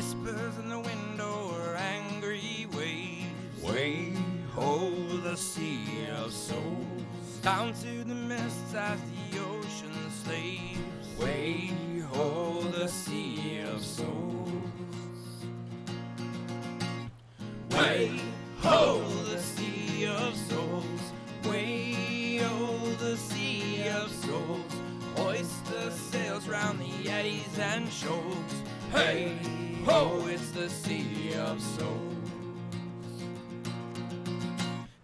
Whispers in the window are angry waves. Way ho the sea of souls. Down to the mists as the ocean slaves. Way ho the sea of souls. Way ho the sea of souls. Way ho the sea of souls. Hoist the sails round the eddies and shoals. Hey ho, it's the sea of souls.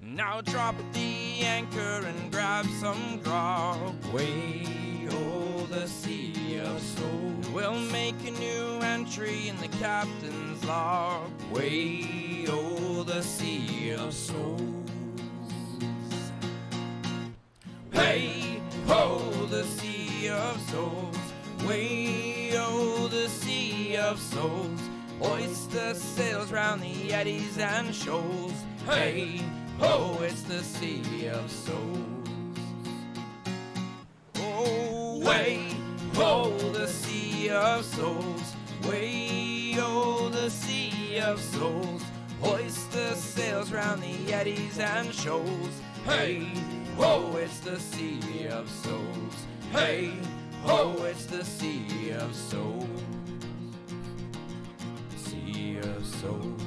Now drop the anchor and grab some grog. Way ho, the sea of souls. We'll make a new entry in the captain's log. Way ho, the sea of souls. Hey ho, the sea of souls. Way ho, the sea of souls. Hoist the sails round the eddies and shoals. Hey ho, it's the sea of souls. Oh, way ho, the sea of souls. Way ho, the sea of souls. Hoist the sails round the eddies and shoals. Hey ho, it's the sea of souls. Hey ho, it's the sea of souls. Sea of souls.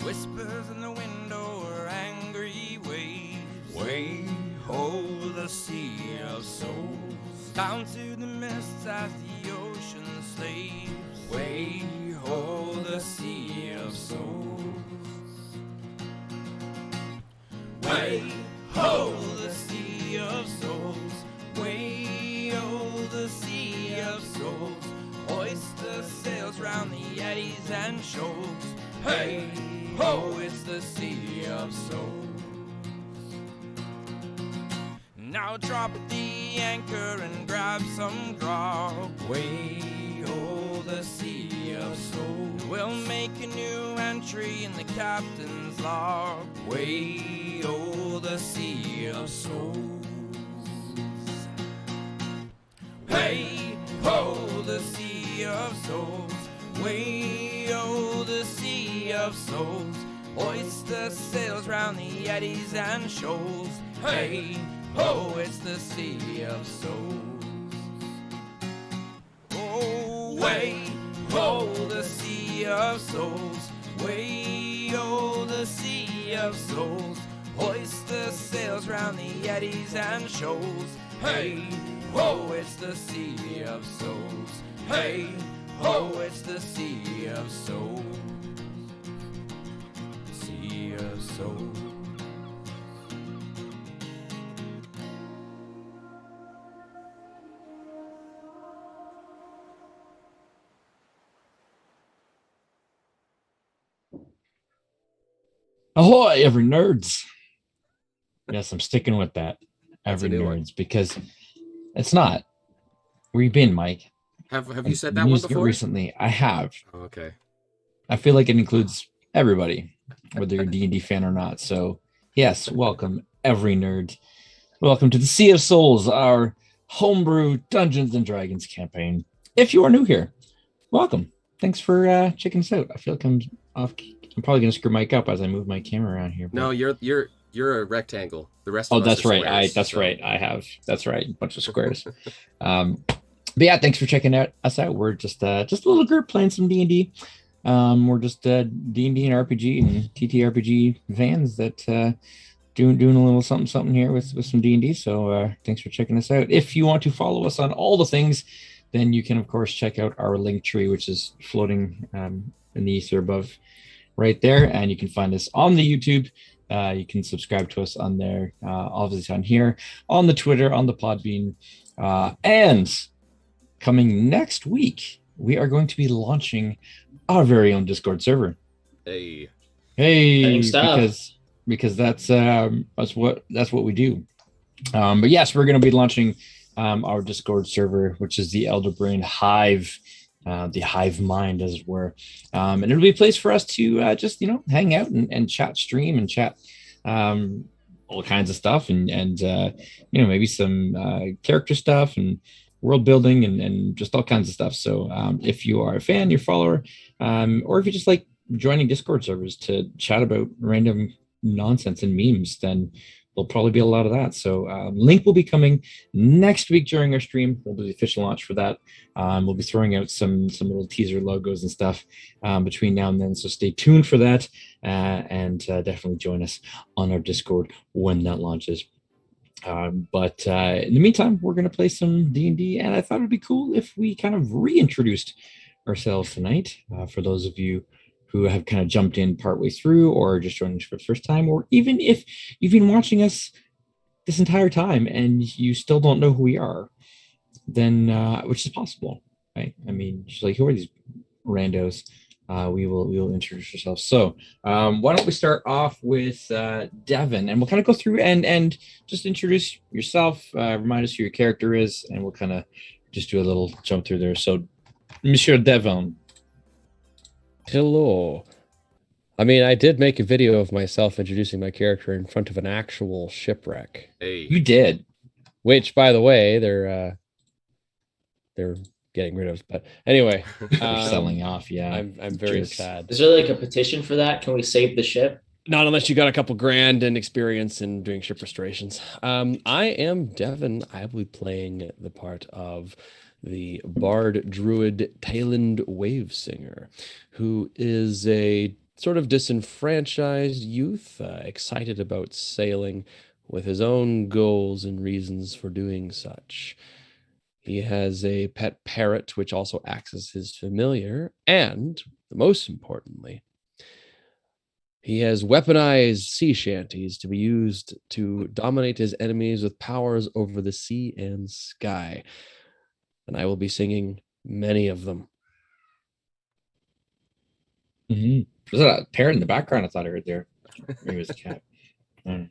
Whispers in the window are angry waves. Way ho, the sea of souls. Down to the mists as the ocean slaves. Way ho, the sea of souls. Way ho, the sea of souls. Way ho, the sea of souls. Hoist the sails round the eddies and shoals. Hey ho, it's the sea of souls. Now drop the anchor and grab some grog. Way ho, the sea of souls. We'll make a new entry in the captain's log. Way ho, the sea of souls. Hey ho, the sea of souls. Way ho, the sea of souls. Hoist the sails round the eddies and shoals. Hey ho, it's the sea of souls. Oh, way ho, the sea of souls. Way ho, the sea of souls. Hoist the sails round the eddies and shoals. Hey ho, it's the sea of souls. Hey ho, it's the sea of souls. Sea of souls. Ahoy, every nerds. Yes, I'm sticking with that. Every nerds, because it's not. Where you been, Mike? Have you said that one before? Recently, I have. Oh, okay. I feel like it includes everybody, whether you're a D&D fan or not. So, yes, welcome, every nerd. Welcome to the Sea of Souls, our homebrew Dungeons and Dragons campaign. If you are new here, welcome. Thanks for checking us out. I feel like I'm probably going to screw Mike up as I move my camera around here. But... No, you're a rectangle. The rest of us that's are right. squares, That's right. I have. That's right. A bunch of squares. But yeah, thanks for checking us out. We're just a little group playing some D&D. We're just D&D and RPG and TTRPG fans that doing a little something here with some D&D. So thanks for checking us out. If you want to follow us on all the things, then you can of course check out our link tree, which is floating in the ether above right there, and you can find us on the YouTube. You can subscribe to us on there, obviously on here, on the Twitter, on the Podbean, and coming next week, we are going to be launching our very own Discord server. Hey. Hey, Stuff. because that's what we do. But yes, we're going to be launching our Discord server, which is the Elder Brain Hive, the Hive Mind, as it were. And it'll be a place for us to just hang out and chat, stream, and chat all kinds of stuff, and maybe some character stuff and world building and just all kinds of stuff. So if you are a fan, your follower, or if you just like joining Discord servers to chat about random nonsense and memes, then there'll probably be a lot of that. So link will be coming next week during our stream. We'll do the official launch for that. We'll be throwing out some little teaser logos and stuff between now and then. So stay tuned for that and definitely join us on our Discord when that launches. But in the meantime, we're going to play some D&D, and I thought it'd be cool if we kind of reintroduced ourselves tonight for those of you who have kind of jumped in partway through or just joined us for the first time, or even if you've been watching us this entire time and you still don't know who we are, then which is possible, right? I mean, just like, who are these randos? We will introduce ourselves. So why don't we start off with Devin, and we'll kind of go through and just introduce yourself, remind us who your character is, and we'll kind of just do a little jump through there. So, Monsieur Devin. Hello. I mean, I did make a video of myself introducing my character in front of an actual shipwreck. Hey, You did. Which, by the way, they're getting rid of. But anyway, They're selling off. Yeah, I'm very Just- sad. Is there like a petition for that? Can we save the ship? Not unless you got a couple grand and experience in doing ship restorations. I am Devin. I will be playing the part of the Bard Druid Tayland Wave Singer, who is a sort of disenfranchised youth, excited about sailing with his own goals and reasons for doing such. He has a pet parrot, which also acts as his familiar, and most importantly, he has weaponized sea shanties to be used to dominate his enemies with powers over the sea and sky. And I will be singing many of them. Mm-hmm. Was that a parrot in the background? I thought I heard there. Maybe it was a cat. But,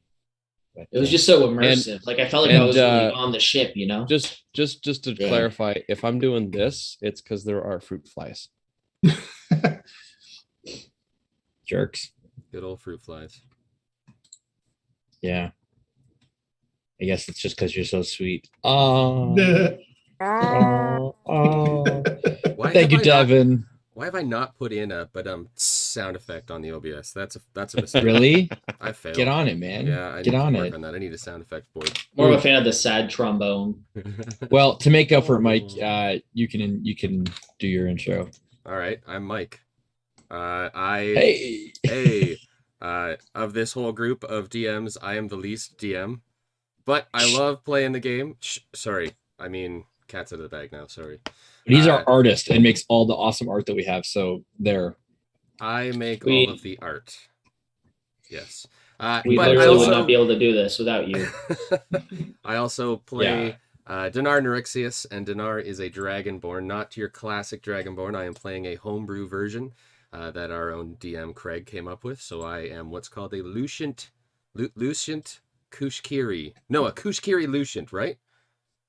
It was just so immersive. Like I felt like I was really on the ship, you know? Just to clarify, if I'm doing this, it's because there are fruit flies. jerks. good old fruit flies. Yeah. I guess it's just because you're so sweet. Oh. Why Thank you, have I not- Devin. Why have I not put in a sound effect on the OBS? That's a mistake. Really? I failed. Get on it, man. Yeah, I Get need on to work it. on that. I need a sound effect board. More of a fan of the sad trombone. Well, to make up for it, Mike, you can do your intro. All right, I'm Mike. Hey. Of this whole group of DMs, I am the least DM, but I love playing the game. Sorry, I mean cat's out of the bag now. Sorry. He's our artist and makes all the awesome art that we have. So there. I make all of the art. Yes. We but literally I also would not be able to do this without you. I also play Dinar Nerexius, and Dinar is a Dragonborn, not your classic Dragonborn. I am playing a homebrew version that our own DM Craig came up with. So I am what's called a Lucient Kushkiri. No, a Kushkiri Lucient, right?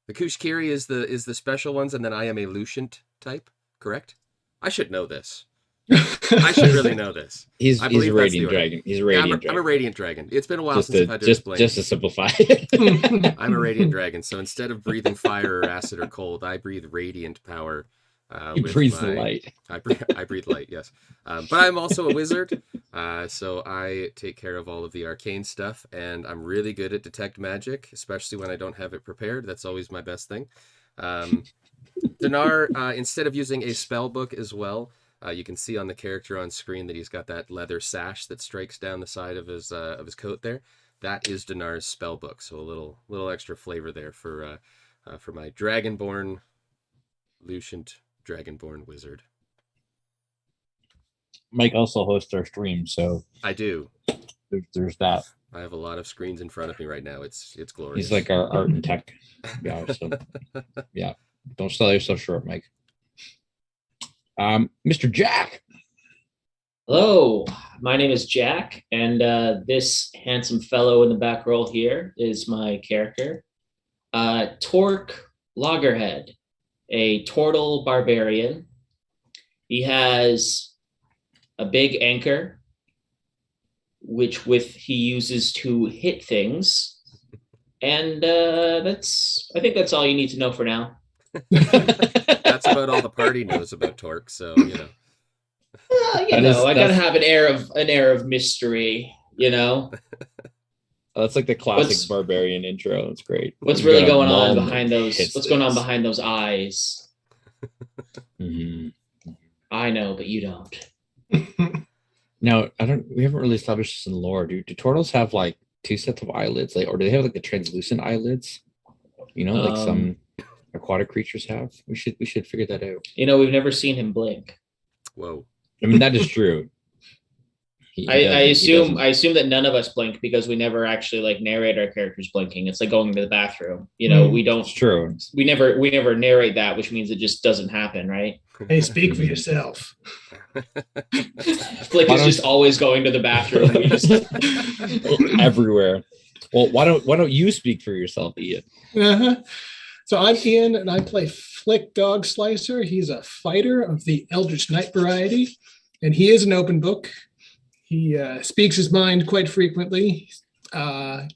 The Kushkiri is the special ones, and then I am a Lucient type, correct? I should know this. I should really know this. He's a believe that's radiant the order. dragon. He's a radiant I'm a dragon. radiant dragon. It's been a while Just since I've had to explain. Just to simplify. I'm a radiant dragon, so instead of breathing fire or acid or cold, I breathe radiant power. He breathes the light. I breathe light, yes. But I'm also a wizard, so I take care of all of the arcane stuff, and I'm really good at detect magic, especially when I don't have it prepared. That's always my best thing. Dinar, instead of using a spell book as well, you can see on the character on screen that he's got that leather sash that strikes down the side of his coat there. That is Dinar's spell book, so a little extra flavor there for my Dragonborn, Lucient Dragonborn wizard. Mike also hosts our stream, so I do. There's that. I have a lot of screens in front of me right now. It's glorious. He's like our art and tech guy. So yeah, don't sell yourself short, Mike. Mr. Jack. Hello, my name is Jack, and this handsome fellow in the back row here is my character, Torque Loggerhead, a turtle barbarian. He has a big anchor, which he uses to hit things, and I think that's all you need to know for now. That's about all the party knows about Torque, so you know. I gotta have an air of mystery, you know. That's like the classic barbarian intro. That's great. What's really going on behind those? What's going on behind those eyes? Mm-hmm. I know, but you don't. Now, we haven't really established this in lore. Do turtles have like two sets of eyelids, or do they have like the translucent eyelids? You know, like some aquatic creatures have. We should figure that out. You know, we've never seen him blink. Whoa. I mean, that is true. I assume that none of us blink because we never actually like narrate our characters blinking. It's like going to the bathroom. You know, we don't. It's true. We never narrate that, which means it just doesn't happen, right? Hey, speak for yourself. Flick is just always going to the bathroom. Everywhere. Well, why don't you speak for yourself, Ian? Uh-huh. So I'm Ian, and I play Flick Dog Slicer. He's a fighter of the Eldritch Knight variety, and he is an open book. He speaks his mind quite frequently, and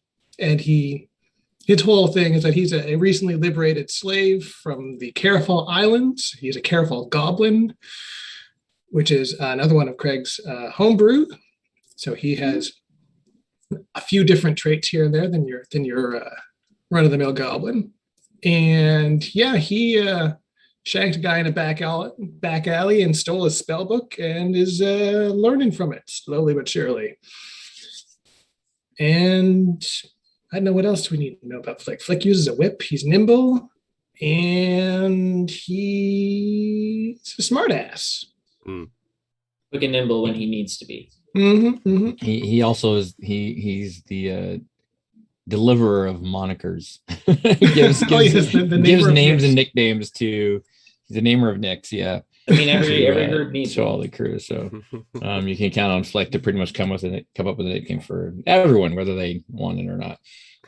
his whole thing is that he's a recently liberated slave from the Carafal Islands. He's a Carafal goblin, which is another one of Craig's homebrew. So he has a few different traits here and there than your run-of-the-mill goblin. And yeah, he shanked a guy in a back alley and stole his spell book and is learning from it slowly but surely. And I don't know, what else do we need to know about Flick? Flick uses a whip. He's nimble, and he's a smartass. Quick and nimble when he needs to be. Mm-hmm, mm-hmm. He also is he's the deliverer of monikers. gives names and nicknames to. He's a namer of nicks. Yeah. I mean, every group needs to all the crew. So you can count on Flick to pretty much come up with a nickname for everyone, whether they want it or not.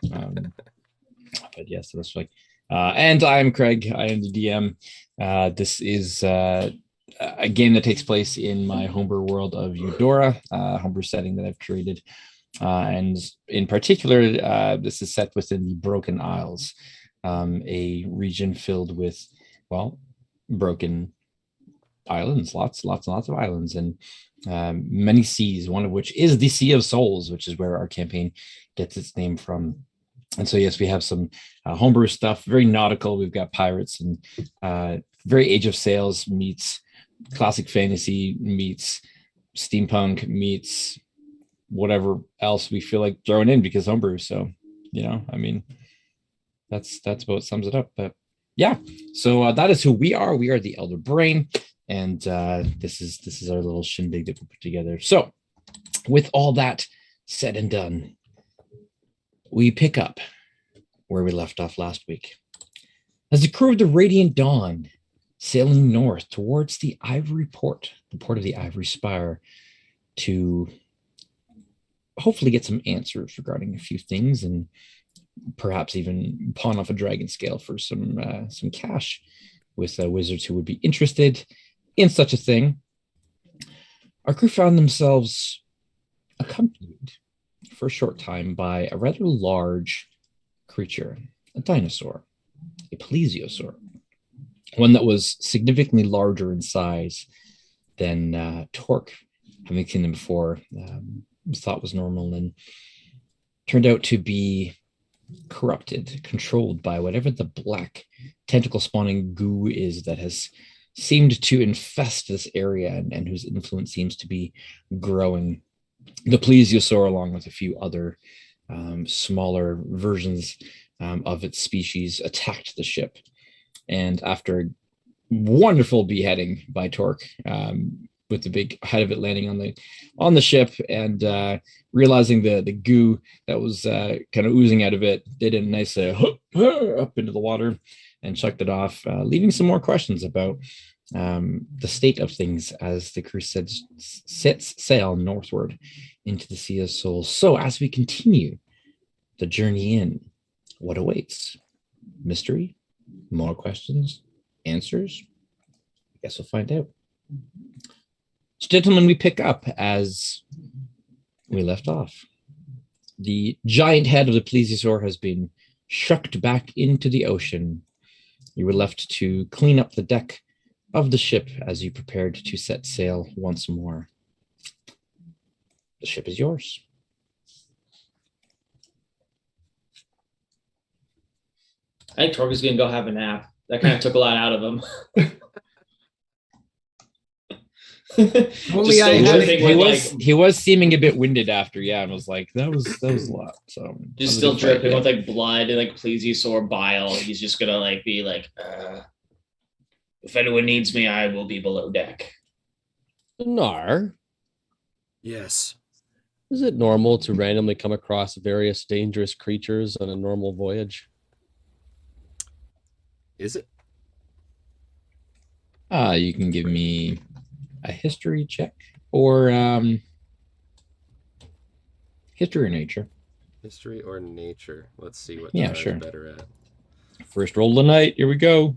But yes, that's like. And I am Craig. I am the DM. This is a game that takes place in my homebrew world of Eudora, homebrew setting that I've created. And in particular, this is set within the Broken Isles, a region filled with, broken islands, lots and lots of islands, and many seas, one of which is the Sea of Souls, which is where our campaign gets its name from. And so, yes, we have some homebrew stuff, very nautical. We've got pirates and very Age of Sails meets classic fantasy meets steampunk meets whatever else we feel like throwing in because homebrew. So, I mean, that's about sums it up. But yeah, so that is who we are. We are the Elder Brain, and this is our little shindig that we put together. So, with all that said and done, we pick up where we left off last week. As the crew of the Radiant Dawn sailing north towards the Ivory Port, the port of the Ivory Spire, to hopefully get some answers regarding a few things and perhaps even pawn off a dragon scale for some cash with wizards who would be interested in such a thing. Our crew found themselves accompanied for a short time by a rather large creature, a dinosaur, a plesiosaur, one that was significantly larger in size than Torque, having seen them before, thought was normal, and turned out to be corrupted, controlled by whatever the black tentacle spawning goo is that has seemed to infest this area and whose influence seems to be growing. The plesiosaur, along with a few other smaller versions of its species, attacked the ship, and after wonderful beheading by Torque, with the big head of it landing on the ship, and realizing the goo that was kind of oozing out of it, they did a nice up into the water and chucked it off, leaving some more questions about the state of things as the crew sets sail northward into the Sea of Souls. So as we continue the journey in, what awaits? Mystery? More questions? Answers? I guess we'll find out. So, gentlemen, we pick up as we left off. The giant head of the plesiosaur has been shucked back into the ocean. You were left to clean up the deck of the ship as you prepared to set sail once more. The ship is yours. I think Torg is gonna go have a nap. That kind of took a lot out of him. Only I had he was seeming a bit winded after, and was like, that was a lot. So just still dripping with like blood and like plesiosaur bile. He's just gonna like be like, if anyone needs me, I will be below deck. Nar, Yes. is it normal to randomly come across various dangerous creatures on a normal voyage? Is it? You can give me a history check or history or nature. History or nature? Let's see what sure. better at. First roll of the night. Here we go.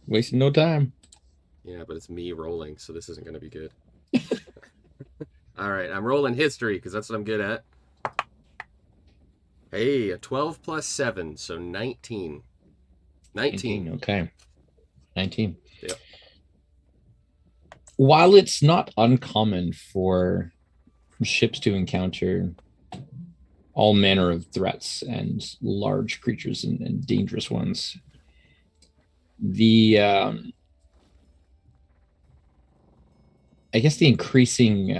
Wasting no time. Yeah, but it's me rolling, so this isn't going to be good. All right, I'm rolling history because that's what I'm good at. Hey, a 12 plus 7, so 19. 19. Okay. 19. Yep. While it's not uncommon for ships to encounter all manner of threats and large creatures and dangerous ones, the I guess the increasing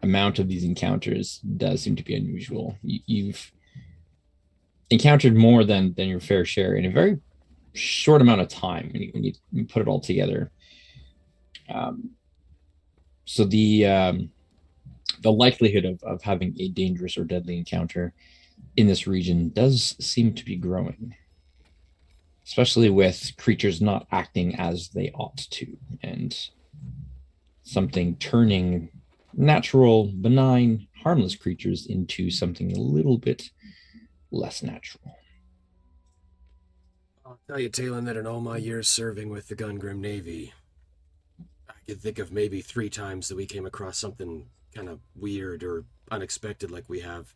amount of these encounters does seem to be unusual. You've encountered more than your fair share in a very short amount of time when you put it all together. So the likelihood of having a dangerous or deadly encounter in this region does seem to be growing, especially with creatures not acting as they ought to, and something turning natural, benign, harmless creatures into something a little bit less natural. I'll tell you, Talon, that in all my years serving with the Gungrim Navy, I could think of maybe 3 times that we came across something kind of weird or unexpected like we have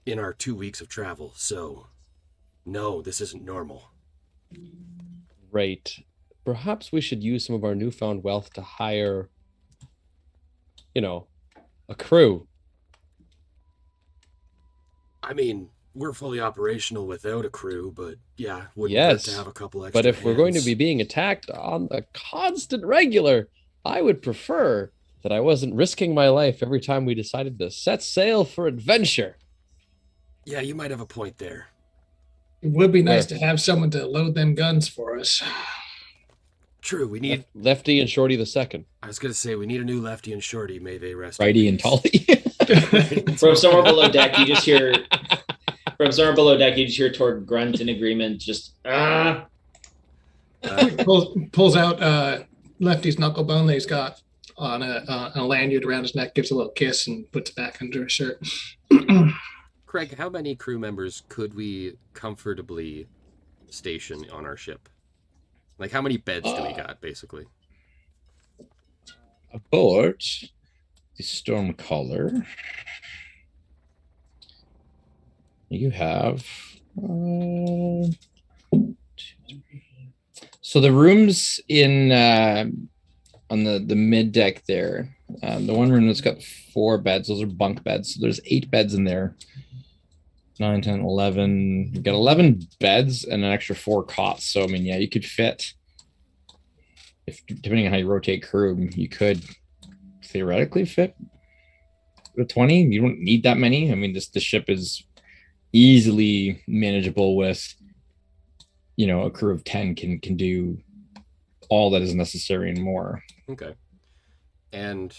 in our 2 weeks of travel. So, no, this isn't normal. Right. Perhaps we should use some of our newfound wealth to hire, a crew. I mean, we're fully operational without a crew, but yeah, wouldn't hurt to have a couple extra But if we're going to hands. be being attacked on the constant regular, I would prefer that I wasn't risking my life every time we decided to set sail for adventure. Yeah, you might have a point there. It would be nice to have someone to load them guns for us. True, we need... Lefty and Shorty the second. I was going to say, we need a new Lefty and Shorty. May they rest Righty and Tolly. From somewhere below deck, you just hear... Torg grunt in agreement, just, Pulls out Lefty's knuckle bone that he's got on a lanyard around his neck, gives a little kiss, and puts it back under his shirt. Craig, how many crew members could we comfortably station on our ship? Like, how many beds do we got, basically? Aboard the Stormcaller, you have so the rooms in on the mid deck there, the one room that's got 4 beds, those are bunk beds, so there's 8 beds in there. 9, 10, 11. You've got 11 beds and an extra 4 cots. So, I mean, yeah, you could fit, depending on how you rotate crew, you could theoretically fit the 20. You don't need that many. I mean, the ship is easily manageable with, a crew of 10 can do all that is necessary and more. Okay. And,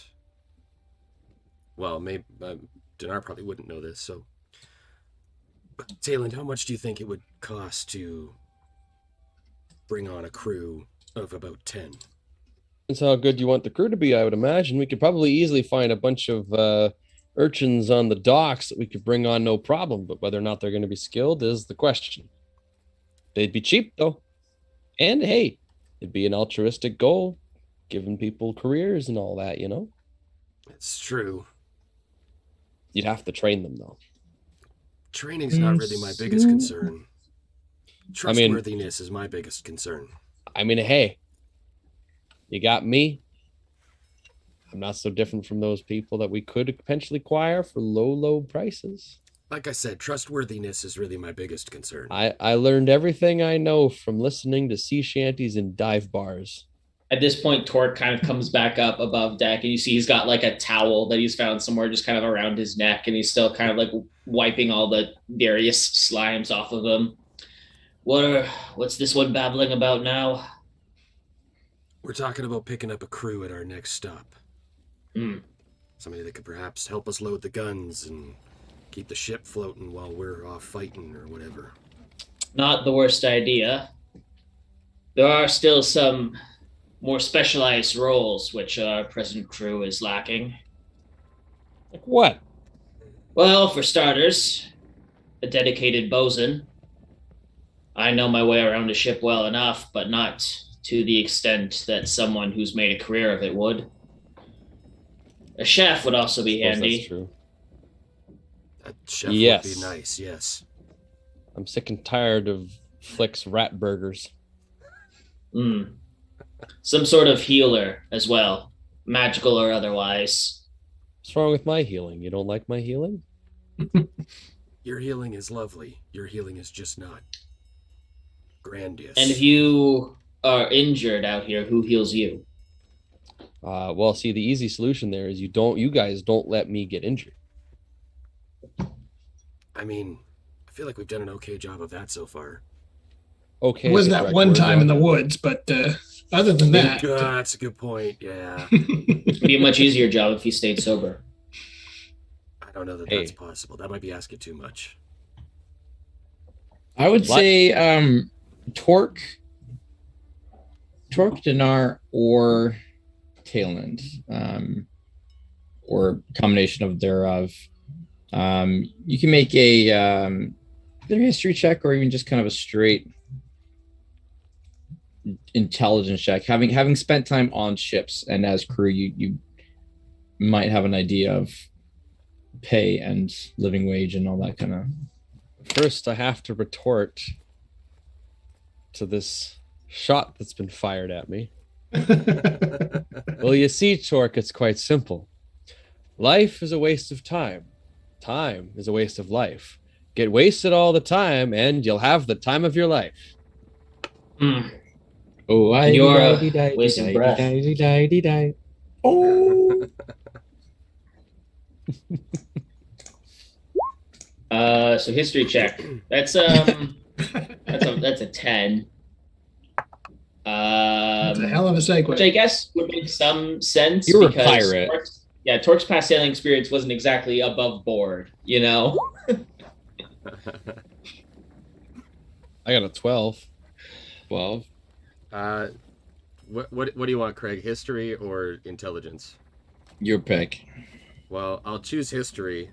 well, maybe Dinar probably wouldn't know this, so... Talon, how much do you think it would cost to bring on a crew of about 10? That's how good you want the crew to be, I would imagine. We could probably easily find a bunch of urchins on the docks that we could bring on no problem, but whether or not they're going to be skilled is the question. They'd be cheap, though. And hey, it'd be an altruistic goal, giving people careers and all that, you know? It's true. You'd have to train them, though. Training's not really my biggest concern. Trustworthiness is my biggest concern. I mean, hey, you got me. I'm not so different from those people that we could potentially acquire for low, low prices. Like I said, trustworthiness is really my biggest concern. I learned everything I know from listening to sea shanties and dive bars. At this point, Torque kind of comes back up above deck, and you see he's got like a towel that he's found somewhere just kind of around his neck, and he's still kind of like wiping all the various slimes off of him. What's this one babbling about now? We're talking about picking up a crew at our next stop. Somebody that could perhaps help us load the guns and keep the ship floating while we're off fighting or whatever. Not the worst idea. There are still some more specialized roles which our present crew is lacking. Like what? Well, for starters, a dedicated bosun. I know my way around a ship well enough, but not to the extent that someone who's made a career of it would. A chef would also be handy. That's true. A chef would be nice, yes. I'm sick and tired of Flick's rat burgers. Some sort of healer as well, magical or otherwise. What's wrong with my healing? You don't like my healing? Your healing is lovely. Your healing is just not grandiose. And if you are injured out here, who heals you? Well, see, the easy solution there is you guys don't let me get injured. I mean, I feel like we've done an okay job of that so far. Okay. It was that one time in the woods, but other than that. That's a good point, yeah. It'd be a much easier job if you stayed sober. I don't know that that's possible. That might be asking too much. I would say Torque, Dinar, or Tailend, or combination of thereof. You can make a either history check or even just kind of a straight intelligence check. Having spent time on ships and as crew, you might have an idea of pay and living wage and all that kind of. First, I have to retort to this shot that's been fired at me. Well, you see, Torque, it's quite simple. Life is a waste of time. Time is a waste of life. Get wasted all the time, and you'll have the time of your life. Oh, You're wasting breath. Oh. So history check. That's a 10. That's a hell of a segue. Which I guess would make some sense. You were a because pirate. Torque's past sailing experience wasn't exactly above board, you know? I got a 12. 12. What do you want, Craig? History or intelligence? Your pick. Well, I'll choose history.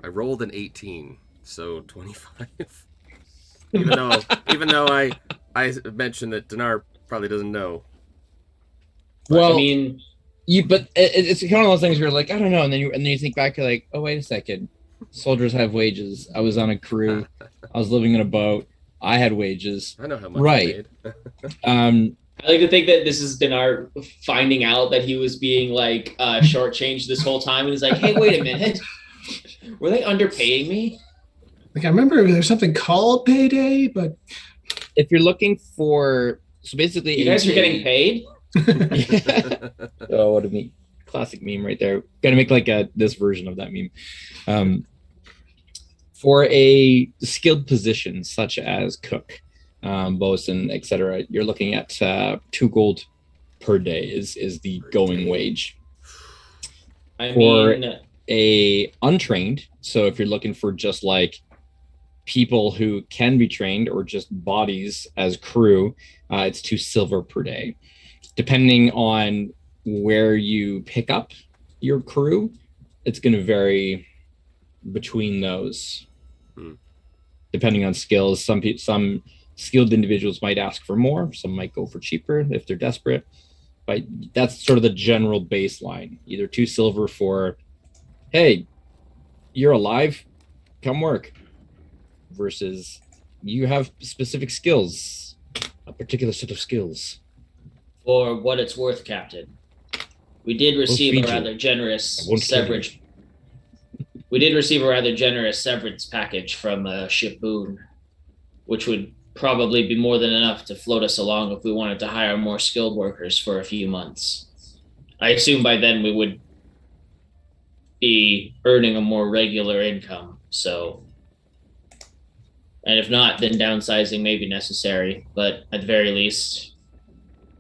I rolled an 18, so 25. even though I mentioned that Dinar probably doesn't know. Well, I mean, but it's kind of those things where you're like, I don't know, and then you think back, you're like, oh, wait a second, soldiers have wages. I was on a crew. I was living in a boat. I had wages. I know how much. Right. I like to think that this is Dinar finding out that he was being like shortchanged this whole time, and he's like, hey, wait a minute, were they underpaying me? Like, I remember there's something called payday, but if you're looking for, so basically, You guys are getting paid? Oh, what a meme. Classic meme right there. Gotta make like this version of that meme. For a skilled position such as cook, bosun, etc., you're looking at 2 gold per day is the going wage. I For mean, a untrained, so if you're looking for just like people who can be trained or just bodies as crew, it's 2 silver per day. depending on where you pick up your crew, it's going to vary between those. Depending on skills, some skilled individuals might ask for more, some might go for cheaper if they're desperate. But that's sort of the general baseline. Either 2 silver for, hey, you're alive, come work, versus you have specific skills, a particular set of skills. For what it's worth, Captain, we did receive a rather generous severance. We did receive a rather generous severance package from Ship Boone, which would probably be more than enough to float us along if we wanted to hire more skilled workers for a few months. I assume by then we would be earning a more regular income, so... And if not, then downsizing may be necessary, but at the very least,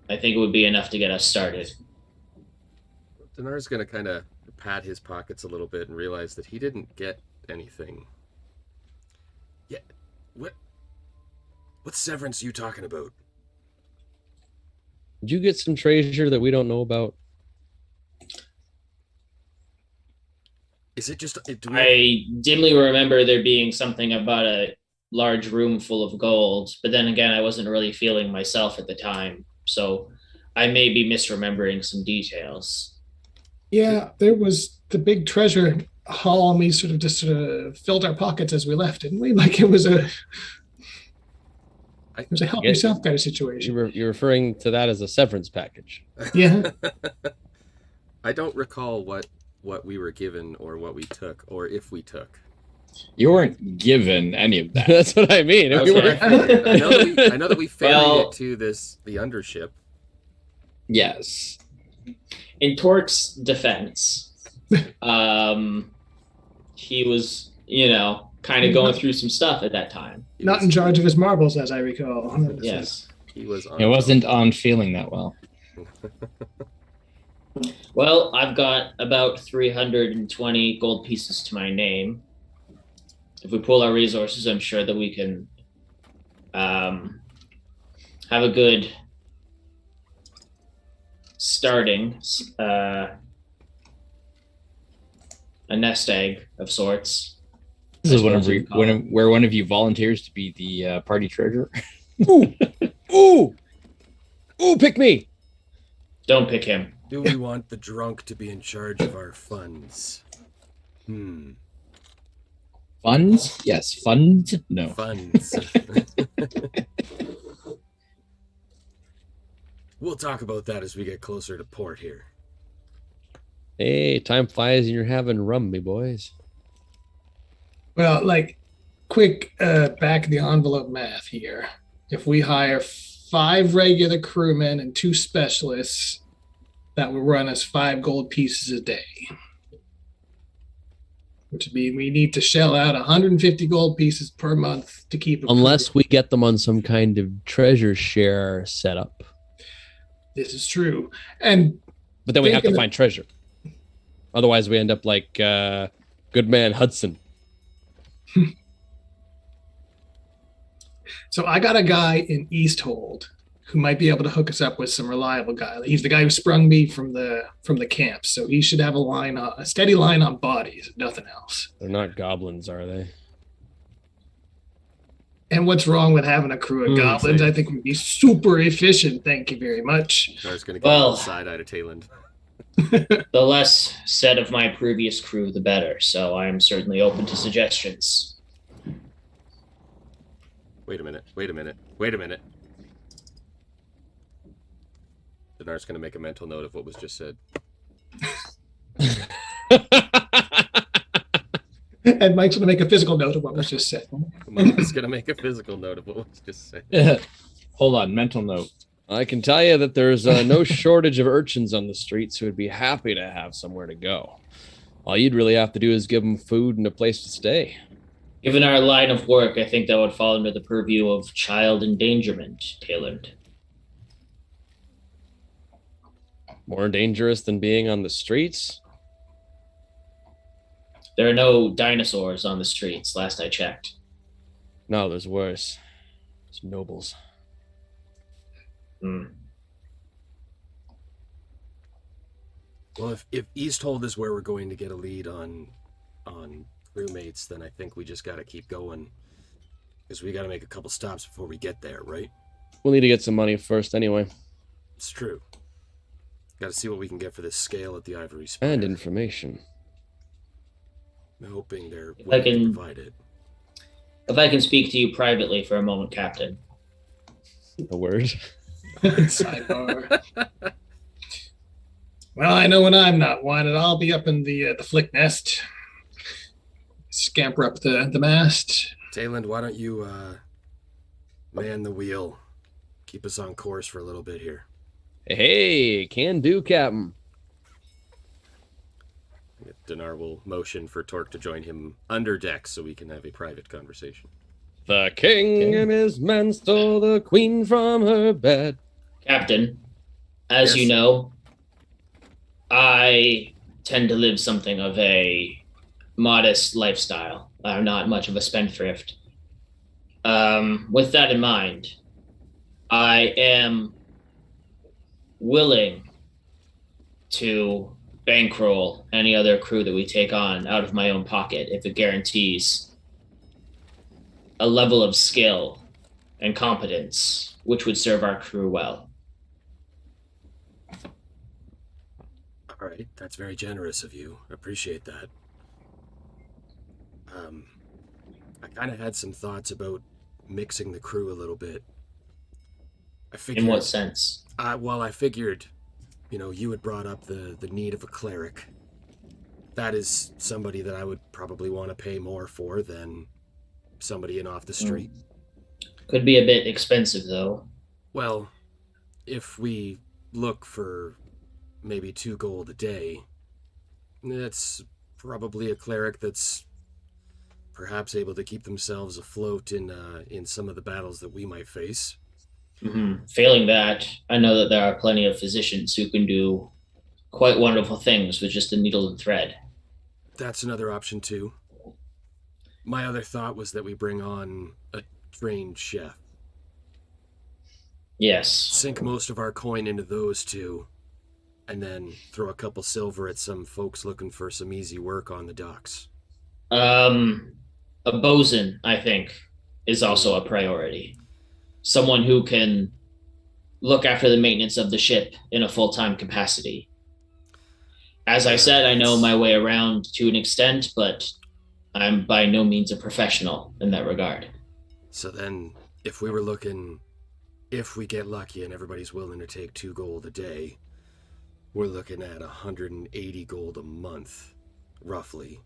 I think it would be enough to get us started. Dinar's going to kind of pat his pockets a little bit and realize that he didn't get anything. Yeah, what severance are you talking about? Did you get some treasure that we don't know about? Is it just... I dimly remember there being something about a large room full of gold, but then again, I wasn't really feeling myself at the time, so I may be misremembering some details. Yeah, there was the big treasure haul, and we sort of filled our pockets as we left, didn't we? Like it was a help yourself kind of situation. You're referring to that as a severance package. Yeah. I don't recall what we were given or what we took or if we took. You weren't given any of that. That's what I mean. I know that we ferried it to the undership. Yes. In Torque's defense, he was, kind of going through some stuff at that time. Not in charge of his marbles, as I recall. Yes. He was It wasn't on feeling that well. Well, I've got about 320 gold pieces to my name. If we pool our resources, I'm sure that we can have a good starting, a nest egg of sorts. This is where one of you volunteers to be the party treasurer. Ooh, pick me. Don't pick him. Do we want the drunk to be in charge of our funds? Funds? Yes. Funds? No. Funds. We'll talk about that as we get closer to port here. Hey, time flies and you're having rum, me boys. Well, like, quick back of the envelope math here. If we hire 5 regular crewmen and 2 specialists, that will run us 5 gold pieces a day. Which would mean we need to shell out 150 gold pieces per month to keep. Unless we get them on some kind of treasure share setup. This is true, but then we have to find treasure. Otherwise, we end up like good man Hudson. So I got a guy in Easthold who might be able to hook us up with some reliable guy. He's the guy who sprung me from the camp, so he should have a steady line on bodies, if nothing else. They're not goblins, are they? And what's wrong with having a crew of goblins? I think we'd be super efficient. Thank you very much. I was going to get the side eye to Tayland. The less said of my previous crew, the better. So I am certainly open to suggestions. Wait a minute. Dinar's going to make a mental note of what was just said. And Mike's going to make a physical note of what was just said. Mike's going to make a physical note of what was just said. Hold on, mental note. I can tell you that there's no shortage of urchins on the streets who would be happy to have somewhere to go. All you'd really have to do is give them food and a place to stay. Given our line of work, I think that would fall under the purview of child endangerment, Tayland. More dangerous than being on the streets? There are no dinosaurs on the streets, last I checked. No, there's worse. It's nobles. Well, if Easthold is where we're going to get a lead on crewmates, then I think we just got to keep going. Because we got to make a couple stops before we get there, right? We'll need to get some money first anyway. It's true. Got to see what we can get for this scale at the Ivory Spire. And information. I'm hoping they're willing to provide it. If I can speak to you privately for a moment, Captain. A word. Sidebar. Well, I know when I'm not wanted, I'll be up in the flick nest. Scamper up the mast. Tayland, why don't you man the wheel? Keep us on course for a little bit here. Hey, can do, Captain. Dinar will motion for Torque to join him under deck so we can have a private conversation. The king and his men stole the queen from her bed. Captain, as you know, I tend to live something of a modest lifestyle. I'm not much of a spendthrift. With that in mind, I am willing to bankroll any other crew that we take on out of my own pocket if it guarantees a level of skill and competence which would serve our crew well. All right, that's very generous of you. Appreciate that. I kind of had some thoughts about mixing the crew a little bit. I figured, In what sense? Well, I figured, you had brought up the need of a cleric. That is somebody that I would probably want to pay more for than somebody in off the street. Could be a bit expensive, though. Well, if we look for maybe 2 gold a day, that's probably a cleric that's perhaps able to keep themselves afloat in some of the battles that we might face. Mm-hmm. Failing that, I know that there are plenty of physicians who can do quite wonderful things with just a needle and thread. That's another option too. My other thought was that we bring on a trained chef. Yes. Sink most of our coin into those two, and then throw a couple silver at some folks looking for some easy work on the docks. A bosun, I think, is also a priority. Someone who can look after the maintenance of the ship in a full-time capacity. As I said, I know my way around to an extent, but I'm by no means a professional in that regard. So then, if we get lucky and everybody's willing to take 2 gold a day, we're looking at 180 gold a month, roughly,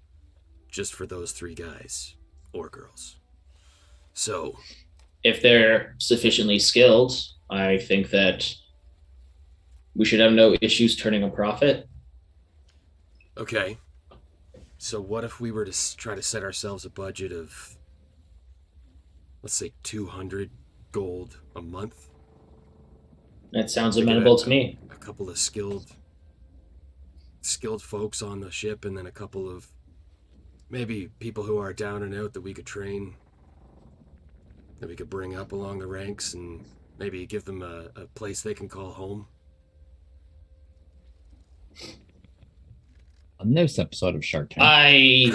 just for those 3 guys or girls. So, if they're sufficiently skilled, I think that we should have no issues turning a profit. Okay. So what if we were to try to set ourselves a budget of, let's say, 200 gold a month? That sounds amenable to me. A couple of skilled folks on the ship, and then a couple of maybe people who are down and out that we could train, that we could bring up along the ranks, and maybe give them a place they can call home. On this episode of Shark Tank, I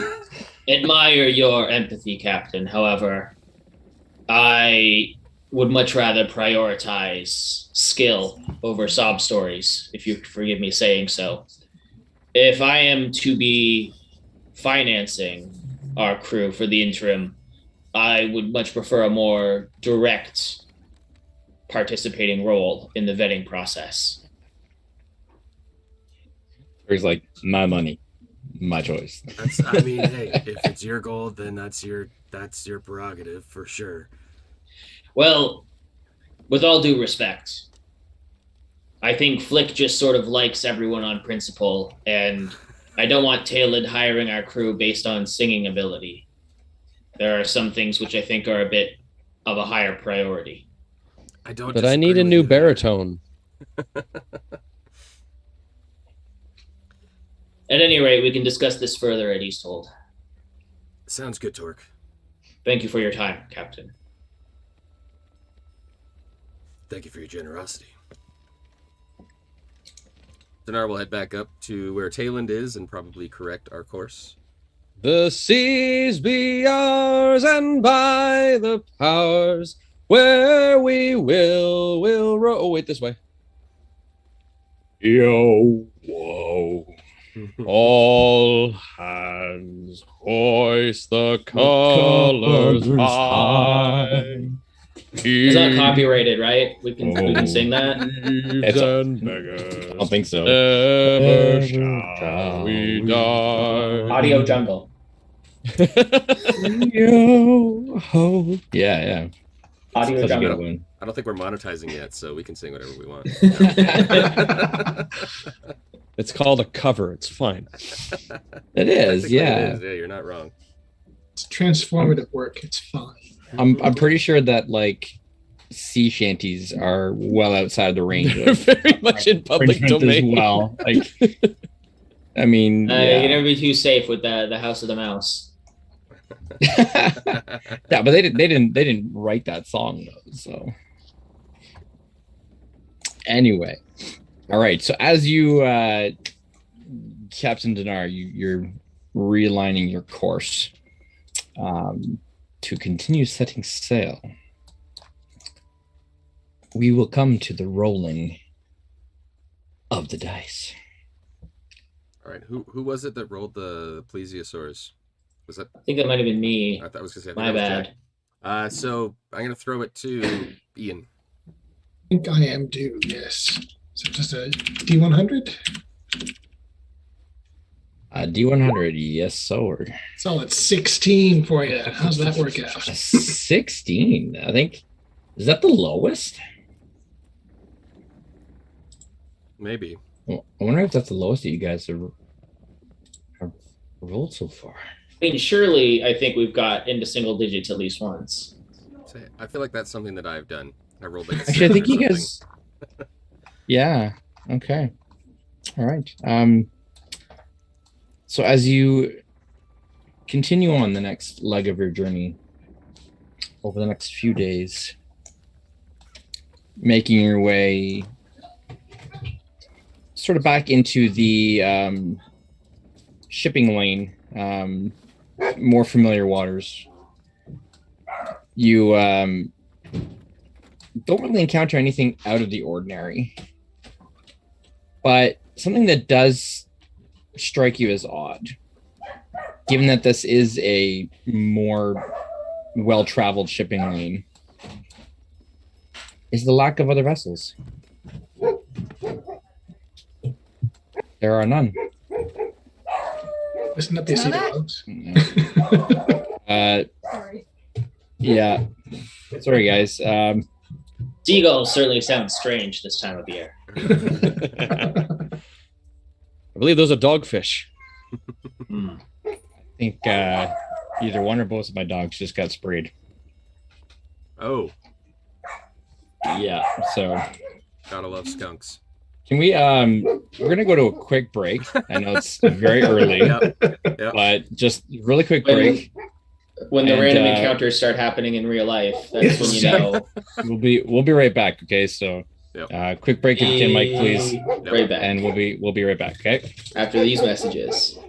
admire your empathy, Captain. However, I would much rather prioritize skill over sob stories, if you forgive me saying so. If I am to be financing our crew for the interim, I would much prefer a more direct participating role in the vetting process. he's like, my money, my choice. Hey, if it's your gold, then that's your prerogative for sure. Well, with all due respect, I think Flick just sort of likes everyone on principle, and I don't want Talid hiring our crew based on singing ability. There are some things which I think are a bit of a higher priority. But I need a new baritone. At any rate, we can discuss this further at Easthold. Sounds good, Torque. Thank you for your time, Captain. Thank you for your generosity. Dinar will head back up to where Tayland is and probably correct our course. The seas be ours, and by the powers where we will row. Oh, wait, this way. Yo, whoa. All hands hoist the colors high. It's not copyrighted, right? We can sing that. It's and beggars, I don't think so. never shall we die. Audio jungle. Yo ho. Yeah. Audio That's a good jungle. one. I don't think we're monetizing yet, so we can sing whatever we want. It's called a cover. It's fine. It is, Technically yeah. it is. Yeah, you're not wrong. It's transformative work. It's fine. I'm pretty sure that like sea shanties are well outside of the range They're of very much in public infringement as domain. well. Like, I mean, You yeah. can never be too safe with the House of the Mouse. Yeah, but they didn't write that song though. So anyway, all right. So as you, Captain Dinar, you're realigning your course to continue setting sail. We will come to the rolling of the dice. All right, who was it that rolled the plesiosaurs? Was that? I think that might have been me. I thought I was gonna say. I think My that was bad. Jack. So I'm gonna throw it to Ian. I think I am due, yes. So just a D100? D100, yes, sir. Solid 16 for you. How's that work out? 16, I think. Is that the lowest? Maybe. I wonder if that's the lowest that you guys have rolled so far. I mean, surely I think we've got into single digits at least once. I feel like that's something that I've done. I rolled like a Actually, I 7 think or you something. guys. Yeah. Okay. All right. So as you continue on the next leg of your journey over the next few days, making your way sort of back into the shipping lane, more familiar waters, you don't really encounter anything out of the ordinary, but something that does strike you as odd, given that this is a more well-traveled shipping lane, is the lack of other vessels. There are none. Listen up, you see dogs. Sorry. Yeah. Sorry, guys. Seagulls certainly sound strange this time of year. I believe those are dogfish. I think either one or both of my dogs just got sprayed. Oh, Yeah. So gotta love skunks. can we we're gonna go to a quick break. I know it's very early, Yep. but just really quick When- break. When the And, random encounters start happening in real life, that's when you know. We'll be right back. Okay, so Yep. quick break if you can, Mike, please, Right back and we'll be right back. Okay. after these messages.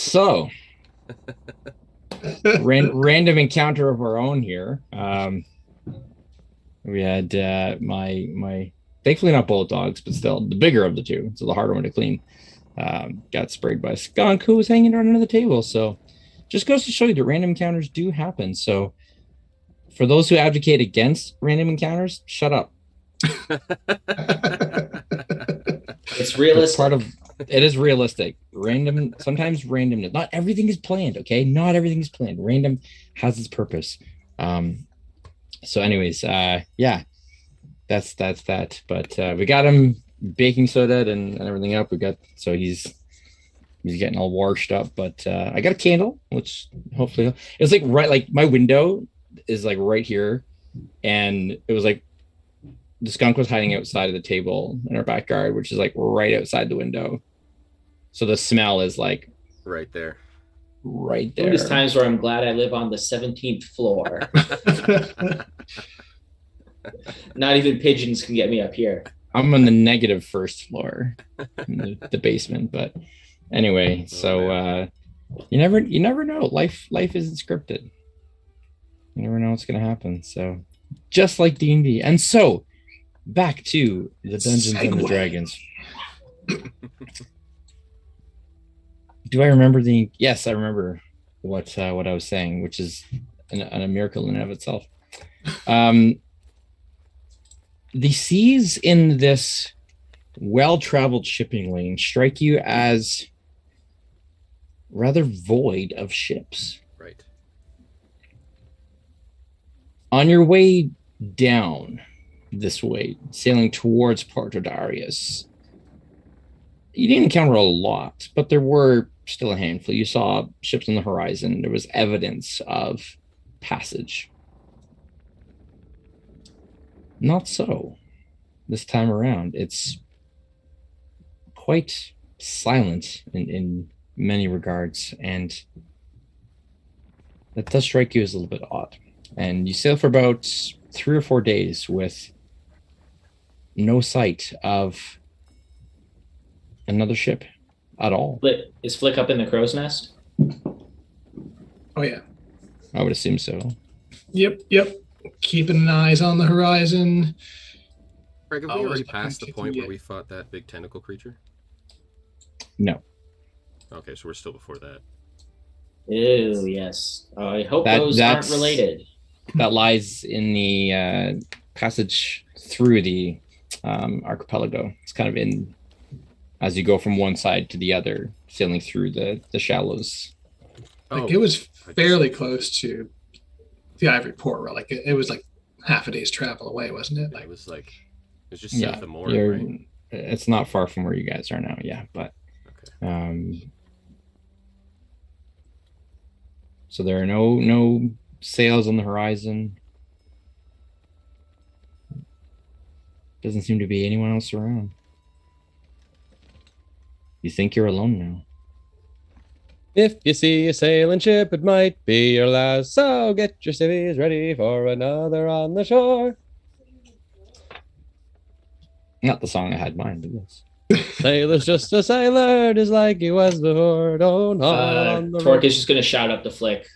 So, random encounter of our own here. We had my thankfully not bullet dogs, but still the bigger of the two, so the harder one to clean. Got sprayed by a skunk who was hanging around under the table. So, just goes to show you that random encounters do happen. So, for those who advocate against random encounters, shut up. It's realistic. It is realistic. Sometimes random. Not everything is planned. Okay, not everything is planned. Random has its purpose. So, anyways, yeah, that's that. But we got him baking soda and everything up. He's getting all washed up. But I got a candle, which hopefully it's like my window is like right here, and it was like the skunk was hiding outside of the table in our backyard, which is like right outside the window. So the smell is like right there. There's times where I'm glad I live on the 17th floor. Not even pigeons can get me up here. I'm on the negative first floor in the basement. But anyway, you never know. Life isn't scripted. You never know what's going to happen. So just like D&D. And so back to the Dungeons and the Dragons. Do I remember yes, I remember what I was saying, which is a miracle in and of itself. The seas in this well-traveled shipping lane strike you as rather void of ships. Right. On your way down this way, sailing towards Puerto Darius, you didn't encounter a lot, but there were still a handful. You saw ships on the horizon. There was evidence of passage. Not so this time around. It's quite silent in many regards, and that does strike you as a little bit odd. And you sail for about 3 or 4 days with no sight of another ship at all. Is Flick up in the crow's nest? Oh yeah. I would assume so. Yep. Keeping eyes on the horizon. Greg, have we already passed the point where we fought that big tentacle creature? No. Okay, so we're still before that. Ew, yes. I hope those aren't related. That lies in the passage through the archipelago. It's kind of in as you go from one side to the other, sailing through the shallows. Like it was fairly close to the Ivory Port, right? Like it was like half a day's travel away, wasn't it? Like it was just south of Mooring, right? It's not far from where you guys are now, yeah. But okay. So there are no sails on the horizon. Doesn't seem to be anyone else around. You think you're alone now. If you see a sailing ship, it might be your last. So get your civvies ready for another on the shore. Not the song I had in mind, but yes. Sailor's just a sailor, just like he was before. Don't on the Torque is just going to shout up to Flick.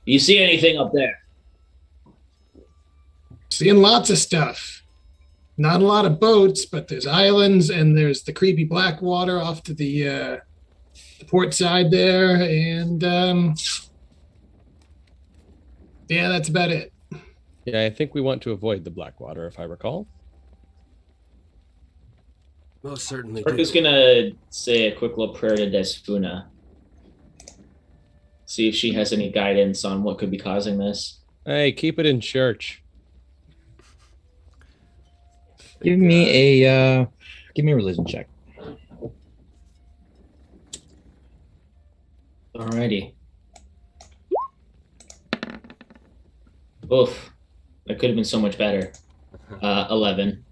You see anything up there? Seeing lots of stuff. Not a lot of boats, but there's islands and there's the creepy black water off to the port side there. And yeah, that's about it. Yeah, I think we want to avoid the black water, if I recall. Most certainly. Torque is going to say a quick little prayer to Desfuna. See if she has any guidance on what could be causing this. Hey, keep it in church. Give me a religion check. Alrighty. Oof. That could have been so much better. 11.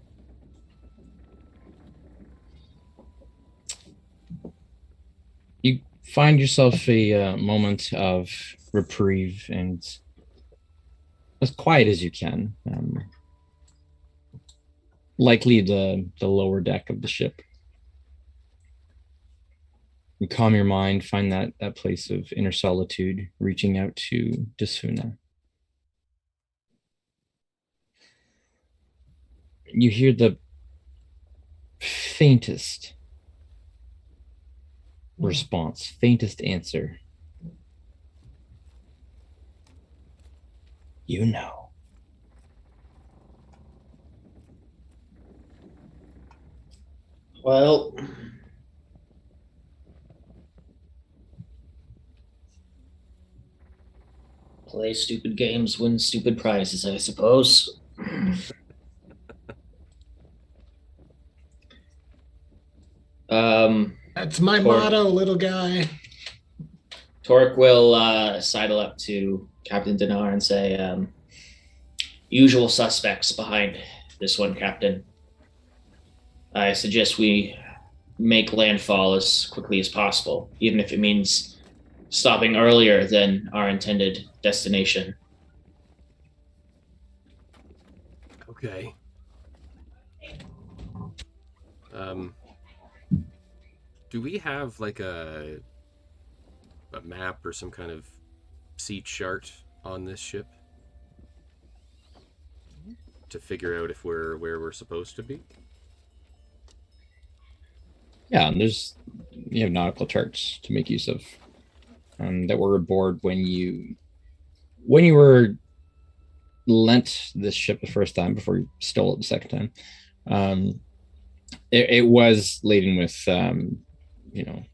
You find yourself a moment of reprieve and as quiet as you can. Likely the lower deck of the ship. You calm your mind, find that place of inner solitude, reaching out to Desuna. You hear the faintest response, faintest answer. You know. Well, play stupid games, win stupid prizes, I suppose. That's my motto, little guy. Torque will sidle up to Captain Dinar and say, usual suspects behind this one, Captain. I suggest we make landfall as quickly as possible, even if it means stopping earlier than our intended destination. Okay. Do we have like a map or some kind of sea chart on this ship to figure out if we're where we're supposed to be? Yeah, and you have nautical charts to make use of that were aboard when you were lent this ship the first time before you stole it the second time. It was laden with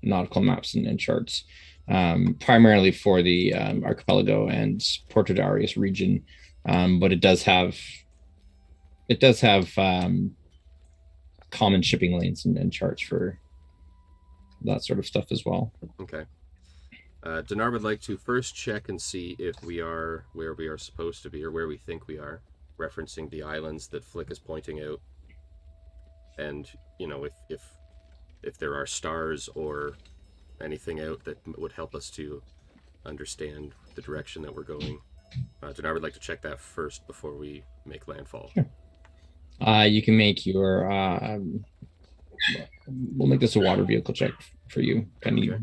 nautical maps and charts, primarily for the archipelago and Porto Darius region, but it does have common shipping lanes and charts for that sort of stuff as well. Okay. Dinar would like to first check and see if we are where we are supposed to be, or where we think we are, referencing the islands that Flick is pointing out, and if there are stars or anything out that would help us to understand the direction that we're going. Dinar would like to check that first before we make landfall. Sure. You can make your we'll make this a water vehicle check for you. Okay.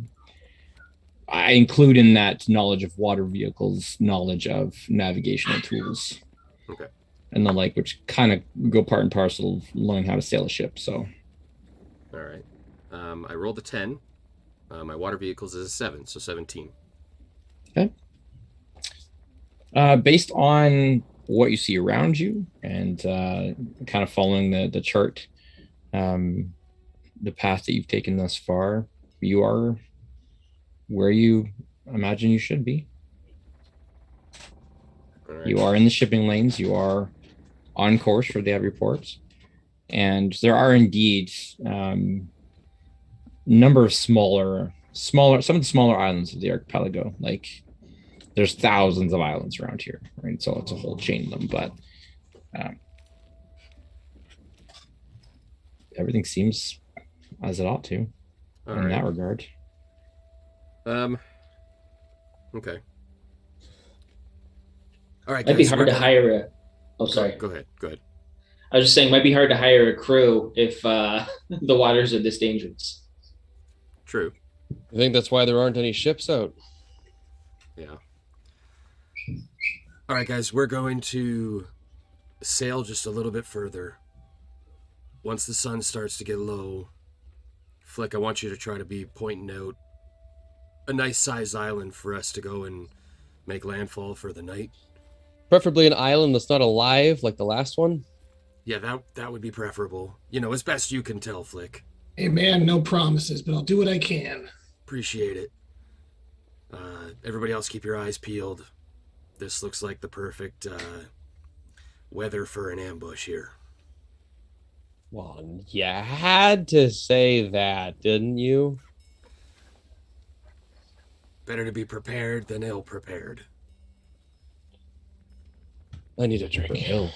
I include in that knowledge of water vehicles, knowledge of navigational tools. Okay. And the like, which kind of go part and parcel of learning how to sail a ship. So. All right. I rolled a 10. My water vehicles is a 7, so 17. Okay. Based on what you see around you and kind of following the chart, the path that you've taken thus far, you are where you imagine you should be. Right. You are in the shipping lanes. You are on course for the reports. And there are indeed number of smaller, some of the smaller islands of the archipelago. Like there's thousands of islands around here, right? So it's a whole chain of them, but everything seems as it ought to in that regard. Okay. All right, might be hard to hire a. Oh, sorry. Go ahead. I was just saying, it might be hard to hire a crew if the waters are this dangerous. True. I think that's why there aren't any ships out. Yeah. All right, guys, we're going to sail just a little bit further. Once the sun starts to get low, Flick, I want you to try to be pointing out a nice sized island for us to go and make landfall for the night. Preferably an island that's not alive like the last one. Yeah, that would be preferable. As best you can tell, Flick. Hey man, no promises, but I'll do what I can. Appreciate it. Everybody else, keep your eyes peeled. This looks like the perfect weather for an ambush here. Well, you had to say that, didn't you? Better to be prepared than ill-prepared. I need a drink.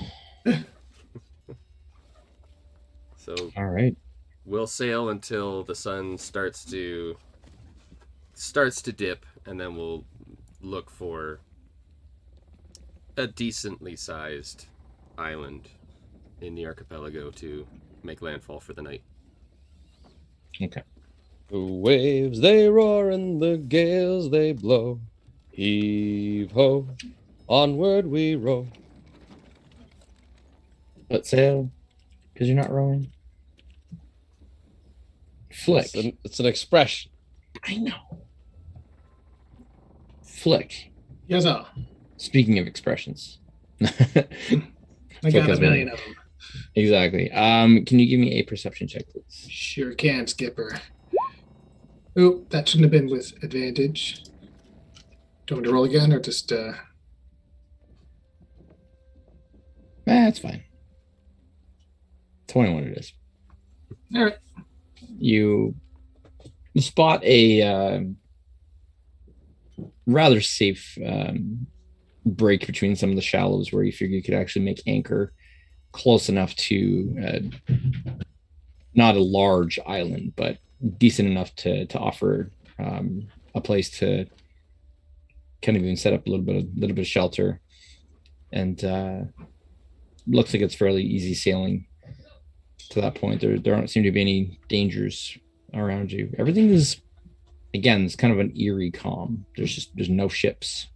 So, all right. We'll sail until the sun starts to dip, and then we'll look for a decently sized island in the archipelago to make landfall for the night. Okay. The waves they roar and the gales they blow. Heave ho, onward we row. But sail, because you're not rowing. Flick. It's an expression. I know. Flick. Yes, sir. Speaking of expressions. I got a million of them. Exactly. Can you give me a perception check, please? Sure can, Skipper. Oh, that shouldn't have been with advantage. Do you want me to roll again, or just That's fine. 21 it is. all right. You spot a rather safe break between some of the shallows where you figure you could actually make anchor close enough to not a large island, but decent enough to offer a place to kind of even set up a little bit of shelter, and looks like it's fairly easy sailing to that point. There don't seem to be any dangers around you. Everything is, again, it's kind of an eerie calm. There's no ships,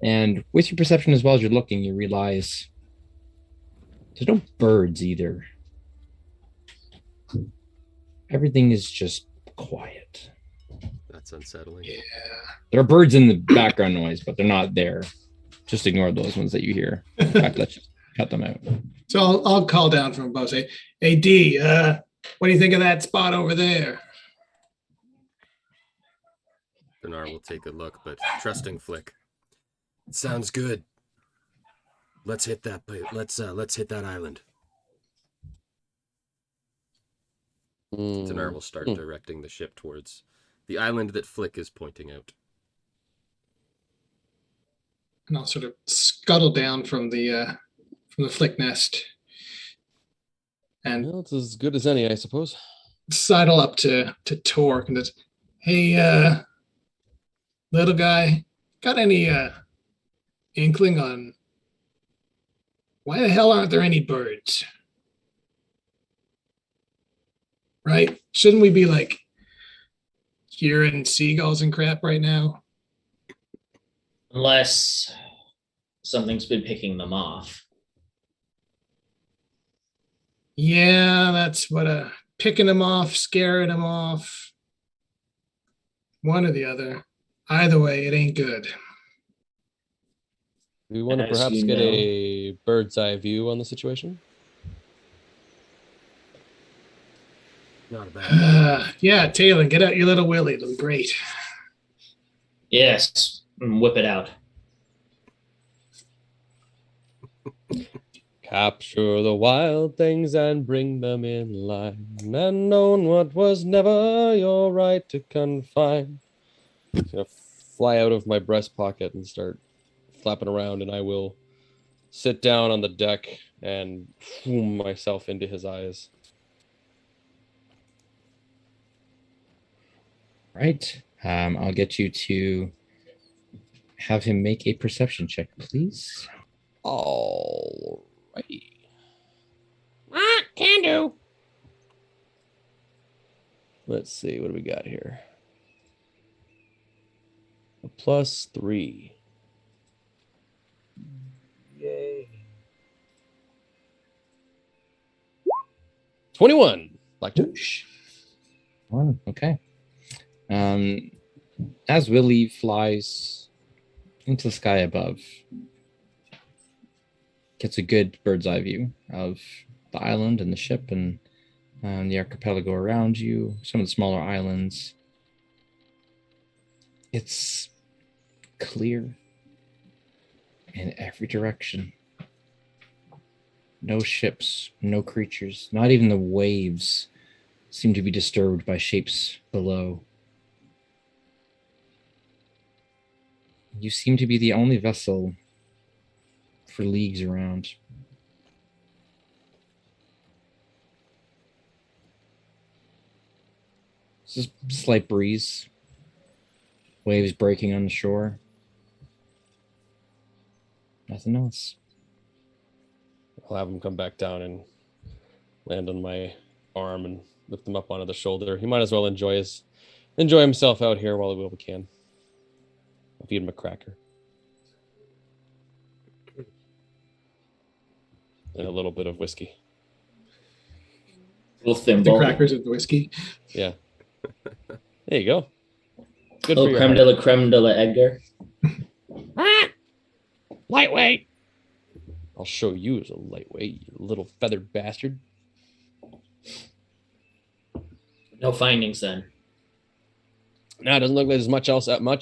and with your perception as well as you're looking, you realize there's no birds either. Everything is just quiet. That's unsettling. Yeah. There are birds in the background noise, but they're not there. Just ignore those ones that you hear. In fact, let's just cut them out. So I'll call down from above. Say, "Hey D, what do you think of that spot over there?" Dinar will take a look, but trusting Flick. It sounds good. Let's hit that. Let's hit that island. Dinar will start directing the ship towards the island that Flick is pointing out. And I'll sort of scuttle down from the flick nest and Well, it's as good as any, I suppose. sidle up to Torque and just, "Hey, little guy, got any inkling on why the hell aren't there any birds? Right? Shouldn't we be like hearing seagulls and crap right now?" Unless something's been picking them off. Yeah, that's what picking them off, scaring them off. One or the other. Either way, it ain't good. We want to As perhaps you get know. a bird's eye view on the situation. Not a bad idea. Yeah, Taylor, get out your little willy. It'll be great. Yes, whip it out. Capture the wild things and bring them in line, and own what was never your right to confine. I'm gonna fly out of my breast pocket and start flapping around, and I will sit down on the deck and boom myself into his eyes. Right. I'll get you to have him make a perception check, please. All right. Can do. Let's see, what do we got here? A +3. Yay. 21. Blackjack. Oh, okay. As Willie flies into the sky above, gets a good bird's eye view of the island and the ship and the archipelago around you, some of the smaller islands. It's clear in every direction. No ships, no creatures, not even the waves seem to be disturbed by shapes below. You seem to be the only vessel for leagues around. It's just a slight breeze, waves breaking on the shore. Nothing else. I'll have him come back down and land on my arm and lift him up onto the shoulder. He might as well enjoy himself out here while we can. I'll feed him a cracker. And a little bit of whiskey. Little The thimble. crackers of the whiskey. Yeah. There you go. Good Oh, for your creme de la Edgar. lightweight. I'll show you as a lightweight, you little feathered bastard. No findings then. No, it doesn't look like there's much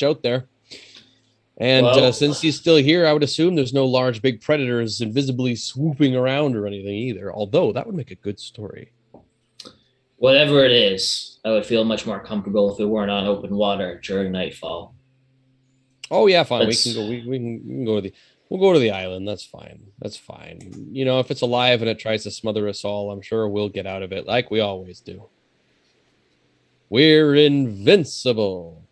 out there. And Well- since he's still here, I would assume there's no large, big predators invisibly swooping around or anything either. Although that would make a good story. Whatever it is, I would feel much more comfortable if we weren't on open water during nightfall. Oh yeah, fine. Let's- We can go. We can go to the. We'll go to the island. That's fine. That's fine. You know, if it's alive and it tries to smother us all, I'm sure we'll get out of it like we always do. We're invincible.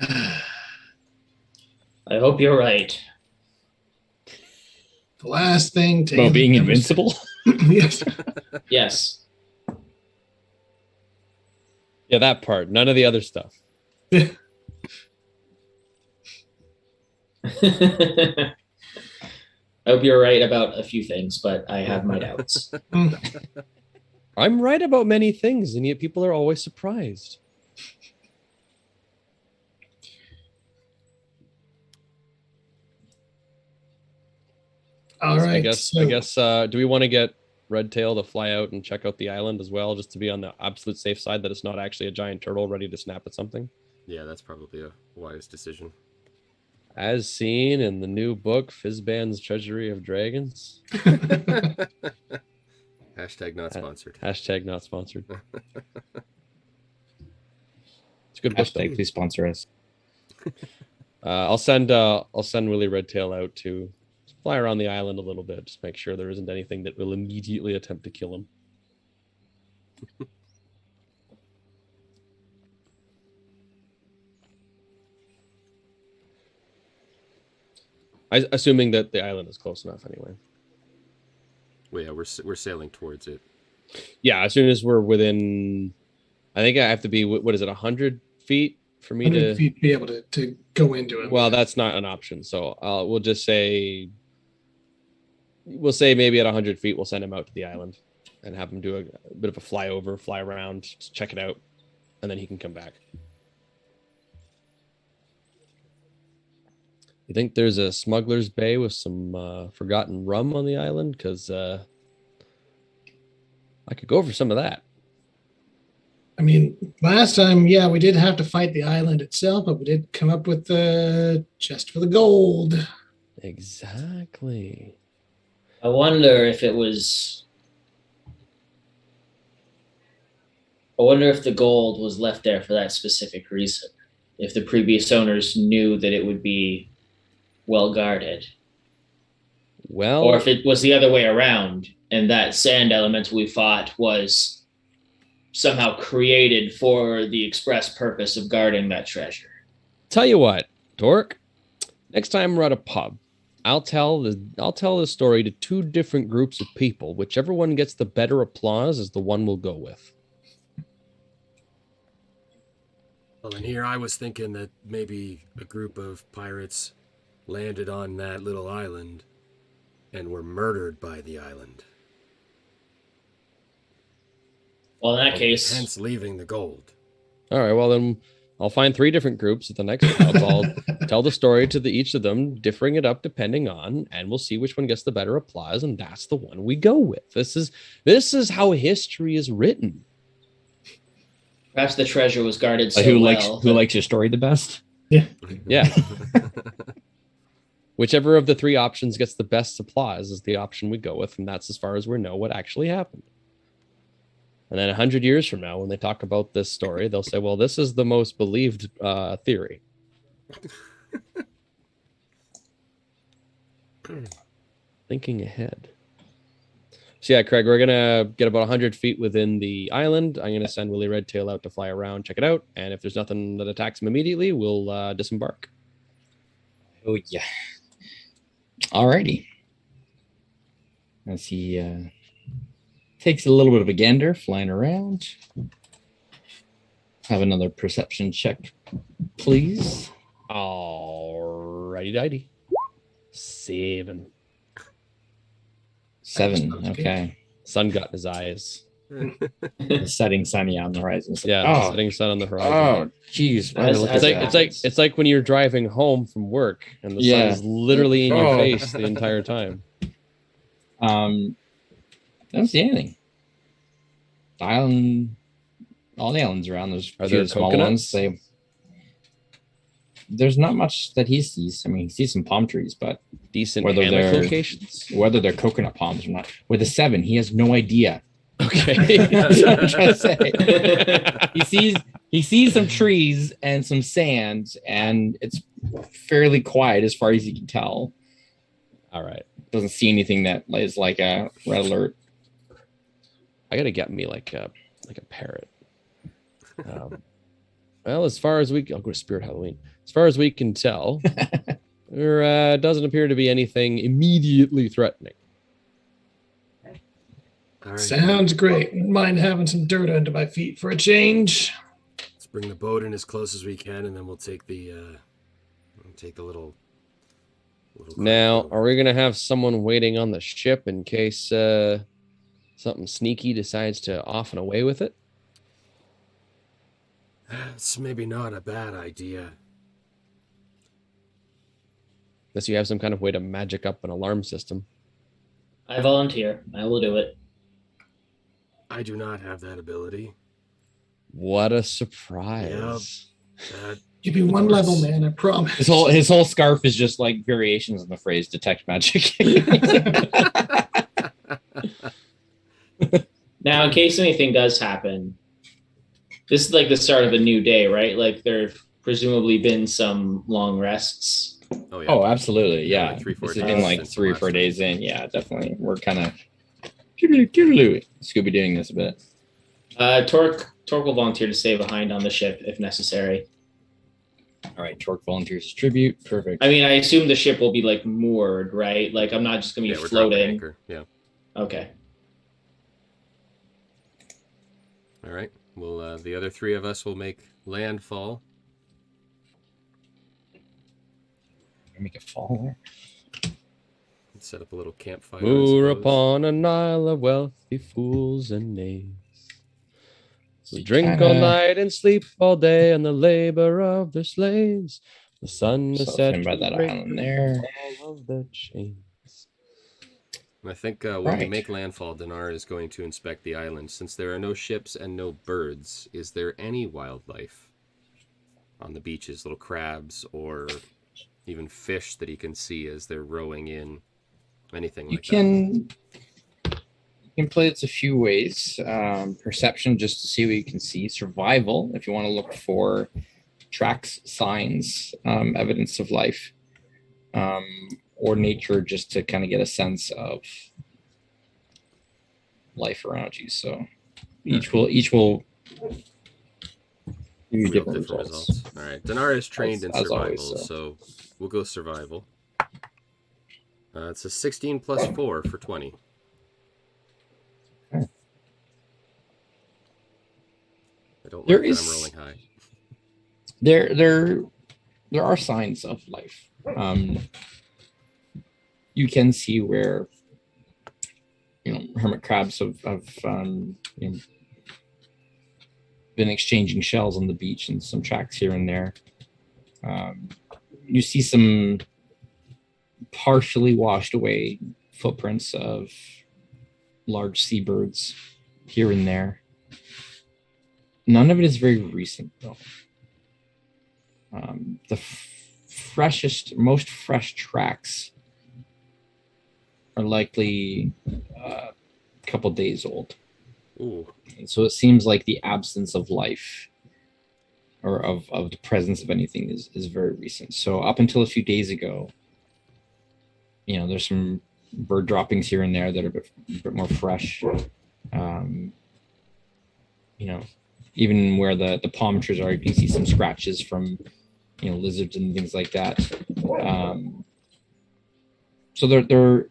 I hope you're right. The last thing to About being invincible. Yes. Yes. Yeah, that part. None of the other stuff. I hope you're right about a few things, but I have my doubts. I'm right about many things, and yet people are always surprised. All right. I guess. Do we want to get Redtail to fly out and check out the island as well, just to be on the absolute safe side that it's not actually a giant turtle ready to snap at something? Yeah, that's probably a wise decision. As seen in the new book, Fizban's Treasury of Dragons. Hashtag not sponsored. Hashtag not sponsored. It's a good book, though. Hashtag please sponsor us. I'll send Willie Redtail out to fly around the island a little bit, just make sure there isn't anything that will immediately attempt to kill him. Assuming that the island is close enough anyway. Well, yeah, we're sailing towards it. Yeah, as soon as we're within, I think I have to be, what is it, 100 feet for me 100 to feet be able to go into it. Well, that's not an option. So we'll just say, we'll say maybe at 100 feet, we'll send him out to the island and have him do a bit of a flyover, fly around, just check it out, and then he can come back. You think there's a smuggler's bay with some forgotten rum on the island? Because I could go for some of that. I mean, last time, yeah, we did have to fight the island itself, but we did come up with the chest for the gold. Exactly. I wonder if it was. I wonder if the gold was left there for that specific reason. If the previous owners knew that it would be well guarded. Well, Or if it was the other way around and that sand elemental we fought was somehow created for the express purpose of guarding that treasure. tell you what, Dork. Next time we're at a pub, I'll tell the story to two different groups of people. Whichever one gets the better applause is the one we'll go with. Well, and here I was thinking that maybe a group of pirates landed on that little island and were murdered by the island. Well, in that case, Hence leaving the gold. All right, well then I'll find three different groups at the next pub. I'll tell the story to each of them, differing it up depending on, and we'll see which one gets the better applause, and that's the one we go with. This is how history is written. perhaps the treasure was guarded so Who well. likes your story the best? Yeah. Whichever of the three options gets the best applause is the option we go with, and that's as far as we know what actually happened. And then 100 years from now, when they talk about this story, they'll say, well, this is the most believed theory. Thinking ahead. So yeah, Craig, we're going to get about 100 feet within the island. I'm going to send Willie Redtail out to fly around, check it out. And if there's nothing that attacks him immediately, we'll disembark. Oh yeah. Alrighty. as he takes a little bit of a gander, flying around. Have another perception check, please. Alrighty, righty. 7. 7. Okay. Sun got in his eyes. The setting sun, yeah, on the horizon. It's like, Yeah, the setting sun on the horizon. Oh, jeez. It's like when you're driving home from work and the sun is literally in your face the entire time. I don't see anything. The island, all the islands around. There's a few small ones. There's not much that he sees. I mean, he sees some palm trees, but decent whether locations, whether they're coconut palms or not. With a 7, he has no idea. Okay, that's what I'm trying to say. He sees some trees and some sand, and it's fairly quiet as far as he can tell. All right, doesn't see anything that is like a red alert. I gotta get me like a parrot. Well, as far as I'll go to Spirit Halloween. As far as we can tell, there doesn't appear to be anything immediately threatening. Right. Sounds great. Mind having some dirt under my feet for a change. Let's bring the boat in as close as we can, and then we'll take the little now, are we gonna have someone waiting on the ship in case something sneaky decides to off and away with it? It's maybe not a bad idea. Unless you have some kind of way to magic up an alarm system. I volunteer. I will do it. I do not have that ability. What a surprise. Yep. Give me one level, man, I promise. His whole scarf is just like variations on the phrase detect magic. Now, in case anything does happen, this is like the start of a new day, right? Like there've presumably been some long rests. Oh, yeah. Oh, absolutely. Yeah. Like 3-4 this days. has been like 3 or 4 days in. Yeah, definitely. We're kind of Scooby doing this a bit. Torque will volunteer to stay behind on the ship if necessary. All right, Torque volunteers to tribute. Perfect. I mean, I assume the ship will be like moored, right? Like I'm not just gonna be floating. Yeah. Okay. All right. Well, the other 3 of us will make landfall. Make a fall there. Let's set up a little campfire. Moor upon an isle of wealthy fools and knaves. We drink all night and sleep all day, and the labor of their slaves. The sun is set by that island there. All of the chains. I think when we make landfall, Dinar is going to inspect the island. Since there are no ships and no birds, is there any wildlife on the beaches? Little crabs or even fish that he can see as they're rowing in? Anything like that? You can play this a few ways. Perception, just to see what you can see. Survival, if you want to look for tracks, signs, evidence of life. Or nature, just to kind of get a sense of life around you. So each will give you different results. All right. Dinar is trained in survival, always, so we'll go survival. It's a 16 plus 4 for 20. Okay. I don't like that I'm rolling high. There are signs of life. You can see where hermit crabs have been exchanging shells on the beach, and some tracks here and there. You see some partially washed away footprints of large seabirds here and there. None of it is very recent, though. The most fresh tracks are likely a couple days old. Ooh. And so it seems like the absence of life or of the presence of anything is very recent. So up until a few days ago, there's some bird droppings here and there that are a bit more fresh. Even where the palm trees are, you can see some scratches from lizards and things like that. So there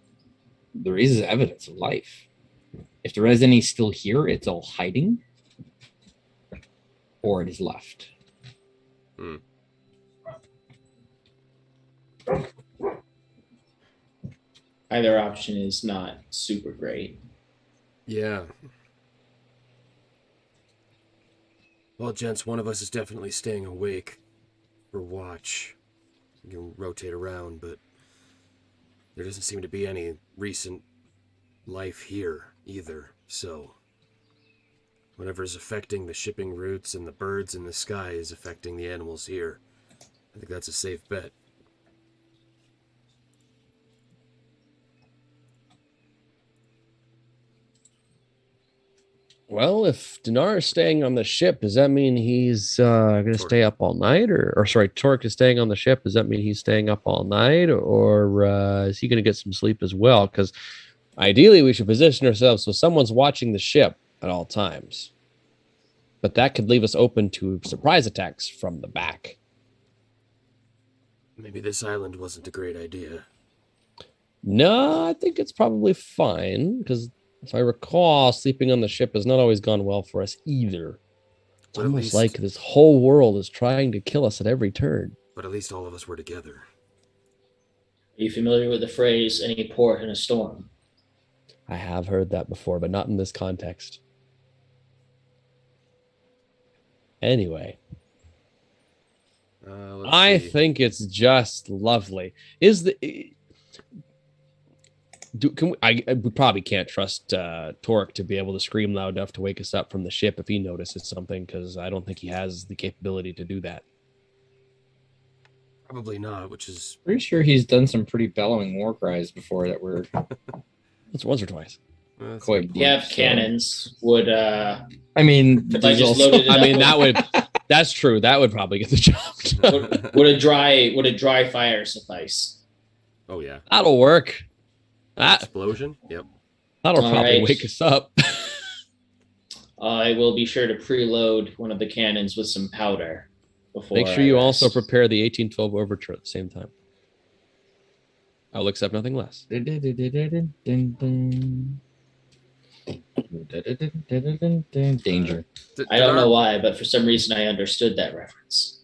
there is evidence of life. If there is any still here, it's all hiding, or it is left. Either option is not super great. Yeah. Well, gents, one of us is definitely staying awake for watch. We can rotate around, but there doesn't seem to be any recent life here either, so whatever's affecting the shipping routes and the birds in the sky is affecting the animals here. I think that's a safe bet. Well, if Dinar is staying on the ship, does that mean he's going to stay up all night? Or sorry, Torque is staying on the ship. Does that mean he's staying up all night? Or is he going to get some sleep as well? Because ideally, we should position ourselves so someone's watching the ship at all times. But that could leave us open to surprise attacks from the back. Maybe this island wasn't a great idea. No, I think it's probably fine. Because if I recall, sleeping on the ship has not always gone well for us either. It's But at almost least- like this whole world is trying to kill us at every turn. But at least all of us were together. Are you familiar with the phrase, any port in a storm? I have heard that before, but not in this context. Anyway, Let's I see. think it's just lovely. Is the we probably can't trust Torque to be able to scream loud enough to wake us up from the ship if he notices something, because I don't think he has the capability to do that. Probably not, which is... Pretty sure he's done some pretty bellowing war cries before that were It's once or twice. that's quite. If you have so- cannons, would I mean, I there's just also- loaded it I up mean, with- that would. That's true. That would probably get the job done. would a dry fire suffice? Oh, yeah. That'll work. That'll Explosion? Yep. probably Alright. wake us up. I will be sure to preload one of the cannons with some powder before. Make sure I you also rest. prepare the 1812 overture at the same time. I'll accept nothing less. Danger. I don't know why, but for some reason I understood that reference.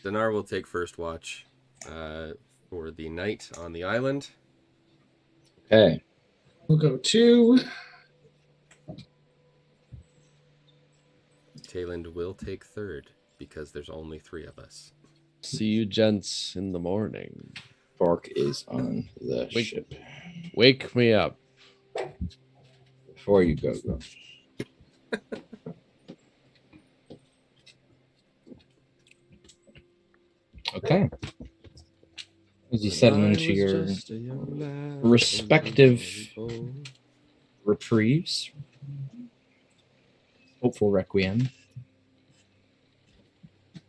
Dinar will take first watch for the night on the island. Okay. We'll go 2. Tayland will take third because there's only 3 of us. See you gents in the morning. Fork is on the Wait. ship. Wake me up. Before you go. Okay. As you settle into your respective reprieves, hopeful requiem,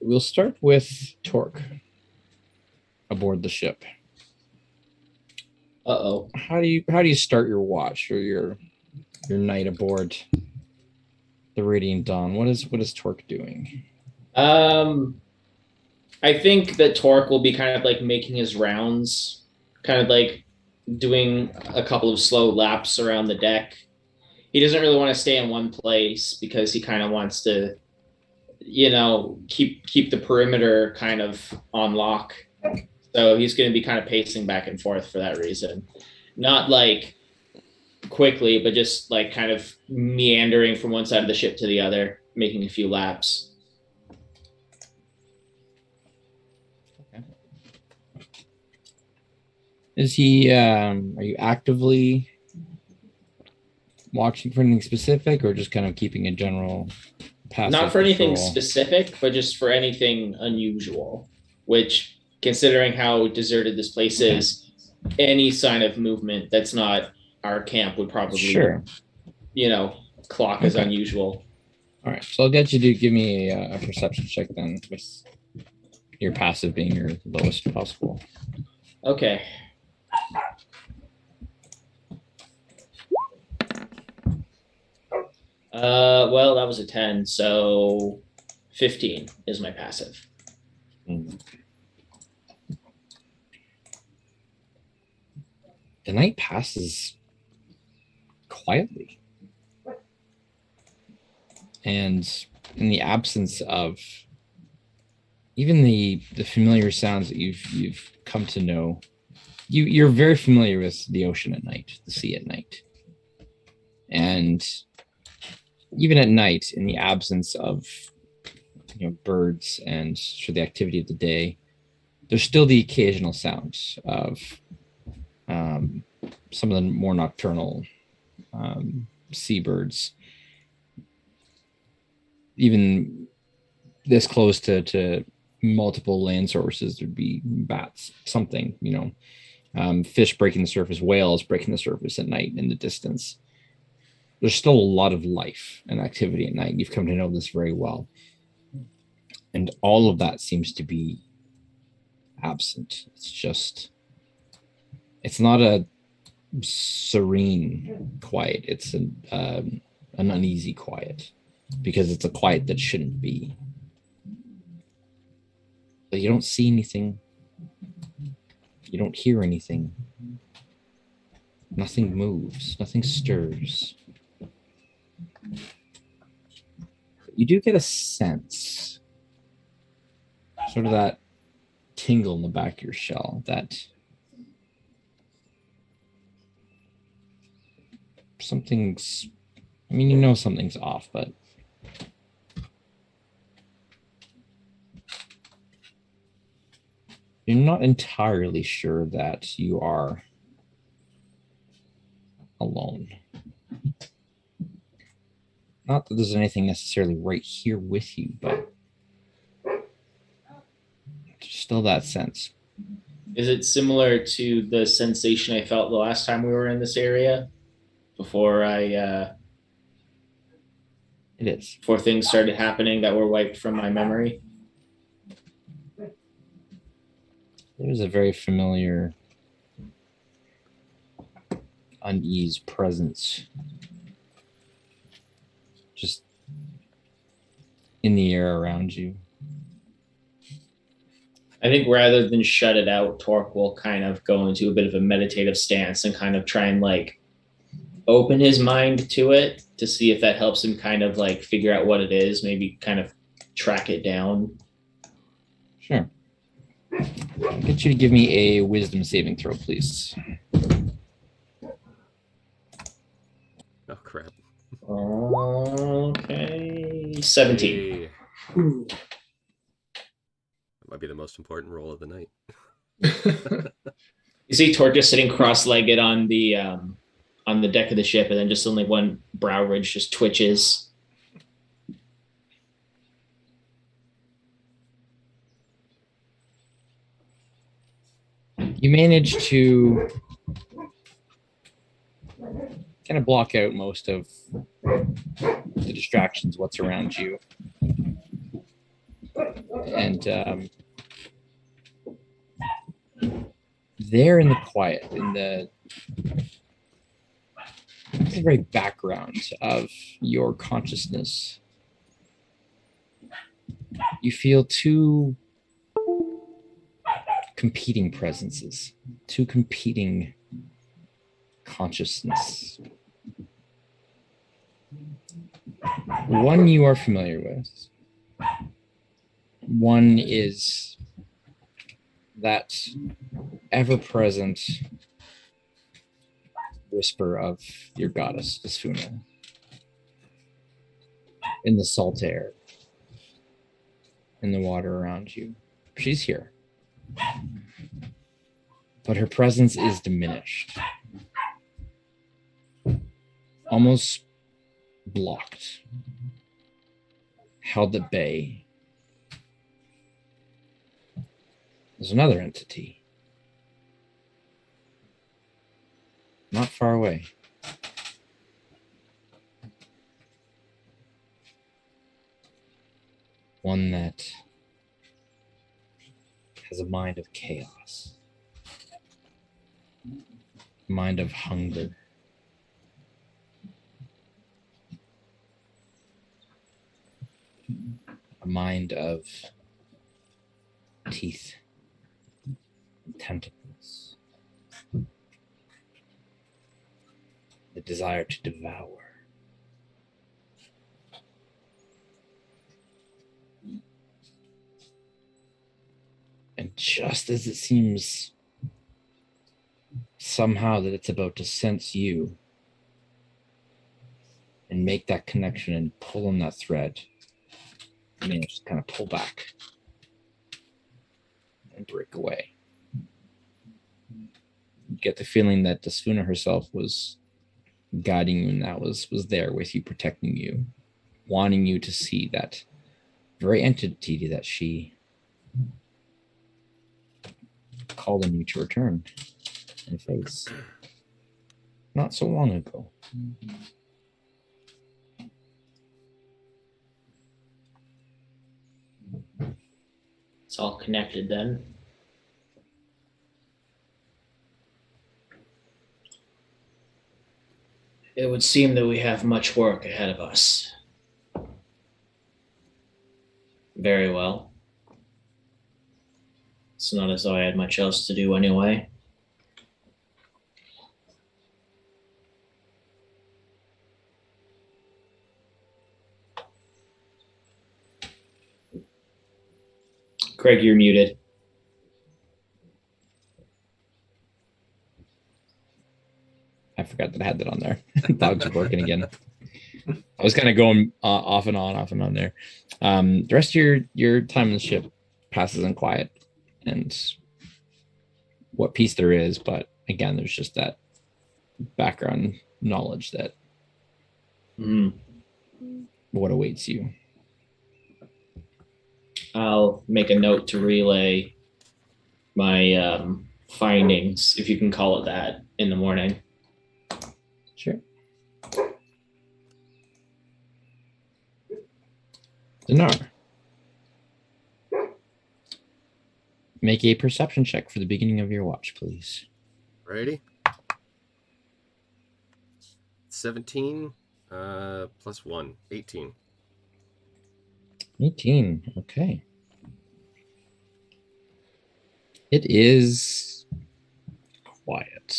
we'll start with Torque aboard the ship. Uh-oh. How do you start your watch or your night aboard the Radiant Dawn? What is Torque doing? I think that Torque will be kind of like making his rounds, kind of like doing a couple of slow laps around the deck. He doesn't really want to stay in one place because he kind of wants to, keep the perimeter kind of on lock. So he's going to be kind of pacing back and forth for that reason. Not like quickly, but just like kind of meandering from one side of the ship to the other, making a few laps. Is he are you actively watching for anything specific or just kind of keeping a general passive Not for anything patrol? specific, but just for anything unusual, which, considering how deserted this place is, any sign of movement that's not our camp would probably, Sure. clock as Okay. unusual. All right, so I'll get you to give me a perception check then, with your passive being your lowest possible. Okay. Well, that was a 10, so 15 is my passive. night passes quietly. And in the absence of even the familiar sounds that you've come to know, you're very familiar with the ocean at night, the sea at night. And even at night, in the absence of birds and the activity of the day, there's still the occasional sounds of some of the more nocturnal seabirds. Even this close to multiple land sources, there'd be bats, something, fish breaking the surface, whales breaking the surface at night in the distance. There's still a lot of life and activity at night. You've come to know this very well. And all of that seems to be absent. It's not a serene quiet. It's an uneasy quiet, because it's a quiet that shouldn't be. But you don't see anything. You don't hear anything. Nothing moves. Nothing stirs. You do get a sense, sort of that tingle in the back of your shell, that something's off, but you're not entirely sure that you are alone. Not that there's anything necessarily right here with you, but there's still that sense. Is it similar to the sensation I felt the last time we were in this area? Before it is. Before things started happening that were wiped from my memory? There's a very familiar unease presence just in the air around you. I think rather than shut it out, Torque will kind of go into a bit of a meditative stance and kind of try and open his mind to it to see if that helps him kind of figure out what it is, maybe kind of track it down. Sure. I'll get you to give me a wisdom saving throw, please. Oh, crap. Okay. 17. Hey. That might be the most important roll of the night. You see Torque just sitting cross-legged on the deck of the ship, and then just suddenly one brow ridge just twitches. You manage to kind of block out most of the distractions, what's around you. And there in the quiet, in the very background of your consciousness, you feel two competing presences, two competing consciousness. One you are familiar with. One is that ever-present whisper of your goddess, Isfuna, in the salt air, in the water around you. She's here. But her presence is diminished. Almost blocked. Held at bay. There's another entity. Not far away. One that has a mind of chaos. A mind of hunger. A mind of teeth and tentacles. the desire to devour. And just as it seems somehow that it's about to sense you and make that connection and pull on that thread, you manage to kind of pull back and break away. You get the feeling that Desfuna herself was guiding you, and that was there with you, protecting you, wanting you to see that very entity that she called on you to return and face not so long ago. It's all connected then. It would seem that we have much work ahead of us. Very well. It's not as though I had much else to do anyway. Craig, you're muted. I forgot that I had that on there. Dogs are working again. I was kind of going off and on there. The rest of your time in the ship passes in quiet, and what peace there is, but again, there's just that background knowledge that what awaits you. I'll make a note to relay my findings, if you can call it that, in the morning. Sure. Dinar, make a perception check for the beginning of your watch, please. Righty. 17 plus 1, 18. 18. Okay. It is quiet.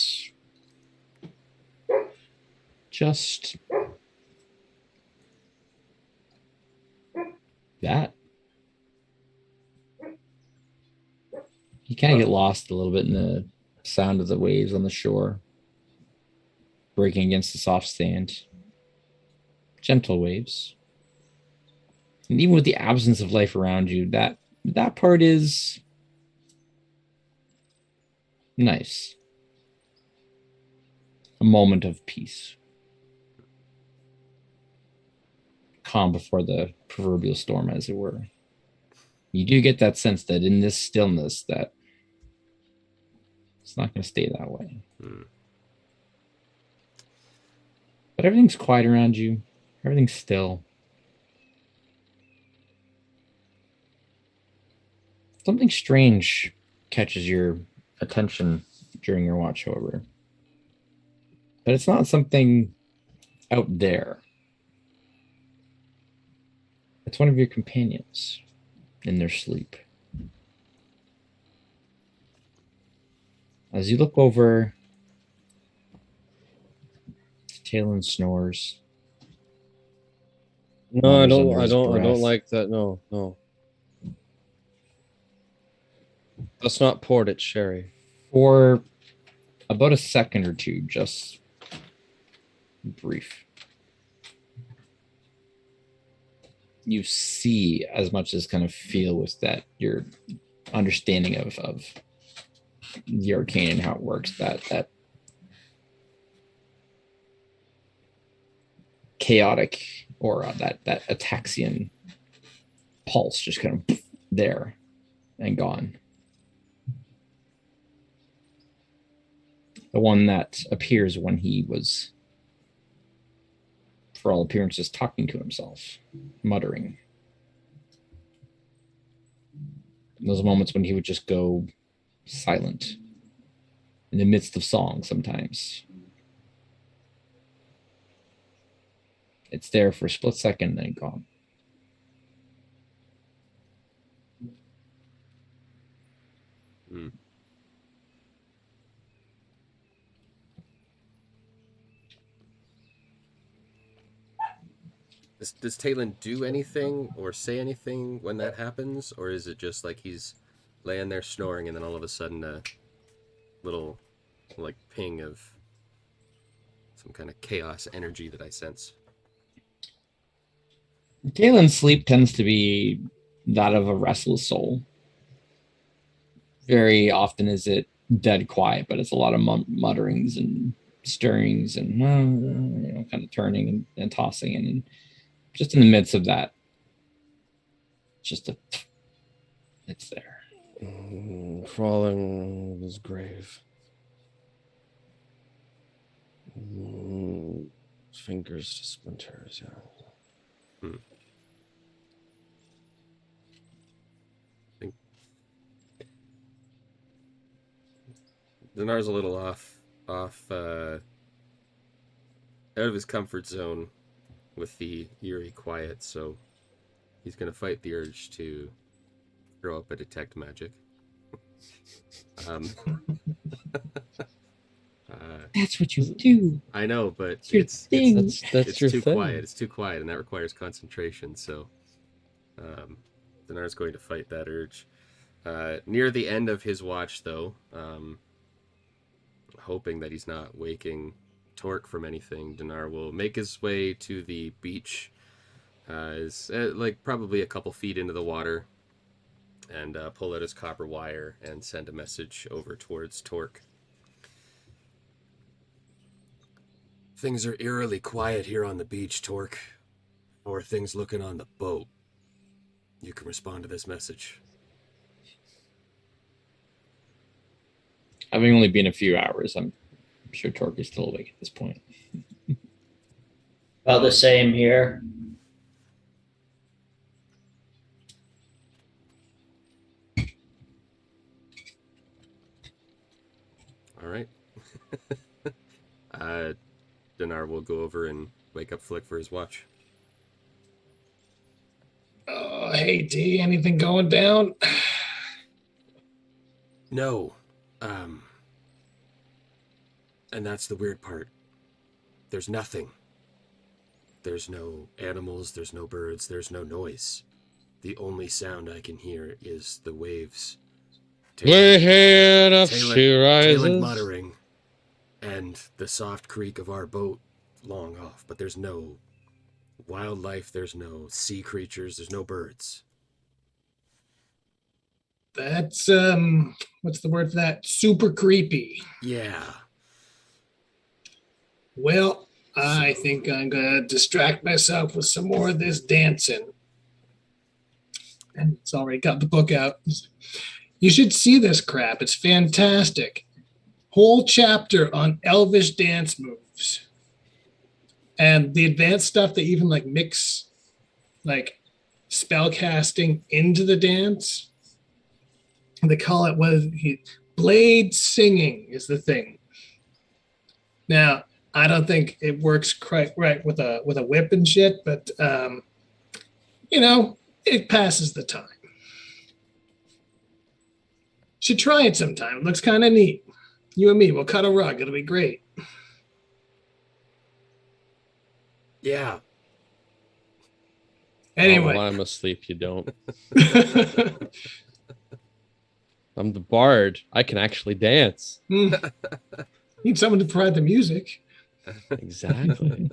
Just that. You kind of get lost a little bit in the sound of the waves on the shore, breaking against the soft sand. Gentle waves. And even with the absence of life around you, that part is nice. A moment of peace. Calm before the proverbial storm, as it were. You do get that sense that in this stillness that it's not going to stay that way. But everything's quiet around you. Everything's still. Something strange catches your attention during your watch, however. But it's not something out there. It's one of your companions in their sleep. As you look over, Talon snores. No, I Mutters under his don't breath. like that. No. That's not port, it's sherry. For about a second or two, just brief. You see as much as kind of feel with that your understanding of the arcane and how it works, that chaotic aura, that ataxian pulse just kind of there and gone. The one that appears when he was, for all appearances, talking to himself, muttering. Those moments when he would just go silent in the midst of song sometimes. It's there for a split second and then gone. Does Talon do anything or say anything when that happens, or is it just like he's laying there snoring and then all of a sudden a little like ping of some kind of chaos energy that I sense? Talon's sleep tends to be that of a restless soul. Very often is it dead quiet, but it's a lot of mutterings and stirrings and kind of turning and tossing, and just in the midst of that, it's there. Crawling on his grave. Fingers to splinters, yeah. Dinar's a little off out of his comfort zone with the eerie quiet, so he's going to fight the urge to throw up a detect magic. That's what you do. I know, but That's it's your too thing. quiet. It's too quiet, and that requires concentration. So, Dinar's going to fight that urge. Near the end of his watch, though, hoping that he's not waking Torque from anything, Dinar will make his way to the beach. Is like probably a couple feet into the water, and pull out his copper wire and send a message over towards Torque. Things are eerily quiet here on the beach, Torque. Or things looking on the boat. You can respond to this message. Having only been a few hours, I'm sure Torque is still awake at this point. About the same here. All right. Dinar will go over and wake up Flick for his watch. Oh, hey, D, anything going down? No. And that's the weird part. There's nothing. There's no animals, there's no birds, there's no noise. The only sound I can hear is the waves. Way ahead of she rises. Talon muttering, and the soft creak of our boat long off. But there's no wildlife, there's no sea creatures, there's no birds. That's, what's the word for that? Super creepy. Yeah. Well, I think I'm going to distract myself with some more of this dancing. And it's already got the book out. You should see this crap. It's fantastic. Whole chapter on elvish dance moves. And the advanced stuff, they even like mix like spell casting into the dance. They call it blade singing is the thing. Now, I don't think it works quite right with a whip and shit, but it passes the time. Should try it sometime. It looks kind of neat. You and me, we'll cut a rug. It'll be great. Yeah. Anyway. While I'm asleep, you don't. I'm the bard. I can actually dance. Need someone to provide the music. Exactly.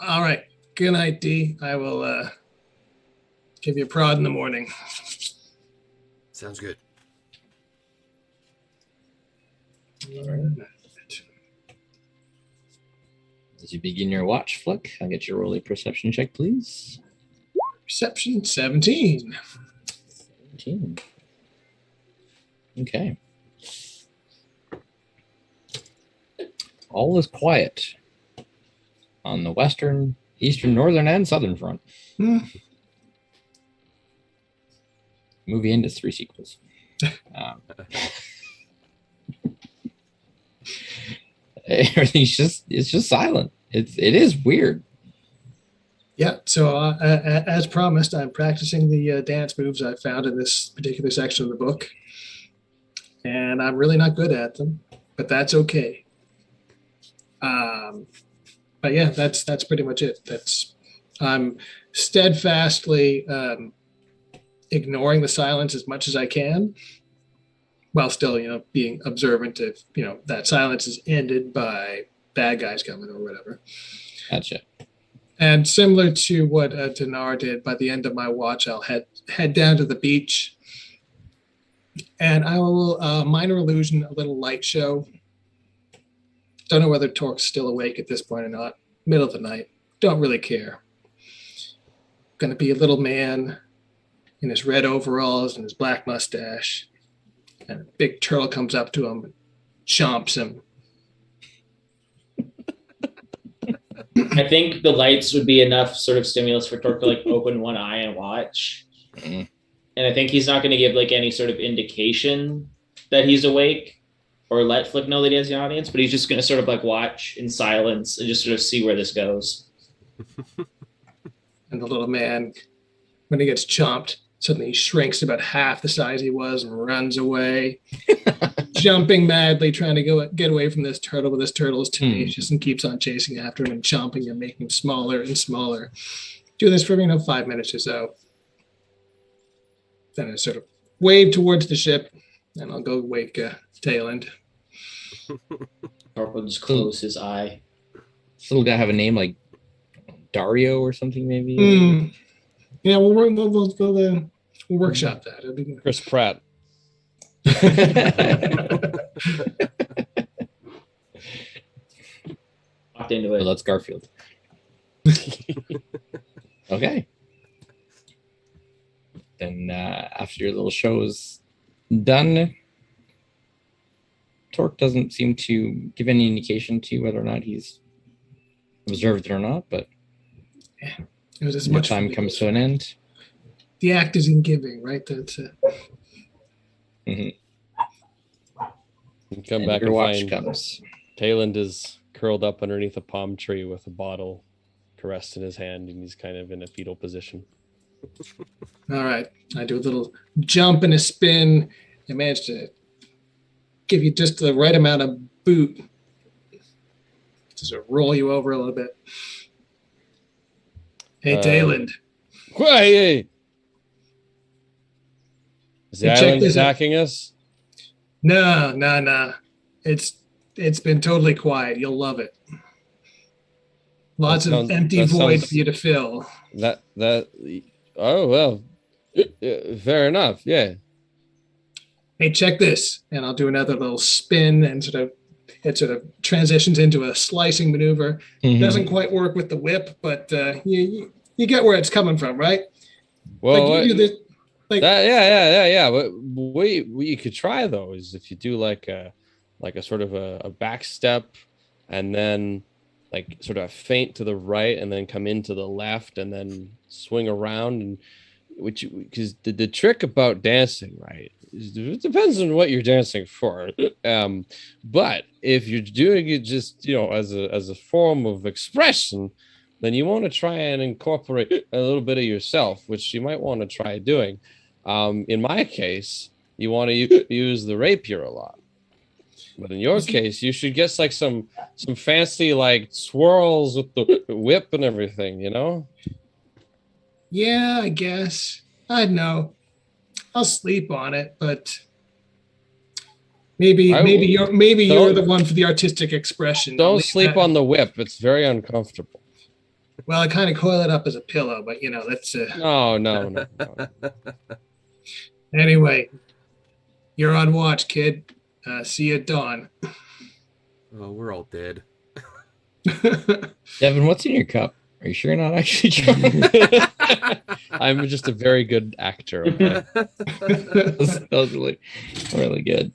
All right. Good night, D. I will give you a prod in the morning. Sounds good. All right. As you begin your watch, Flick, I'll get your roll a perception check, please. Perception 17. 17. Okay. All is quiet on the western, eastern, northern, and southern front. Movie ended 3 sequels. Everything's just silent. It is weird. Yeah. So as promised, I'm practicing the dance moves I found in this particular section of the book, and I'm really not good at them, but that's okay. But yeah, that's pretty much it. I'm steadfastly ignoring the silence as much as I can, while still, being observant of, that silence is ended by bad guys coming or whatever. Gotcha. And similar to what Dinar did, by the end of my watch, I'll head down to the beach, and I will minor illusion a little light show. Don't know whether Torque's still awake at this point or not. Middle of the night. Don't really care. Gonna be a little man in his red overalls and his black mustache. And a big turtle comes up to him and chomps him. I think the lights would be enough sort of stimulus for Torque to like open one eye and watch. Mm. And I think he's not going to give like any sort of indication that he's awake or let Flick know that he has the audience, but he's just going to sort of like watch in silence and just sort of see where this goes. And the little man, when he gets chomped, suddenly he shrinks to about half the size he was and runs away, jumping madly, trying to get away from this turtle. But this turtle is tenacious and keeps on chasing after him and chomping and making him smaller and smaller. Do this for 5 minutes or so. Then I sort of wave towards the ship, and I'll go wake Tailend. Torque will just close his eye. This little guy have a name like Dario or something, maybe? Yeah, we'll workshop that. It'll be good. Chris Pratt. Walked into Well, it. that's Garfield. Okay. Then after your little show is done, Torque doesn't seem to give any indication to whether or not he's observed it or not, but It was as the much time fun comes as- to an end. The act is in giving, right? That's Mhm. You come And back your and watch find comes. Tayland is curled up underneath a palm tree with a bottle caressed in his hand, and he's kind of in a fetal position. all right. I do a little jump and a spin. I managed to give you just the right amount of boot. Just to roll you over a little bit. Hey, Tailend. Hey! Is the Hey, check island this out. attacking us? No. It's been totally quiet. You'll love it. Lots of empty void for you to fill. Oh, well, fair enough. Yeah. Hey, check this. And I'll do another little spin and it sort of transitions into a slicing maneuver. Mhm. Doesn't quite work with the whip, but you get where it's coming from, right? Well, Like you do this, like yeah. What you could try though is if you do like a sort of a back step, and then like sort of a feint to the right, and then come into the left, and then swing around, and because the trick about dancing, right? It depends on what you're dancing for. But if you're doing it just as a form of expression, then you want to try and incorporate a little bit of yourself, which you might want to try doing. In my case, you want to use the rapier a lot. But in your case, you should get like some fancy like swirls with the whip and everything, yeah, I guess. I don't know. I'll sleep on it, but maybe you're the one for the artistic expression. I'll Don't leave sleep that- on the whip. It's very uncomfortable. Well, I kind of coil it up as a pillow, but that's No. anyway. You're on watch, kid. See you at dawn. Oh, we're all dead. Devin, what's in your cup? Are you sure you're not actually drunk? I'm just a very good actor. Okay? That was really, really good.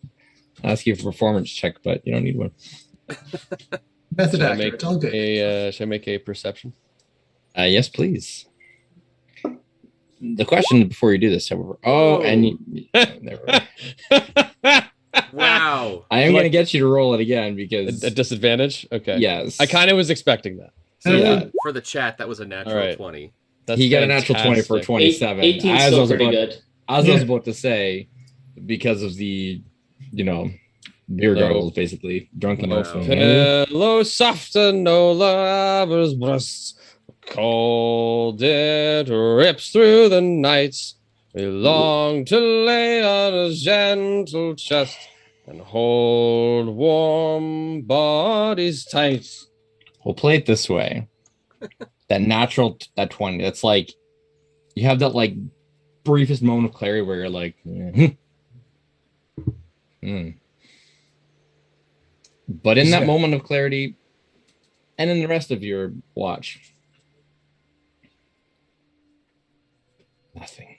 I'll ask you for a performance check, but you don't need one. Method Should I actor. make It's all good. should I make a perception? Yes, please. The question before you do this, however. Whoa. Never mind. Wow. I am going to get you to roll it again because A disadvantage? Okay. yes, I kind of was expecting that. So Yeah. for the chat, that was a natural All right. 20. That's he got a natural 20 for fantastic. 27. 18 As I still was pretty about- good. As I Yeah. was about to say, because of the, beer gargles, basically. Drunken Wow. elf. Pillow soft and no lover's breasts. Cold it rips through the nights. We long to lay on a gentle chest and hold warm bodies tight. We'll play it this way. That 20. That's like you have that like briefest moment of clarity where you're like, But in that moment of clarity, and in the rest of your watch, nothing.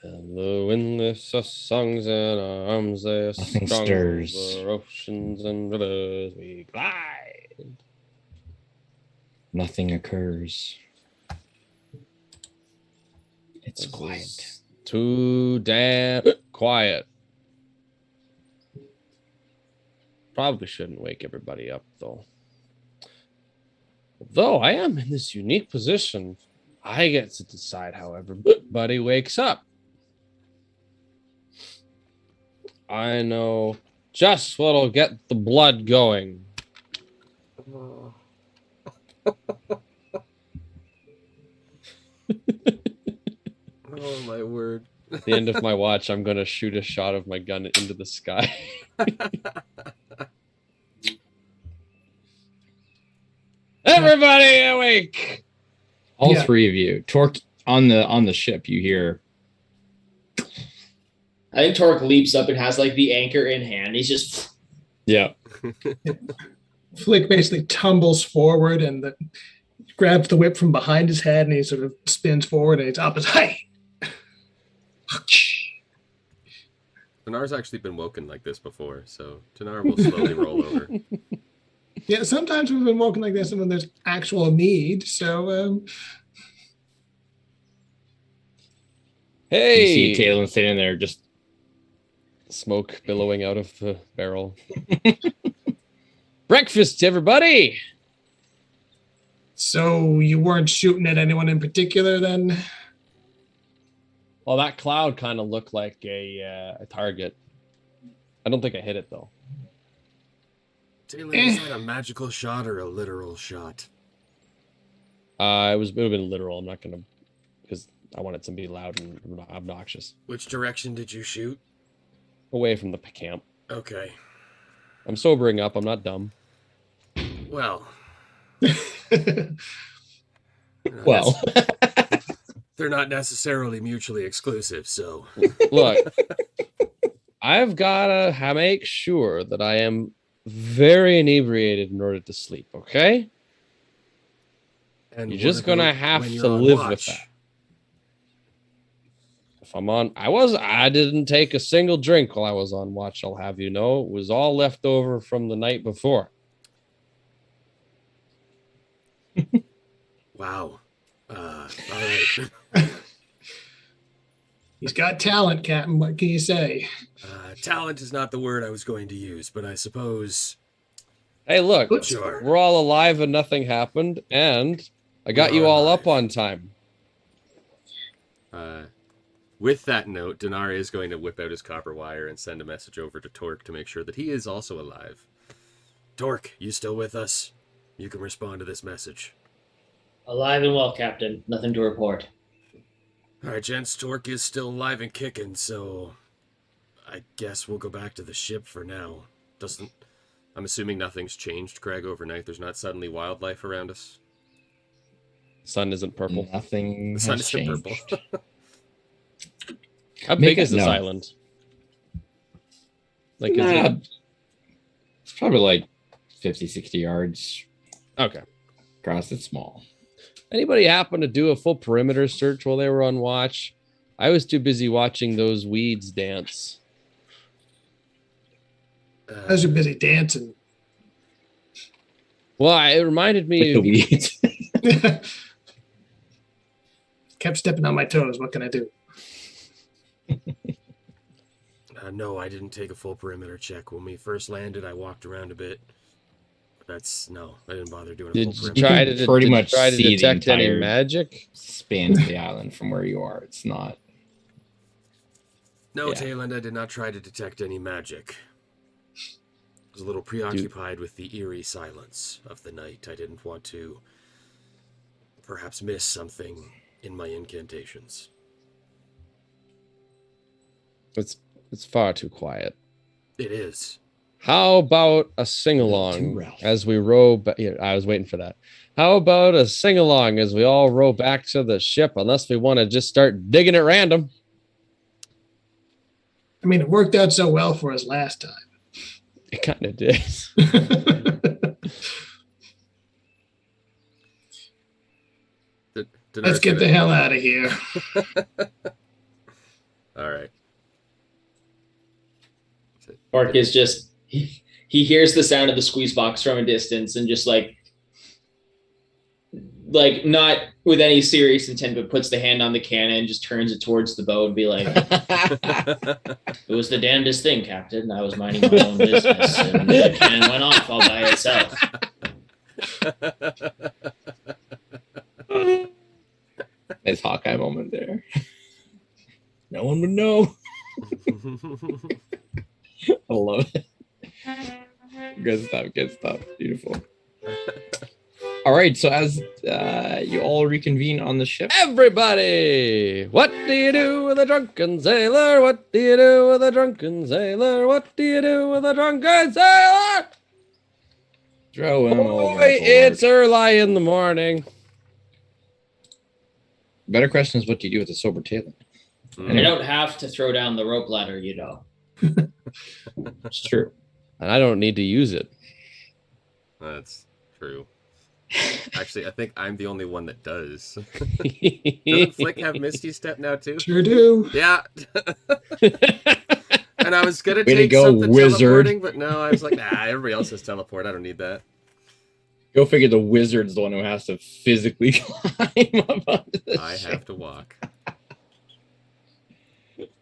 And the wind lifts us songs in our arms, they are Nothing strong stirs. over oceans and rivers we glide. Nothing occurs. It's This quiet. is too damn quiet. Probably shouldn't wake everybody up, though. Although I am in this unique position, I get to decide how everybody wakes up. I know just what'll get the blood going. Oh my word. At the end of my watch, I'm going to shoot a shot of my gun into the sky. Everybody awake! All Yeah. three of you. Torque on the ship, you hear I think Torque leaps up and has like the anchor in hand. He's just yeah. Flick basically tumbles forward and grabs the whip from behind his head and he sort of spins forward and it's up his height. Tanar's actually been woken like this before, so Tanar will slowly roll over. Yeah, sometimes we've been woken like this and when there's actual need. So Hey! You see Talon sitting there just Smoke billowing out of the barrel. Breakfast, everybody! so you weren't shooting at anyone in particular then? Well, that cloud kind of looked like a target. I don't think I hit it, though. Taylor, is that a magical shot or a literal shot? It would have been literal. I'm not going to... Because I wanted somebody loud and obnoxious. Which direction did you shoot? Away from the camp. Okay. I'm sobering up. I'm not dumb. Well. well. They're not necessarily mutually exclusive, so. Look, I've got to make sure that I am very inebriated in order to sleep, okay? And You're just what going to about have when to you're on live with watch? that. If I'm on, I didn't take a single drink while I was on watch, I'll have you know. It was all left over from the night before. Wow. All right. He's got talent, Captain. What can you say? Talent is not the word I was going to use, but I suppose. Hey, look, Sure. we're all alive and nothing happened, and I got you all up on time. With that note, Dinar is going to whip out his copper wire and send a message over to Torque to make sure that he is also alive. Torque, you still with us? You can respond to this message. alive and well, Captain. Nothing to report. All right, gents, Torque is still alive and kicking, so I guess we'll go back to the ship for now. I'm assuming nothing's changed, Craig, overnight. There's not suddenly wildlife around us. Sun isn't purple. Nothing The sun has isn't changed. purple. How Make big is it this no. island? Like, is Nah, it's probably like 50, 60 yards it... Okay. across. It's small. Anybody happen to do a full perimeter search while they were on watch? I was too busy watching those weeds dance. Those are busy dancing. Well, it reminded me Like the of... weeds. Kept stepping on my toes. What can I do? No, I didn't take a full perimeter check. When we first landed, I walked around a bit. No, I didn't bother doing a Did full you perimeter. try can to, pretty did you much try to see the detect any entire- magic? Spans the island from where you are. It's not. No, Yeah. Tayland, I did not try to detect any magic. was a little preoccupied with the eerie silence of the night. I didn't want to perhaps miss something in my incantations. It's far too quiet. It is. How about a Too sing-along Ralph. as we row back? Yeah, I was waiting for that. How about a sing-along as we all row back to the ship, unless we want to just start digging at random? I mean, it worked out so well for us last It kind of did. time. Let's get the hell out of here. All right. Mark is just he hears the sound of the squeeze box from a distance and just like not with any serious intent, but puts the hand on the cannon, just turns it towards the bow and be like, "It was the damnedest thing, Captain. I was minding my own business, and the cannon went off all by itself." Nice Hawkeye moment there. No one would know. I love it. Good stuff. Beautiful. All right, so as you all reconvene on the ship, Everybody, what do you do with a drunken sailor? What do you do with a drunken sailor? What do you do with a drunken sailor? throw him Boy, overboard. it's early in the morning. Better question is, what do you do with a sober tailor? You don't have to throw down the rope ladder, you know. It's true. And I don't need to use it. That's true. Actually, I think I'm the only one that does. Doesn't Flick have Misty Step now too? Sure do. Yeah. And I was gonna Way to take go, something wizard. teleporting, but no, I was like, nah, everybody else has teleport. I don't need that. Go figure the wizard's the one who has to physically climb up onto the I ship. have to walk.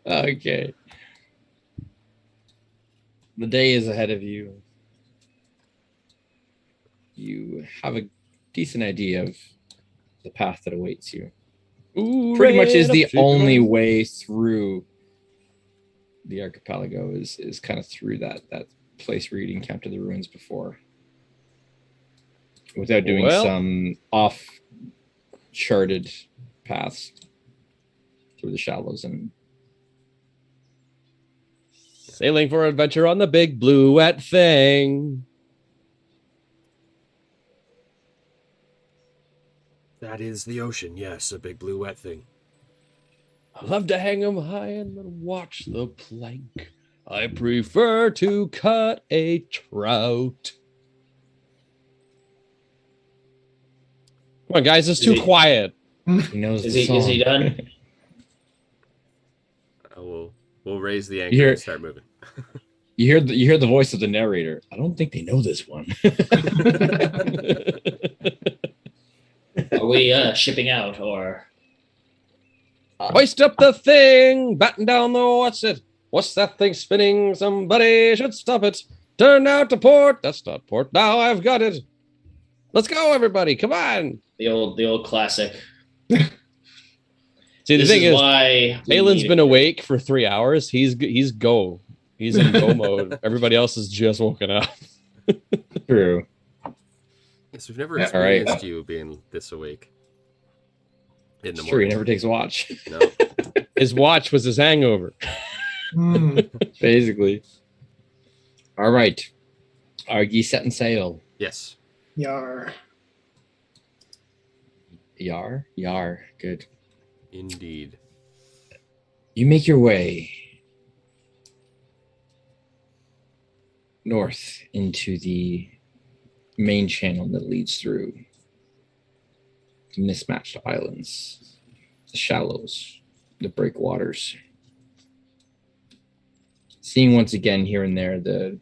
Okay. The day is ahead of you. You have a decent idea of the path that awaits you. Pretty much is the only way through the archipelago is kind of through that place where you encountered the ruins before. Without doing some off-charted paths through the shallows and Sailing for adventure on the big blue wet thing. That is the ocean, yes, a big blue wet thing. I love to hang 'em high and then watch the plank. I prefer to cut a trout. Come on, guys, it's too quiet. he knows Is the he song. done? We'll raise the anchor Hear- and start moving. You hear the voice of the narrator. I don't think they know this one. Are we shipping out or? Hoist up the thing, batten down the what's it? What's that thing spinning? Somebody should stop it. Turn out to port. That's not port. Now I've got it. Let's go, everybody. Come on. The old classic. See, the This thing is, why Balin's been awake for 3 hours. He's go. He's in go mode. Everybody else is just woken up. True. Yes, we've never Yeah, all right. experienced you being this awake. In the It's true. He morning. never takes a watch. No. His watch was his hangover. Basically. All right. Are ye setting sail? Yes. Yar. Yar. Good. Indeed. You make your way north into the main channel that leads through the mismatched islands, the shallows, the breakwaters. Seeing once again here and there the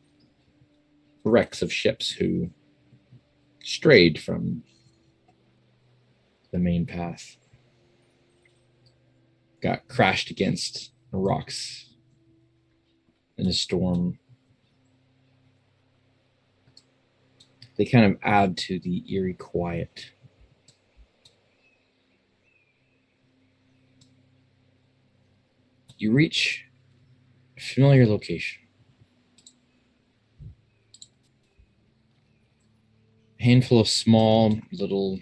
wrecks of ships who strayed from the main path, got crashed against rocks in a storm. They kind of add to the eerie quiet. You reach a familiar location. handful of small little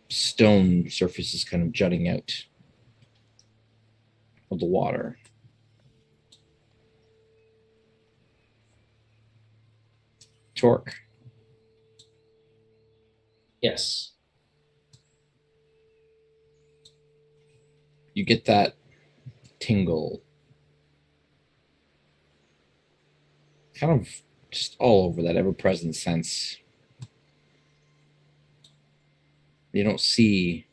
stone surfaces kind of jutting out of the water. Torque. Yes. You get that tingle kind of just all over, that ever-present sense. You don't see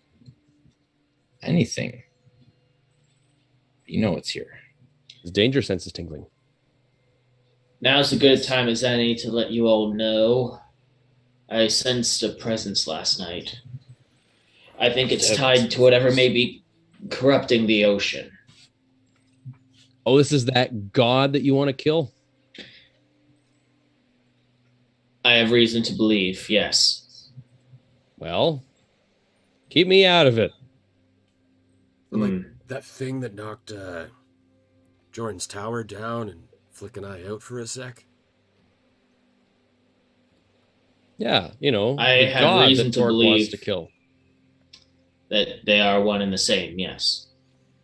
anything. You know it's here. His danger sense is tingling. Now's a good time as any to let you all know I sensed a presence last night. I think it's tied to whatever may be corrupting the ocean. Oh, this is that god that you want to kill? I have reason to believe, yes. Well, keep me out of it. Like that thing that knocked Jordan's tower down and Flick and I out for a sec. Yeah, you know, I the have god reason that to Torque wants believe to kill. that they are one and the same, yes.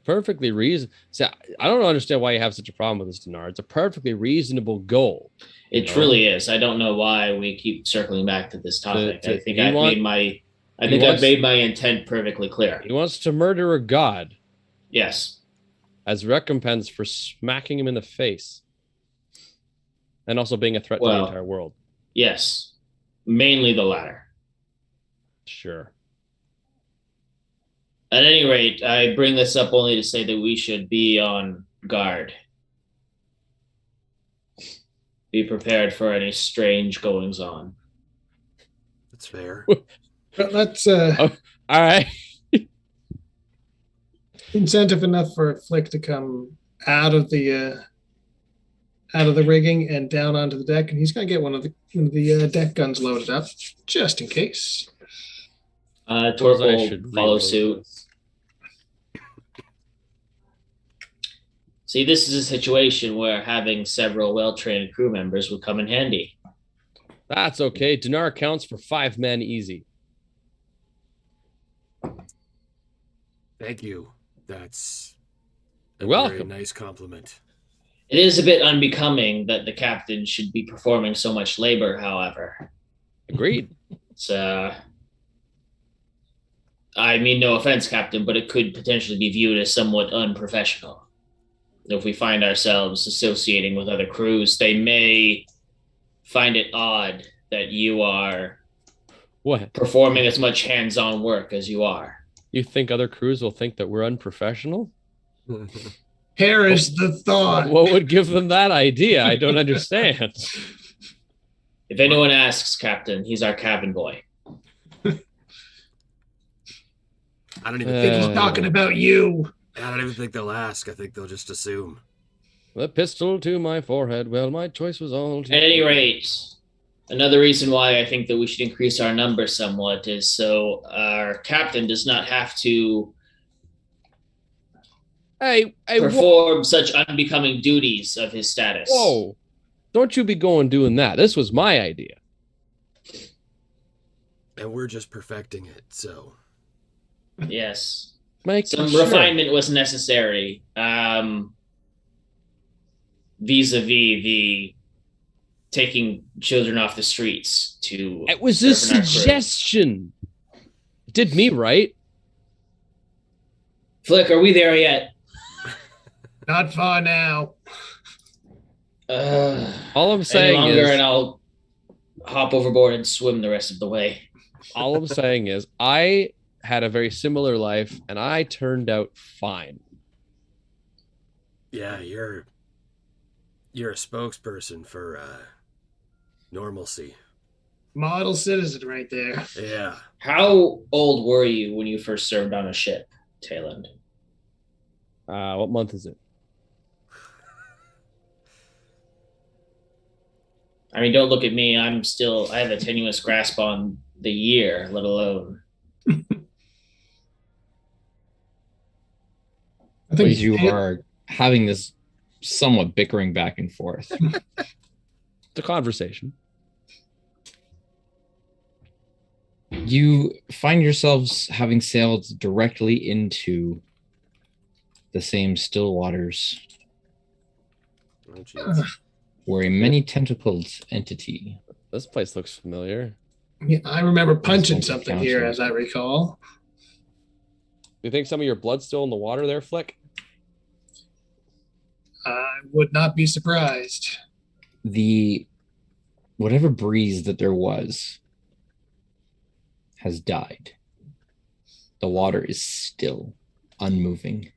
Perfectly reason. See, I don't understand why you have such a problem with this, Dinar. It's a perfectly reasonable goal. It truly is. I don't know why we keep circling back to this topic. I think I've made my intent perfectly clear. He wants to murder a god. Yes. As recompense for smacking him in the face. And also being a threat to the entire world. Yes. Mainly the latter. Sure. At any rate, I bring this up only to say that we should be on guard. Be prepared for any strange goings on. That's fair. But let's all right. Incentive enough for Flick to come out of the rigging and down onto the deck, and he's going to get one of the deck guns loaded up just in case. Torque will follow suit. See, this is a situation where having several well-trained crew members would come in handy. That's okay. Dinar counts for 5 men easy. Thank you. That's You're welcome. Very nice compliment. It is a bit unbecoming that the captain should be performing so much labor, however. Agreed. It's, I mean, no offense, Captain, but it could potentially be viewed as somewhat unprofessional. If we find ourselves associating with other crews, they may find it odd that you are performing as much hands-on work as you are. You think other crews will think that we're unprofessional? Perish the thought. What would give them that idea? I don't understand. If anyone asks, Captain, he's our cabin boy. I don't even think he's talking about you. I don't even think they'll ask. I think they'll just assume. The pistol to my forehead. Well, my choice was all to... At any rate, another reason why I think that we should increase our numbers somewhat is so our captain does not have to perform such unbecoming duties of his status. Whoa. Don't you be doing that. This was my idea. And we're just perfecting it, so... Yes. Some refinement was necessary vis-a-vis the taking children off the streets to... It was a suggestion. It did me right. Flick, are we there yet? Not far now. All I'm saying is... and I'll hop overboard and swim the rest of the way. All I'm saying is I had a very similar life and I turned out fine. Yeah, you're a spokesperson for normalcy. Model citizen right there. Yeah. How old were you when you first served on a ship, Tayland? What month is it? I mean, don't look at me. I have a tenuous grasp on the year, let alone. I think you are having this somewhat bickering back and forth. It's a conversation. You find yourselves having sailed directly into the same still waters Oh, jeez. where a many-tentacled entity. This place looks familiar. Yeah, I remember punching That's something what here, counts. as I recall. You think some of your blood's still in the water there, Flick? I would not be surprised. Whatever breeze that there was has died. The water is still unmoving.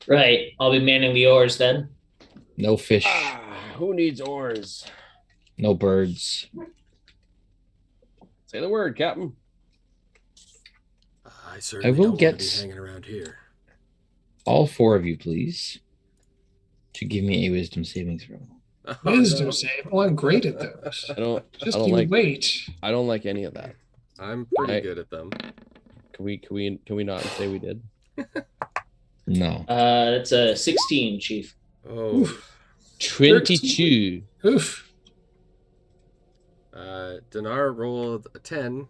Right. I'll be manning the oars then. No fish, Who needs oars? no birds. Say the word, Captain. I certainly will don't want get- to be hanging around here. All four of you, please, to give me a wisdom saving throw. Oh, Wisdom no. save. Oh, I'm great at those. I don't Just don't you like wait. I don't like any of that. I'm pretty I- good at them. Can we not say we did? No. That's a 16, Chief. Oh, Oof. 22. Oof. Dinar rolled a 10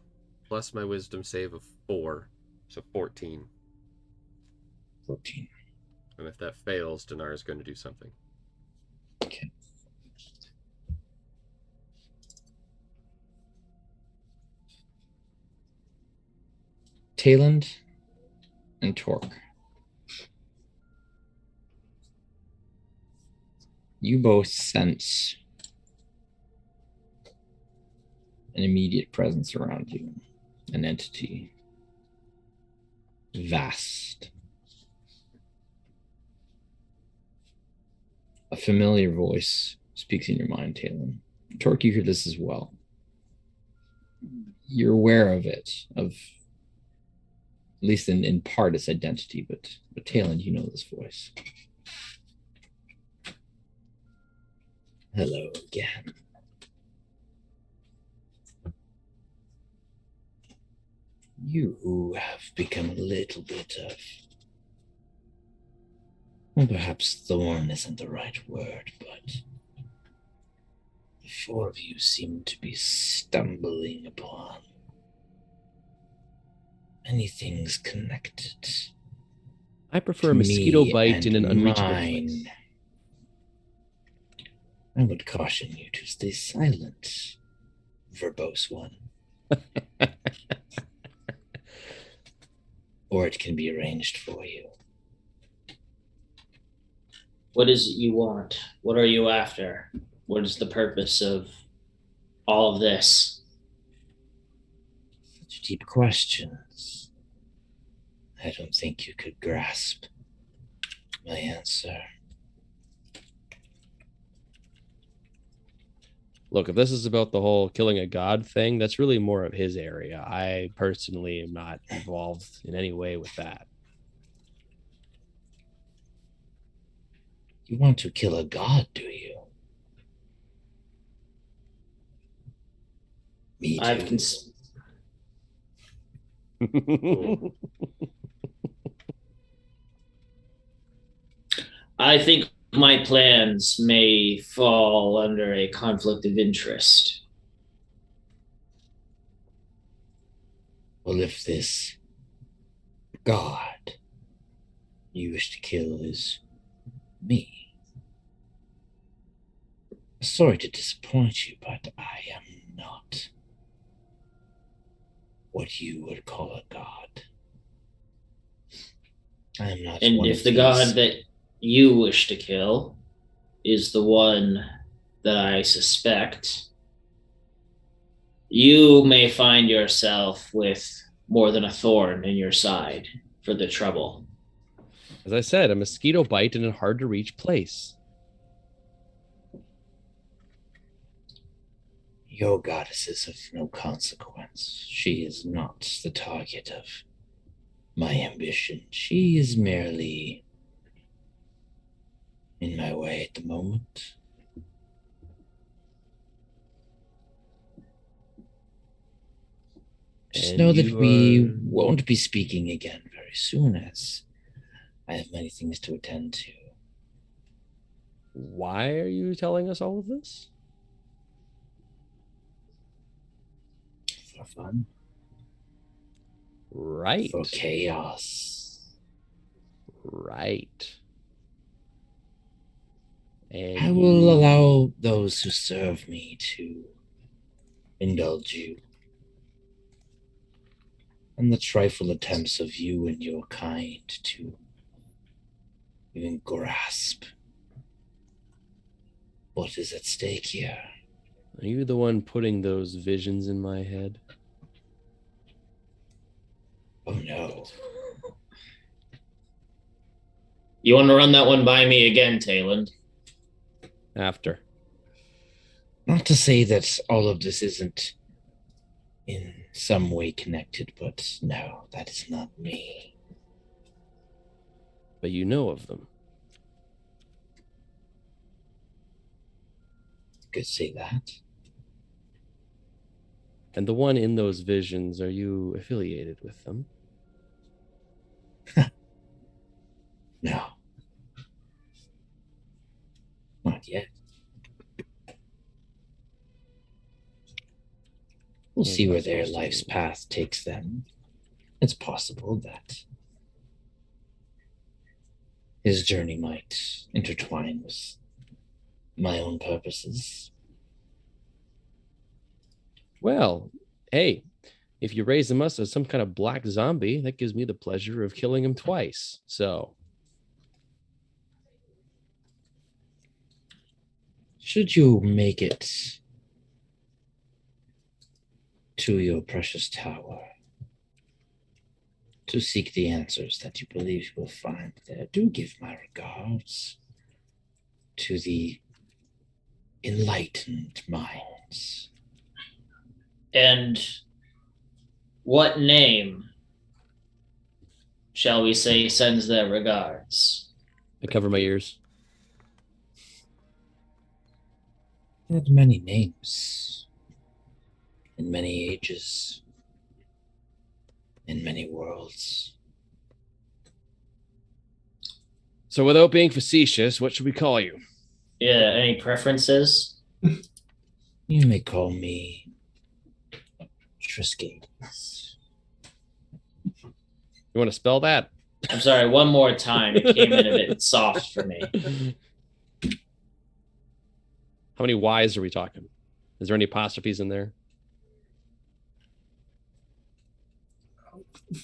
plus my wisdom save of 4, so 14. 14. And if that fails, Dinar is going to do something. Okay. Tayland and Torque. You both sense an immediate presence around you, an entity, vast. A familiar voice speaks in your mind, Talon. Torque, you hear this as well. You're aware of it, of at least in part its identity, but Talon, you know this voice. Hello again. You have become a little bit of, well, perhaps thorn isn't the right word, but the four of you seem to be stumbling upon many things connected. I prefer a to mosquito me bite in an and unreachable mine. place. I would caution you to stay silent, verbose one. Or it can be arranged for you. What is it you want? What are you after? What is the purpose of all of this? Such deep questions. I don't think you could grasp my answer. Look, if this is about the whole killing a god thing, that's really more of his area. I personally am not involved in any way with that. You want to kill a god, do you? Me too. I've I think my plans may fall under a conflict of interest. Well, if this god you wish to kill is me, sorry to disappoint you, but I am not what you would call a god. I am not And one if of the these. god that you wish to kill is the one that I suspect, you may find yourself with more than a thorn in your side for the trouble. As I said, a mosquito bite in a hard to reach place. Your goddess is of no consequence. She is not the target of my ambition. She is merely in my way at the moment. Just And know that you we are- won't be speaking again very soon, as I have many things to attend to. Why are you telling us all of this? for fun. Right. For chaos. Right. And I will allow those who serve me to indulge you in the trifle attempts of you and your kind to even grasp what is at stake here. Are you the one putting those visions in my head? Oh no. You want to run that one by me again, Tayland? After. Not to say that all of this isn't in some way connected, but no, that is not me. But you know of them. Could say that. And the one in those visions, are you affiliated with them? No. Not yet. We'll see where their life's path takes them. It's possible that his journey might intertwine with my own purposes. Well, hey, if you raise him up as some kind of black zombie, that gives me the pleasure of killing him twice. So, should you make it to your precious tower to seek the answers that you believe you will find there, do give my regards to the enlightened minds. And what name, shall we say, sends their regards? I cover my ears. They had many names, in many ages, in many worlds. So, without being facetious, what should we call you? Yeah, any preferences? You may call me Triscades. You want to spell that? I'm sorry, one more time. It came in a bit soft for me. How many Y's are we talking? Is there any apostrophes in there?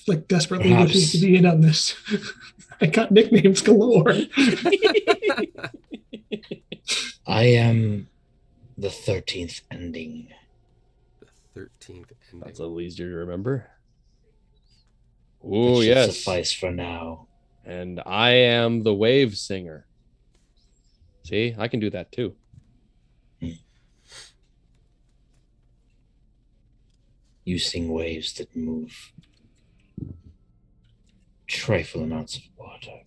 Flick desperately Perhaps. wishes to be in on this. I got nicknames galore. I am the 13th ending. The 13th ending. That's a little easier to remember. That Oh, should yes. suffice for now. And I am the wave singer. See, I can do that too. You sing waves that move trifle amounts of water.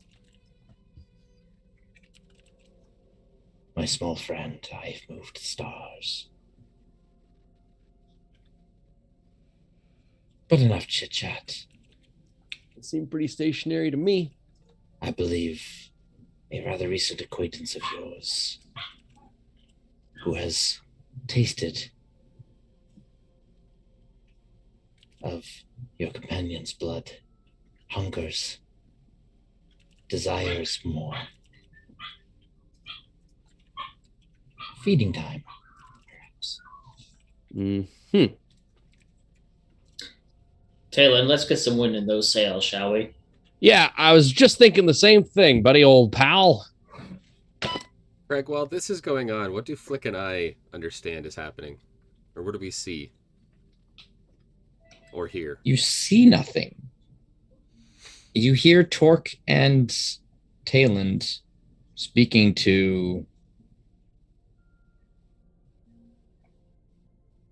My small friend, I've moved stars. But enough chit-chat. It seemed pretty stationary to me. I believe a rather recent acquaintance of yours who has tasted of your companion's blood hungers, desires more. Feeding time, perhaps. Mm-hmm. Taylor, let's get some wind in those sails, shall we? Yeah, I was just thinking the same thing, buddy, old pal. Greg, while this is going on, what do Flick and I understand is happening? Or what do we see? Or hear? You see nothing. You hear Torque and Tayland speaking to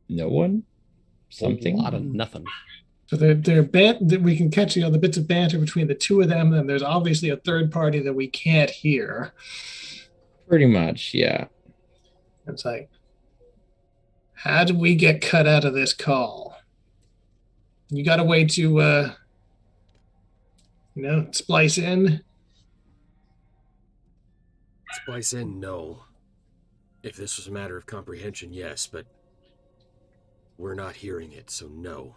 no one? Something? A lot of nothing. So they're that we can catch, the bits of banter between the two of them, and there's obviously a third party that we can't hear. Pretty much, yeah. It's like, how did we get cut out of this call? You got a way to, splice in? Splice in, no. If this was a matter of comprehension, yes, but We're not hearing it, so no.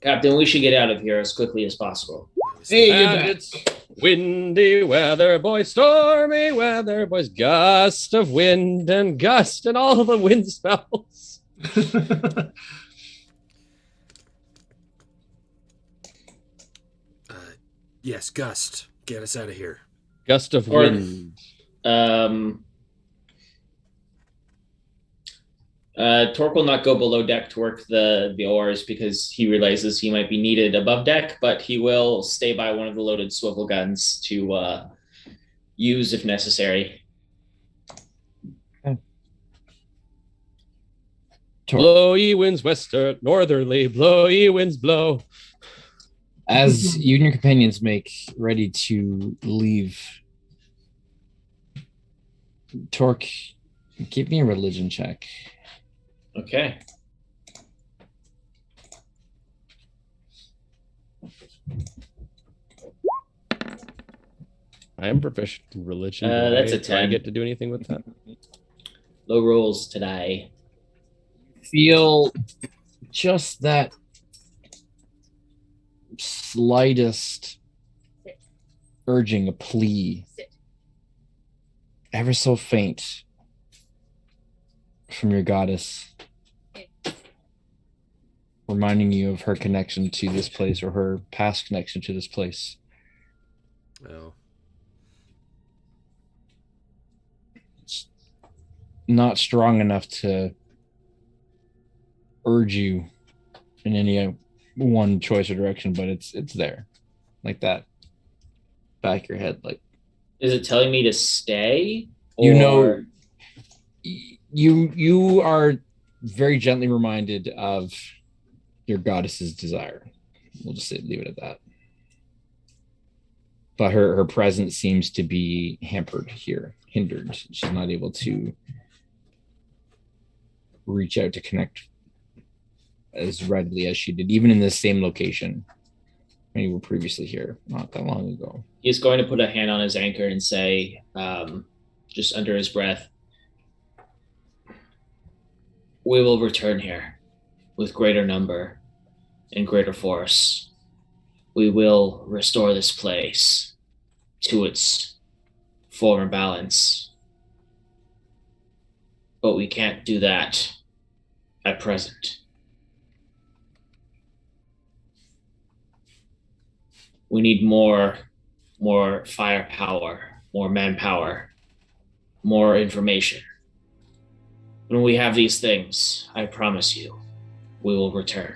Captain, we should get out of here as quickly as possible. Hey, you're And back. it's windy weather, boys, stormy weather, boys, gust of wind and gust and all the wind spells. Yes, Gust, get us out of here. Gust of Or- wind. Torque will not go below deck to work the oars because he realizes he might be needed above deck, but he will stay by one of the loaded swivel guns to use if necessary. Blow ye winds western, northerly, blow ye winds blow. As you and your companions make ready to leave, Torque, give me a religion check. Okay. I am proficient in religion. That's a Do I 10. get to do anything with that? Low rolls today. Feel just that slightest urging, a plea, ever so faint, from your goddess, reminding you of her connection to this place or her past connection to this place. Oh. It's not strong enough to urge you in any one choice or direction, but it's there, like that, back of your head. Like, Is it telling me to stay? you know, Or- you are very gently reminded of your goddess's desire. We'll just leave it at that. But her presence seems to be hindered. She's not able to reach out to connect as readily as she did, even in the same location when you were previously here, not that long ago. He's going to put a hand on his anchor and say, just under his breath, "We will return here with greater number and greater force. We will restore this place to its former balance. But we can't do that at present. We need more firepower, more manpower, more information. When we have these things, I promise you, we will return."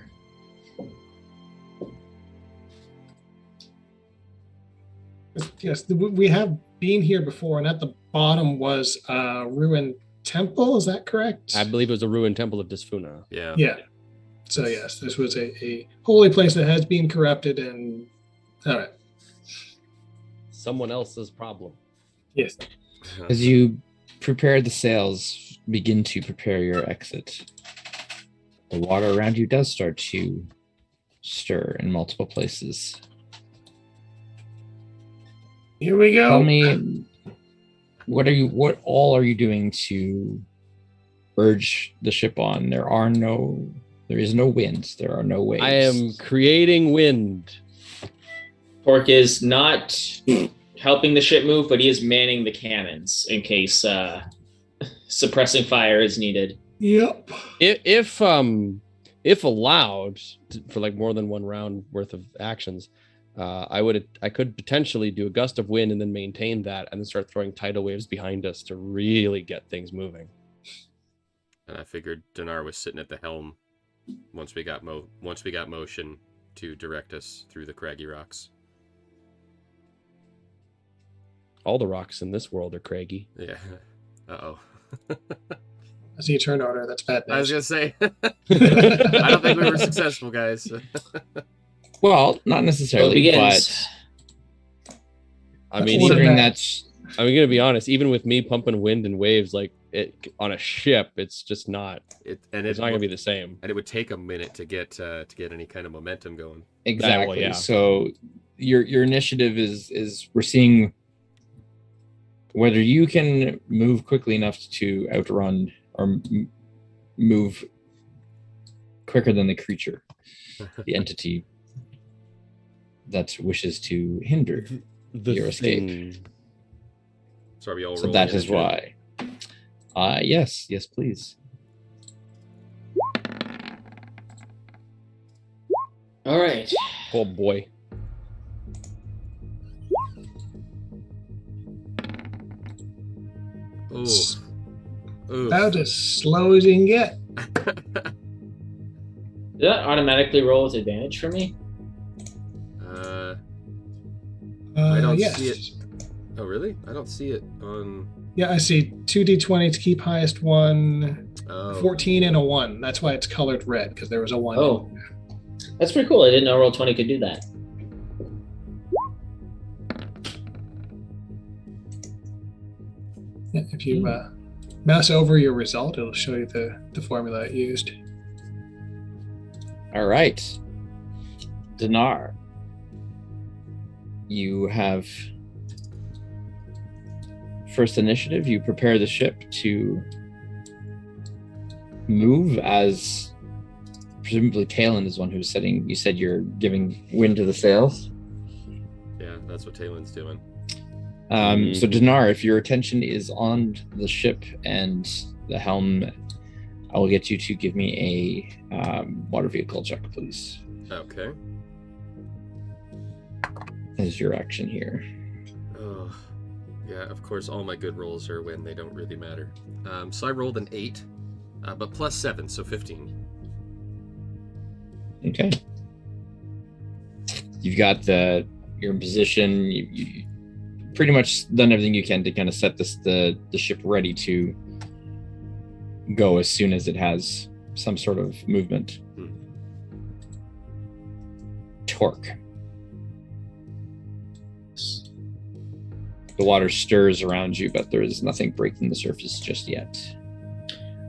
Yes, we have been here before, and at the bottom was a ruined temple. Is that correct? I believe it was a ruined temple of Disfuna. Yeah. Yeah. So yes, this was a holy place that has been corrupted, and all right. Someone else's problem. Yes. As you prepare the sails, begin to prepare your exit, the water around you does start to stir in multiple places. Here we go. Tell me, what all are you doing to urge the ship on? There is no wind. There are no waves. I am creating wind. Torque is not helping the ship move, but he is manning the cannons in case suppressing fire is needed. Yep. If allowed for like more than one round worth of actions, I could potentially do a gust of wind and then maintain that, and then start throwing tidal waves behind us to really get things moving. And I figured Dinar was sitting at the helm once we got motion to direct us through the craggy rocks. All the rocks in this world are craggy. Yeah. Uh-oh. That's the Eternal Order. That's bad I was news. gonna say, I don't think we were successful, guys. Well, not So it necessarily, begins. but I mean, Order considering that. that's I'm gonna be honest. Even with me pumping wind and waves, like it on a ship, it's just not. It's not gonna be the same. And it would take a minute to get any kind of momentum going. exactly. yeah. So your initiative is we're seeing whether you can move quickly enough to outrun move quicker than the creature, the entity that wishes to hinder your escape. So are we all So rolling that is initiative? why. Yes, please. All right. Oh boy. Ooh. About as slow as you can get. Did that automatically roll with advantage for me? I don't Yes. see it. Oh, really? I don't see it on. Yeah, I see 2d20 to keep highest one, Oh. 14 and a 1. That's why it's colored red, because there was a 1. Oh, that's pretty cool. I didn't know Roll20 could do that. Yeah, if you mouse over your result, it'll show you the formula it used. All right. Dinar, you have first initiative. You prepare the ship to move as presumably Talon is one who's setting. You said you're giving wind to the sails. Yeah, that's what Talon's doing. So Dinar, if your attention is on the ship and the helm, I will get you to give me a water vehicle check, please. Okay. As your action here. Oh, yeah. Of course, all my good rolls are when they don't really matter. So I rolled an 8, but plus 7, so 15. Okay. You've got you're in position. You pretty much done everything you can to kind of set the ship ready to go as soon as it has some sort of movement. Torque. The water stirs around you, but there is nothing breaking the surface just yet.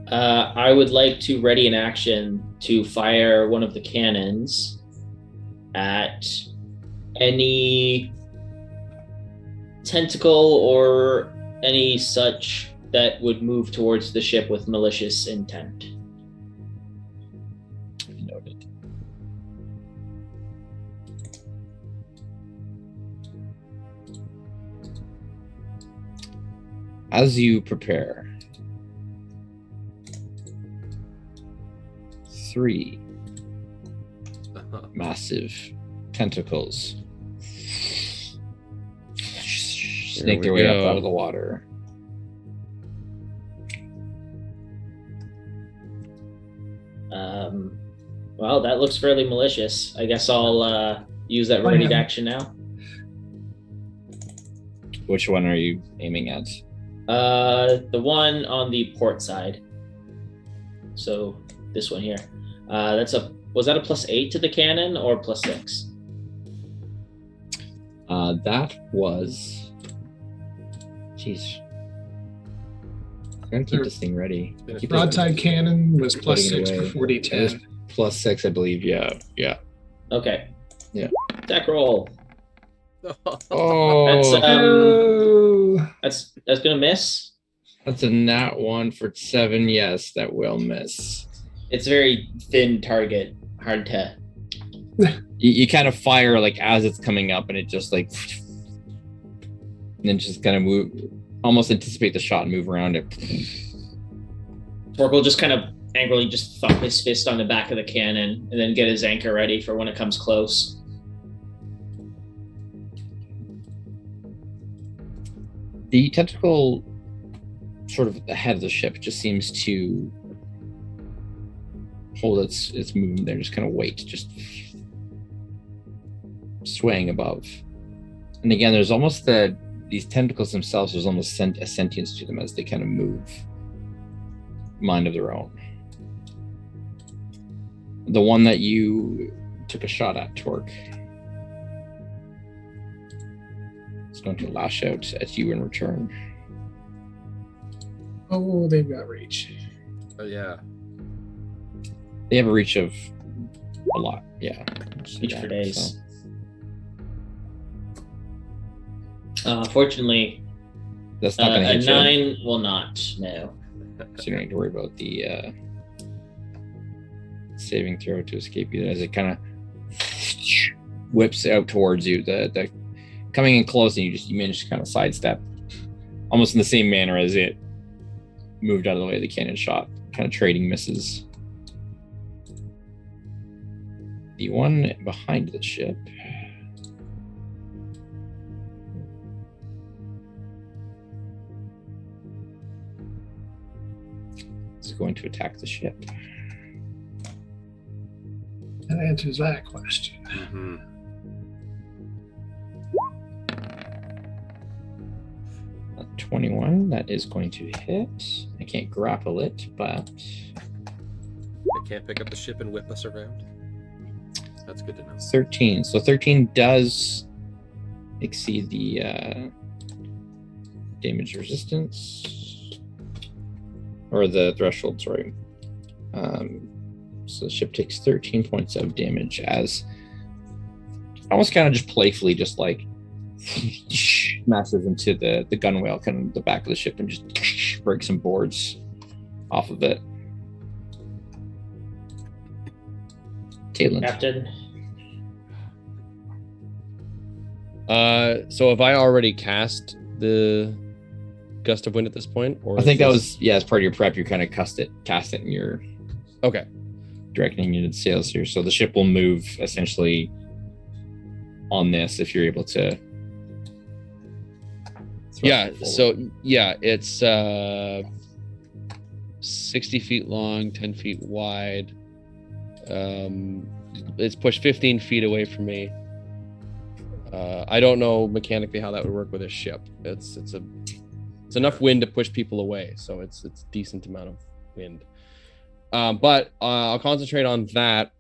I would like to ready an action to fire one of the cannons at any tentacle or any such that would move towards the ship with malicious intent. Noted. As you prepare, 3 massive tentacles snake their way up out of the water. Well, that looks fairly malicious. I guess I'll use that ready action now. Which one are you aiming at? The one on the port side. So this one here. Was that a +8 to the cannon or +6? That was. Jeez. I'm gonna keep this thing ready. Broadside cannon was +6 away. for 40-10. +6, I believe. Yeah. Okay. Yeah. Attack roll. Oh, That's gonna miss. that's a nat 1 for 7. Yes, that will miss. It's a very thin target, hard to. You kind of fire like as it's coming up, and it just like, and then just kind of move, almost anticipate the shot and move around it. Torque will just kind of angrily just thump his fist on the back of the cannon and then get his anchor ready for when it comes close. The tentacle, sort of ahead of the ship, just seems to hold its movement there, just kind of wait, just swaying above. And again, there's almost these tentacles themselves, there's almost a sentience to them as they kind of move, mind of their own. The one that you took a shot at, Torque, is going to lash out at you in return. Oh, they've got reach. Oh, yeah. They have a reach of a lot, yeah. Reach for days. So. Fortunately, That's not going to a hit 9 will not, no. So you don't need to worry about the saving throw to escape either, as it kind of whips out towards you. The coming in close, and you manage to kind of sidestep, almost in the same manner as it moved out of the way of the cannon shot, kind of trading misses. The one behind the ship is going to attack the ship. That answers that question. Mm-hmm. A 21, that is going to hit. I can't grapple it, but They can't pick up the ship and whip us around. That's good to know. 13. So 13 does exceed the damage resistance, or the threshold, sorry. So the ship takes 13 points of damage as almost kind of just playfully just like smashes into the gunwale, kind of the back of the ship, and just breaks some boards off of it. Talon. Captain. So have I already cast the gust of wind at this point? Or I think that was, as part of your prep, you kind of cast it and you're okay. directing unit sails here. So the ship will move essentially on this if you're able to. Yeah, so it's 60 feet long, 10 feet wide. It's pushed 15 feet away from me. I don't know mechanically how that would work with a ship. It's enough wind to push people away, so it's a decent amount of wind. But I'll concentrate on that,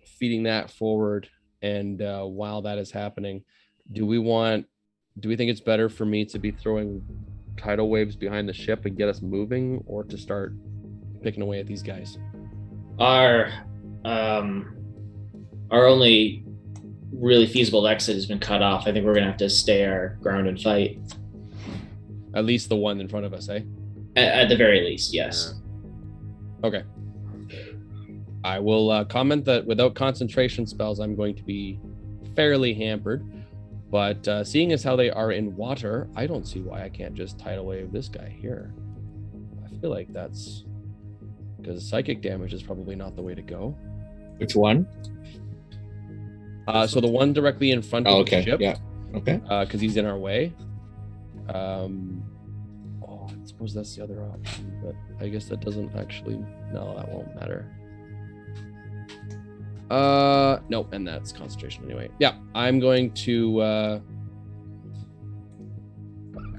feeding that forward, and while that is happening, do we think it's better for me to be throwing tidal waves behind the ship and get us moving, or to start picking away at these guys? Our only really feasible exit has been cut off. I think we're gonna have to stay our ground and fight. At least the one in front of us, eh? At the very least, yes. Okay. I will comment that without concentration spells, I'm going to be fairly hampered. But seeing as how they are in water, I don't see why I can't just tidal wave this guy here. I feel like that's because psychic damage is probably not the way to go. Which one? So the one directly in front of the ship. Yeah. Okay. Because he's in our way. I suppose that's the other option, but I guess that doesn't actually. No, that won't matter. Nope, and that's concentration anyway. Yeah, I'm going to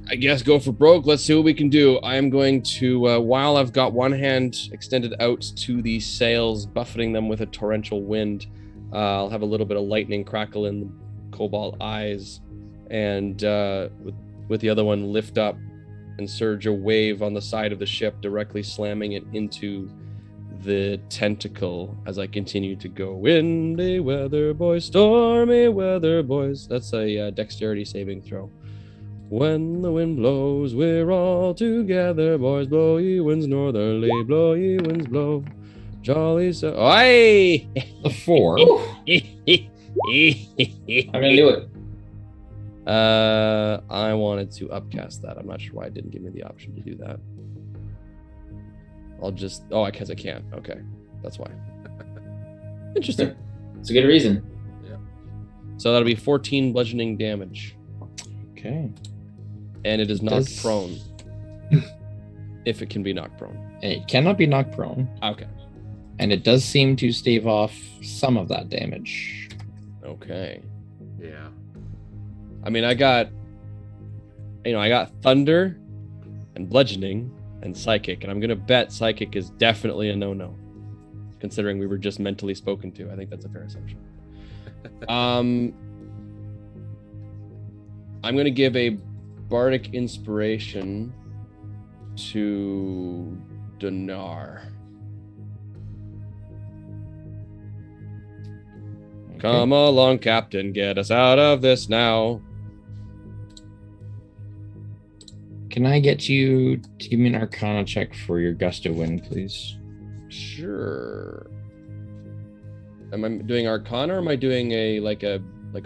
I guess go for broke. Let's see what we can do. I am going to while I've got one hand extended out to the sails, buffeting them with a torrential wind, I'll have a little bit of lightning crackle in the cobalt eyes, and with the other one lift up and surge a wave on the side of the ship, directly slamming it into the tentacle as I continue to go. Windy weather boys, stormy weather boys. That's a dexterity saving throw. When the wind blows, we're all together, boys. Blow ye winds northerly, blow ye winds blow. Jolly so. Oi! A 4. I'm gonna do it. I wanted to upcast that. I'm not sure why it didn't give me the option to do that. I'll just. Because I can't. Okay, that's why. Interesting. It's a good reason. Yeah. So that'll be 14 bludgeoning damage. Okay. And it is knocked prone. If it can be knocked prone. It cannot be knocked prone. Okay. And it does seem to stave off some of that damage. Okay. Yeah. I mean, I got thunder and bludgeoning and psychic, and I'm gonna bet psychic is definitely a no-no, considering we were just mentally spoken to. I think that's a fair assumption. I'm gonna give a Bardic Inspiration to Dinar. Okay. Come along, Captain, get us out of this now. can I get you to give me an Arcana check for your gust of wind, please? Sure. Am I doing Arcana or am I doing a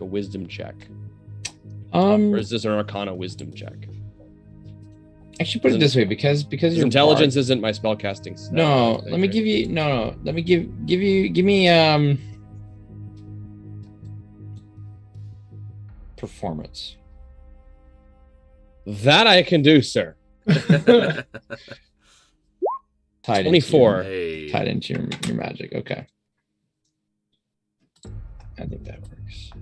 wisdom check? Or is this an Arcana wisdom check? Actually, put it this way, because your intelligence isn't my spellcasting. No, let me give you let me give me performance. That I can do, sir. Tied 24. Tied into your magic. Okay. I think that works.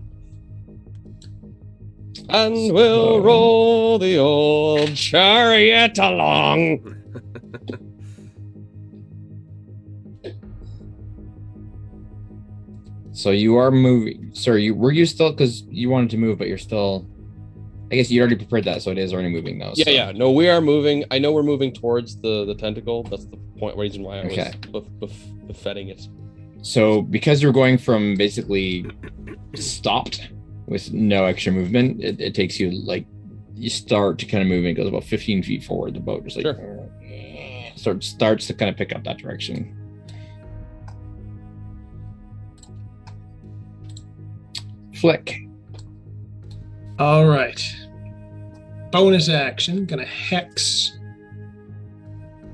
And we'll roll the old chariot along. So you are moving. Sir, were you still, because you wanted to move, but you're still, I guess you already prepared that, so it is already moving though. Yeah. No, we are moving. I know we're moving towards the tentacle. That's the reason why I was buffeting it. So because you're going from basically stopped with no extra movement, it takes you, like, you start to kind of move and it goes about 15 feet forward. The boat just like starts to kind of pick up that direction. Flick. All right. Bonus action. Gonna hex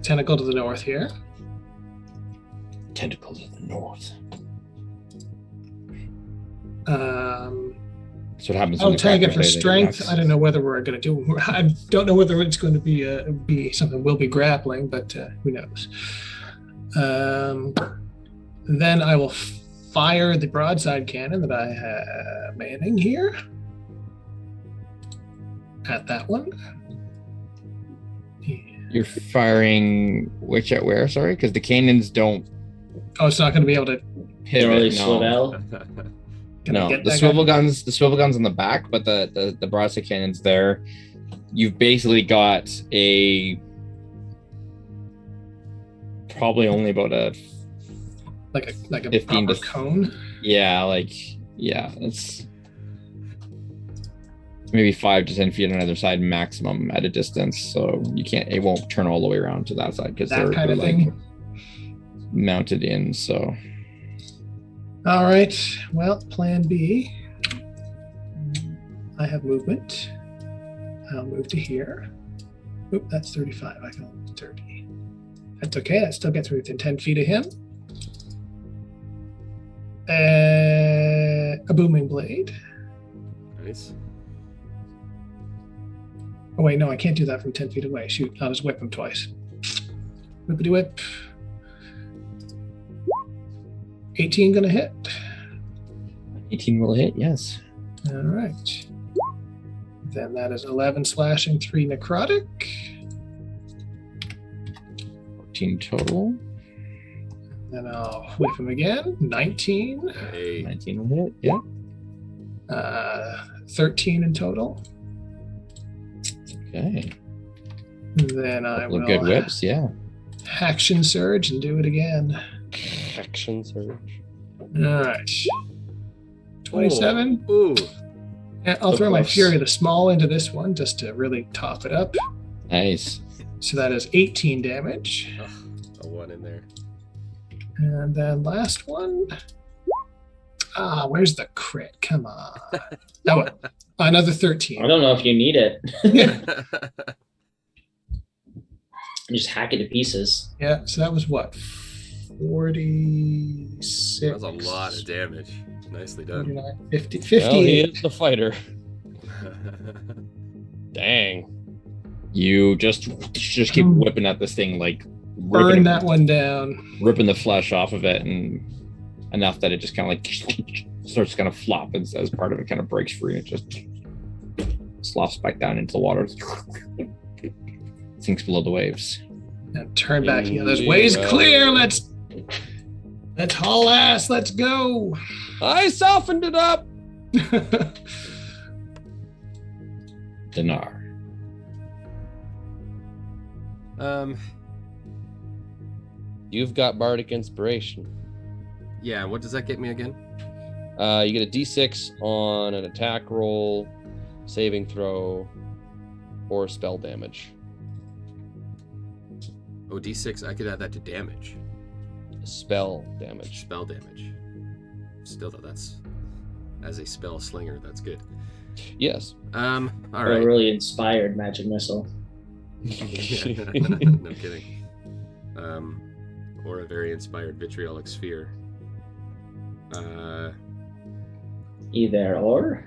tentacle to the north here. Tentacle to the north. So what happens? I'll tag it for strength. I don't know whether we're going to do. I don't know whether it's going to be something we'll be grappling, but who knows? Then I will fire the broadside cannon that I have manning here at that one. Yeah. You're firing which at where? Sorry, because the cannons don't. Oh, it's not going to be able to pivot. No. No, the swivel guns on the back, but the broadside cannons there. You've basically got probably only about a like a 15 proper cone. Yeah, it's maybe 5 to 10 feet on either side maximum at a distance. So it won't turn all the way around to that side because they're like mounted in. So. All right. Well, plan B. I have movement. I'll move to here. Oop, that's 35. I can only move 30. That's okay. That still gets me within 10 feet of him. A booming blade. Nice. Oh, wait, no, I can't do that from 10 feet away. Shoot, I'll just whip him twice. Whippity whip. 18 gonna hit. 18 will hit, yes. All right. Then that is 11 slashing, 3 necrotic. 14 total. Then I'll whip him again. 19. Hey. 19 will hit, yeah. 13 in total. Okay. Then I will good whips, yeah. action surge and do it again. Action surge. All right. 27. Ooh. And I'll throw my Fury the Small into this one just to really top it up. Nice. So that is 18 damage. A 1 in there. And then last one. Where's the crit? Come on. That one. Another 13. I don't know if you need it. Just hack it to pieces. Yeah, so that was what? 46. That was a lot of damage. Nicely done. 49, 50, Well, 58. he is the fighter. Dang. You just keep whipping at this thing, like burn that one down, ripping the flesh off of it, and enough that it just kind of like starts to kind of flop as part of it kind of breaks free. It just sloughs back down into the water, sinks below the waves. And turn back. Yeah, there's ways clear. Let's haul ass. Let's go. I softened it up. Dinar. You've got Bardic Inspiration. Yeah, what does that get me again? You get a D6 on an attack roll, saving throw, or spell damage. Oh, D6. I could add that to damage. Spell damage. Spell damage. Still, though, that's as a spell slinger, that's good. Yes. All A right. really inspired magic missile. No kidding. Or a very inspired vitriolic sphere. Either or.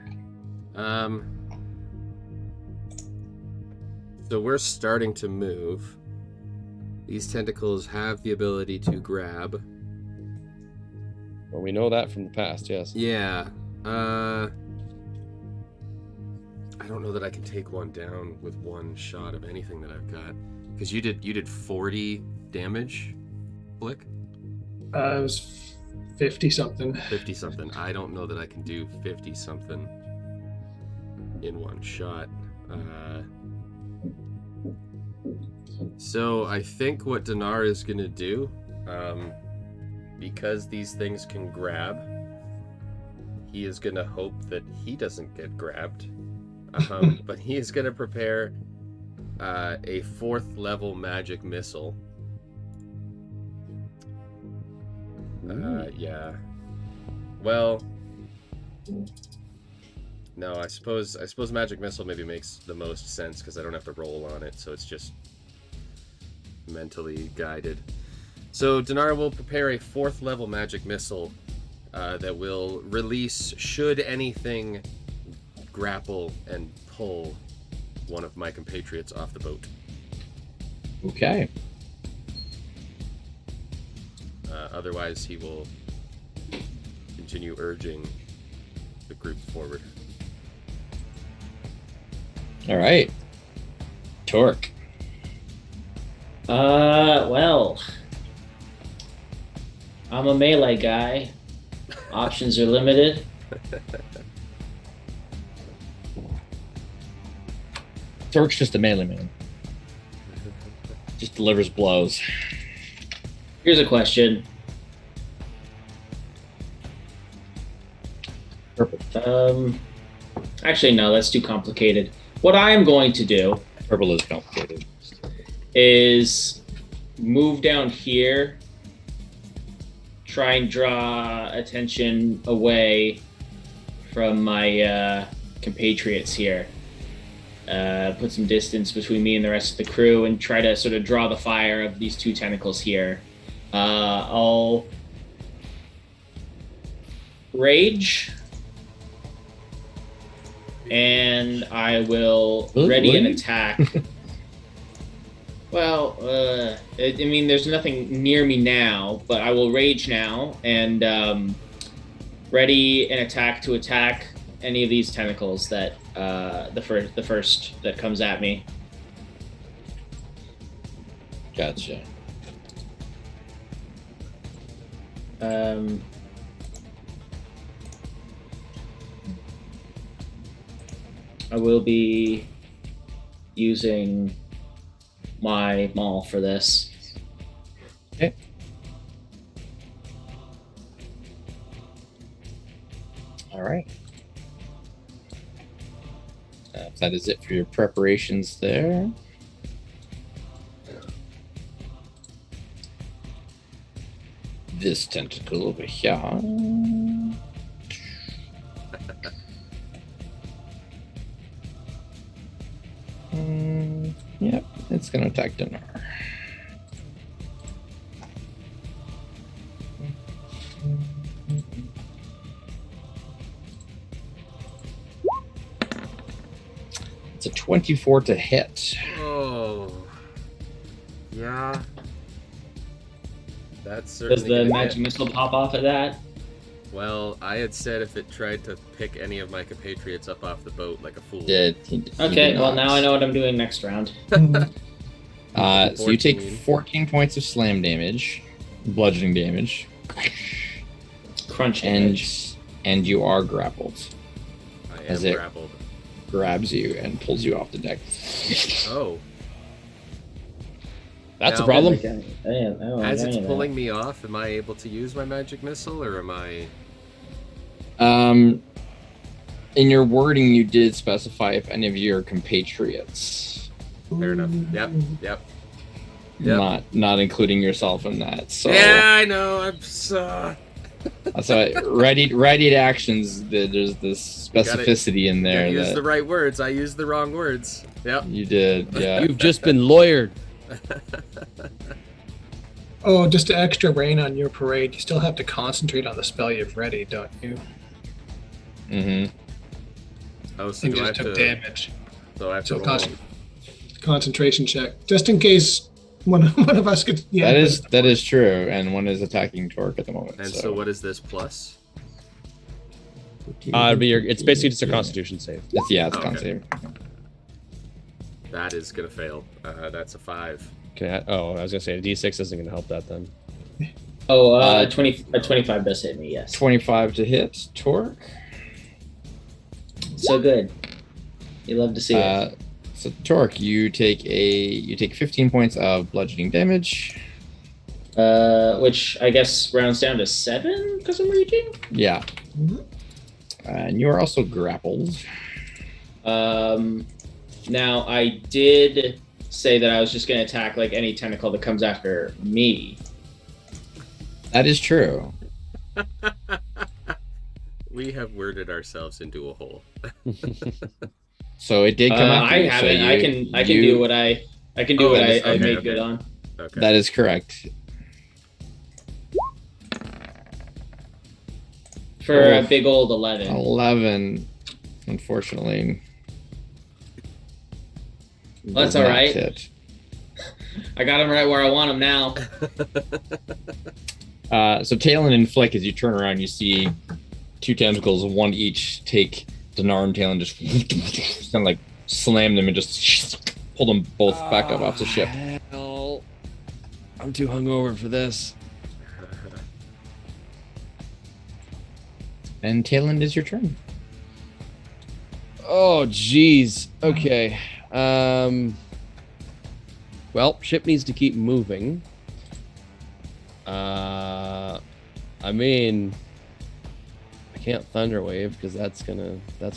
So we're starting to move. These tentacles have the ability to grab. Well, we know that from the past, yes. Yeah. I don't know that I can take one down with one shot of anything that I've got. Because you did 40 damage, Flick? It was 50 something. 50 something. I don't know that I can do 50 something in one shot. So I think what Dinar is gonna do, because these things can grab, he is gonna hope that he doesn't get grabbed. But he is gonna prepare a 4th level magic missile. Yeah. Well, no, I suppose magic missile maybe makes the most sense because I don't have to roll on it, so it's just mentally guided. So Dinar will prepare a 4th level magic missile that will release should anything grapple and pull one of my compatriots off the boat. Okay. Otherwise, he will continue urging the group forward. All right. Torque. Well, I'm a melee guy. Options are limited. Torque's just a melee man. Just delivers blows. Here's a question. Purple. Actually, no, that's too complicated. What I am going to do Purple is complicated. is move down here, try and draw attention away from my compatriots here. Put some distance between me and the rest of the crew and try to sort of draw the fire of these 2 tentacles here. I'll rage, and I will ready an attack. Well, I mean, there's nothing near me now, but I will rage now and ready an attack to attack any of these tentacles that the first that comes at me. Gotcha. I will be using my maul for this. Okay. All right. That is it for your preparations there. This tentacle over here. Yep, it's gonna attack Dinar. It's a 24 to hit. Oh, yeah. That's Does certainly the gonna magic hit. missile pop off at that? Well, I had said if it tried to pick any of my compatriots up off the boat like a fool. He Okay, did well not. now I know what I'm doing next round. So you take 14. 14 points of slam damage, bludgeoning damage, Crunch and damage. you are grappled. I Is am it- grappled. Grabs you and pulls you off the deck. Oh, That's a Now- problem. as it's pulling me off, am I able to use my magic missile, or am I? In your wording, you did specify if any of your compatriots. Fair enough. Yep. Yep. not including yourself in that. So Yeah, I know. I'm so. so ready actions. There's this specificity in there. You use that the right words. I used the wrong words. Yep. you did. Yeah. You've just been lawyered. Oh, just to extra rain on your parade, you still have to concentrate on the spell you've ready, don't you? Mm-hmm. Oh, so And do I just have took to? damage. So I have to So roll. concentration check, just in case one of us gets. Yeah, That is true, and one is attacking Torque at the moment. And so what is this plus? It's basically just a Constitution save. It's Okay. con save. That is gonna fail. That's a 5. I was gonna say a D6 isn't gonna help that then. Oh, a 25 does hit me, yes. 25 to hit Torque. So good. You love to see it. So Torque, you take 15 points of bludgeoning damage. Which I guess rounds down to 7 because I'm raging. Yeah. And you are also grappled. Now I did say that I was just going to attack like any tentacle that comes after me. That is true. We have worded ourselves into a hole. So it did come after I you. haven't. So I can do what I okay, made okay. good on. Okay. That is correct. For a Oof. big old 11. 11, unfortunately. That's does all not right. hit. I got him right where I want him now. So Talon and Flick, as you turn around, you see two tentacles, one each, take Dinar and Talon, just kind of like slam them and just pull them both back up off the ship. Hell, I'm too hungover for this. And Talon, is your turn. Oh, jeez. Okay. Well, ship needs to keep moving. I mean, I can't Thunder Wave because that's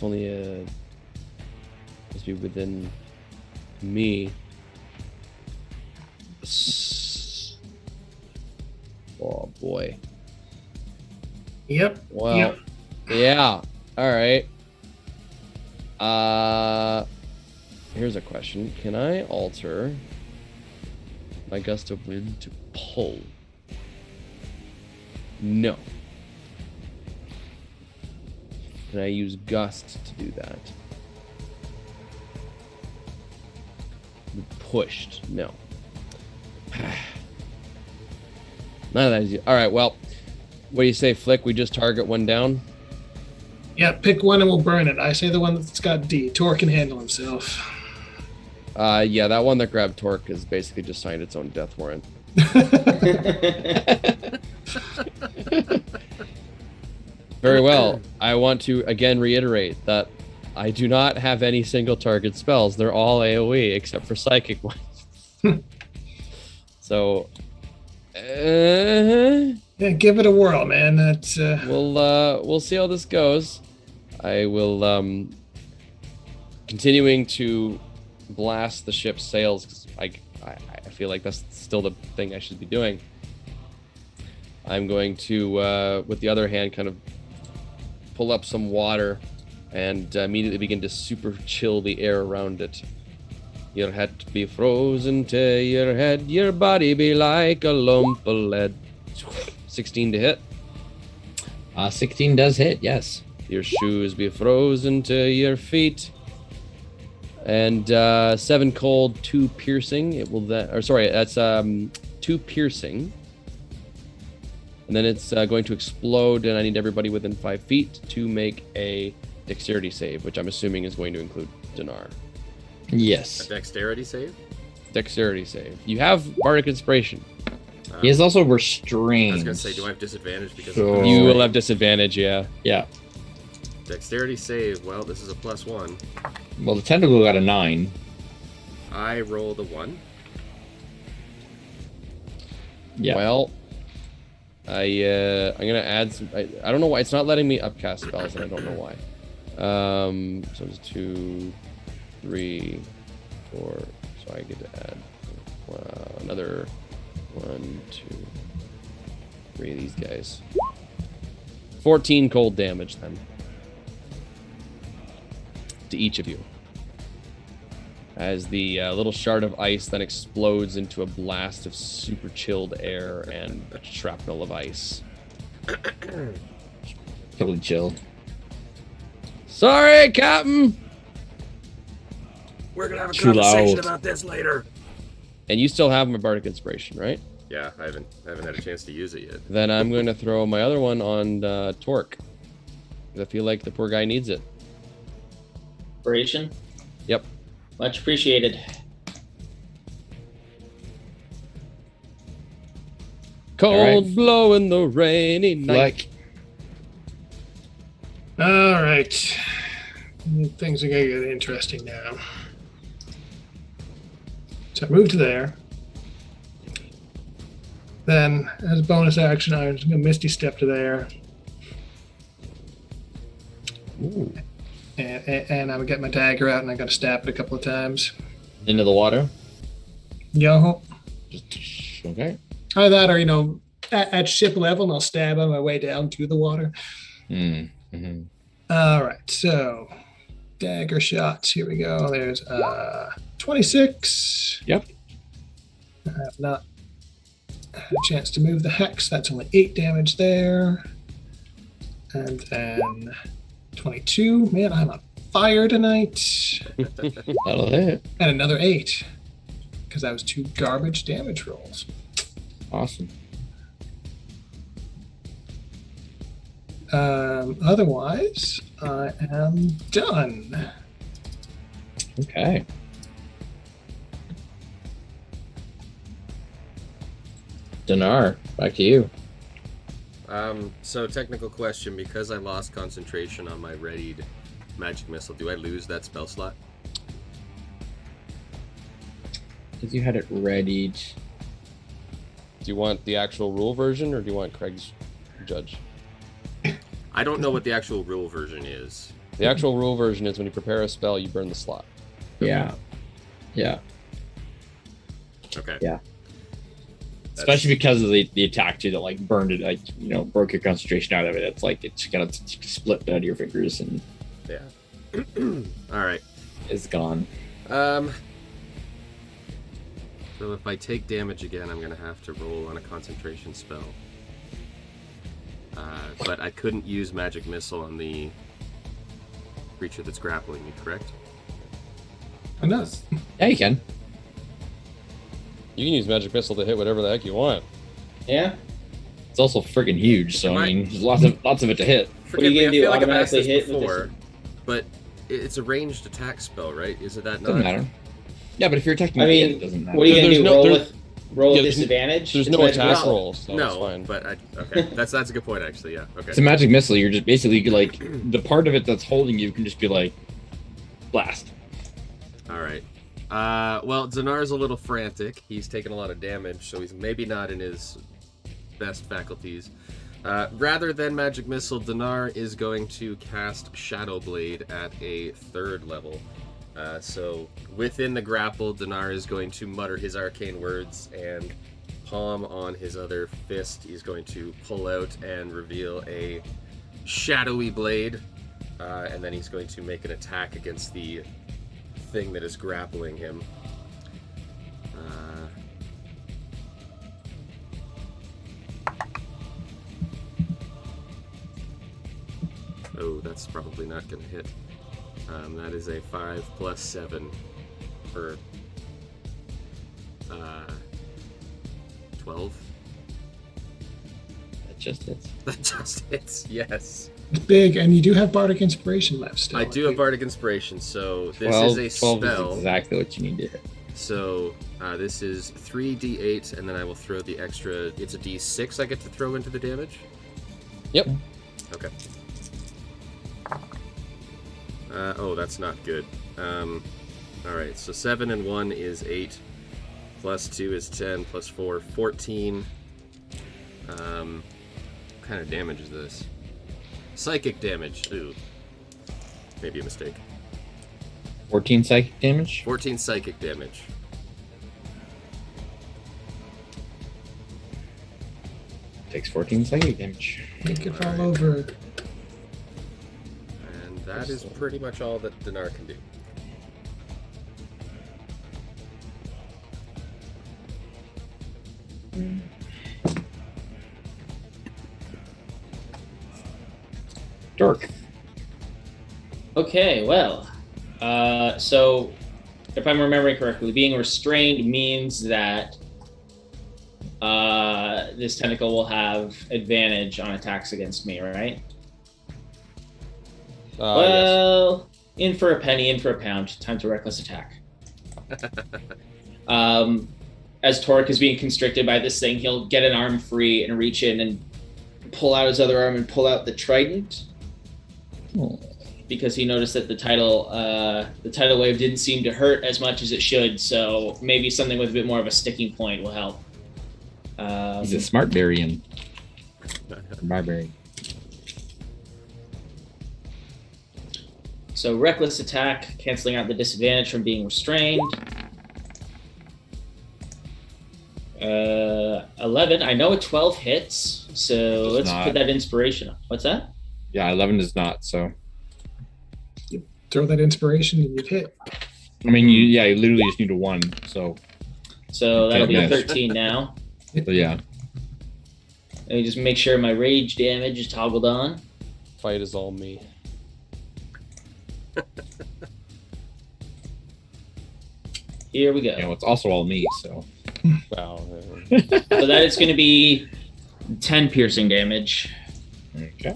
only must be within me. Oh boy. Yep. Well, Yep. yeah. All right. Here's a question. Can I alter my gust of wind to pull? No. Can I use gust to do that? Pushed? No. None of that is. All right. Well, what do you say, Flick? We just target one down. Yeah, pick one and we'll burn it. I say the one that's got D. Tor can handle himself. Yeah, that one that grabbed Torque has basically just signed its own death warrant. Very well. I want to again reiterate that I do not have any single target spells. They're all AoE except for psychic ones. So, Yeah, give it a whirl, man. That's we'll see how this goes. I will continuing to blast the ship's sails because I feel like that's still the thing I should be doing. I'm going to with the other hand kind of pull up some water and immediately begin to super chill the air around it. Your head be frozen to your head, your body be like a lump of lead. 16 to hit. 16 does hit, yes. Your shoes be frozen to your feet. And 7 cold, 2 piercing. It will then, or sorry, that's 2 piercing. And then it's going to explode, and I need everybody within 5 feet to make a dexterity save, which I'm assuming is going to include Dinar. Yes. A dexterity save? Dexterity save. You have Bardic Inspiration. He is also restrained. I was going to say, do I have disadvantage because So- of You will have disadvantage, yeah. Yeah. Dexterity save? Well, this is a +1. Well, the tentacle got a 9. I roll the 1. Yeah. Well, I'm gonna add some. I don't know why it's not letting me upcast spells, and I don't know why. So it's 2, 3, 4. So I get to add. another 1, 2, 3 of these guys. 14 cold damage then to each of you, as the little shard of ice then explodes into a blast of super chilled air and a shrapnel of ice. Totally chilled. Sorry, Captain. We're gonna have a Too conversation loud. about this later. And you still have my Bardic Inspiration, right? Yeah, I haven't had a chance to use it yet. Then I'm going to throw my other one on Torque. I feel like the poor guy needs it. Inspiration. Yep. Much appreciated. Cold right. blow in the rainy night. Fleck. All right. Things are going to get interesting now. So I move to there. Then, as a bonus action, I'm just going to Misty Step to there. Ooh. And I would get my dagger out and I got to stab it a couple of times. Into the water. Yo. Just okay. Either that or, at ship level, and I'll stab on my way down to the water. Mm-hmm. All right, so dagger shots. Here we go. There's 26. Yep. I have not had a chance to move the hex. That's only 8 damage there. And then 22. Man, I'm on fire tonight. That'll hit. And another 8. Because that was 2 garbage damage rolls. Awesome. Otherwise, I am done. Okay. Dinar, back to you. So technical question, because I lost concentration on my readied magic missile, do I lose that spell slot? Because you had it readied. Do you want the actual rule version or do you want Craig's judge? I don't know what the actual rule version is. The actual rule version is when you prepare a spell, you burn the slot. Yeah. Yeah. Okay. Yeah. Especially because of the attack too that like burned it, like broke your concentration out of it. It's like it's gonna split out of your fingers and Yeah. All right. it's gone. So if I take damage again, I'm gonna have to roll on a concentration spell. But I couldn't use magic missile on the creature that's grappling me, correct? I'm not. Yeah, you can. You can use magic missile to hit whatever the heck you want. Yeah. It's also friggin' huge, so Am I I- mean, there's lots of it to hit. Forgive you me, gonna I do, feel like I've asked automatically this hit with before, but it's a ranged attack spell, right? Is it that Doesn't not? matter. Yeah, but if you're attacking I me, mean, it doesn't matter. What are you gonna There's do? no- Roll there- with yeah, there's- disadvantage? There's It's no magic attack missile. rolls, so it's No, fine. but okay, that's a good point actually. Yeah. Okay. It's a magic missile. You're just basically like the part of it that's holding you can just be like blast. All right. Well, Zanar's a little frantic. He's taken a lot of damage, so he's maybe not in his best faculties. Rather than magic missile, Dinar is going to cast Shadow Blade at a 3rd level. So within the grapple, Dinar is going to mutter his arcane words, and palm on his other fist, he's going to pull out and reveal a shadowy blade, and then he's going to make an attack against the thing that is grappling him. Oh, that's probably not going to hit. That is a 5 plus 7 for 12. That just hits. That just hits, yes. It's big, and you do have Bardic Inspiration left still. I do have Bardic Inspiration, so this 12, is a 12 spell. is exactly what you need to hit. So this is 3d8, and then I will throw the extra. It's a d6 I get to throw into the damage? Yep. Okay. Oh, that's not good. Alright, so 7 and 1 is 8. Plus 2 is 10. Plus 4, 14. What kind of damage is this? Psychic damage. Ooh. Maybe a mistake. 14 psychic damage. 14 psychic damage. Takes 14 psychic damage. Make it fall over. And that is pretty much all that Dinar can do. Dork. Okay, well, so if I'm remembering correctly, being restrained means that this tentacle will have advantage on attacks against me, right? Well, in for a penny, in for a pound. Time to reckless attack. As Torque is being constricted by this thing, he'll get an arm free and reach in and pull out his other arm and pull out the trident. Because he noticed that the tidal wave didn't seem to hurt as much as it should, so maybe something with a bit more of a sticking point will help. He's a smart Barian. Barbarian. So reckless attack, canceling out the disadvantage from being restrained. 11. I know a 12 hits, so let's put that inspiration up. What's that? Yeah, 11 is not, so. Throw that inspiration and you'd hit. I mean, you literally just need a 1, so. So that'll be a Yes. 13 now. So yeah. Let me just make sure my rage damage is toggled on. Fight is all me. Here we go. You know, it's also all me, so. Wow. So that is going to be 10 piercing damage. Okay.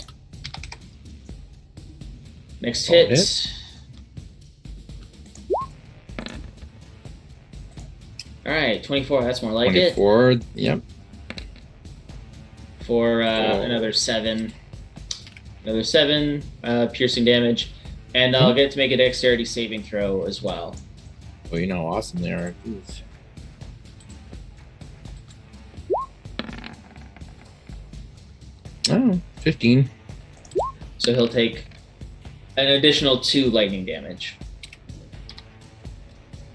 Next All hit. All right, 24. That's more like 24, yep. For another 7. Another 7 piercing damage. And I'll get to make a dexterity saving throw as well. Well, you know how awesome they are. Jeez. Oh, 15. So he'll take an additional 2 lightning damage.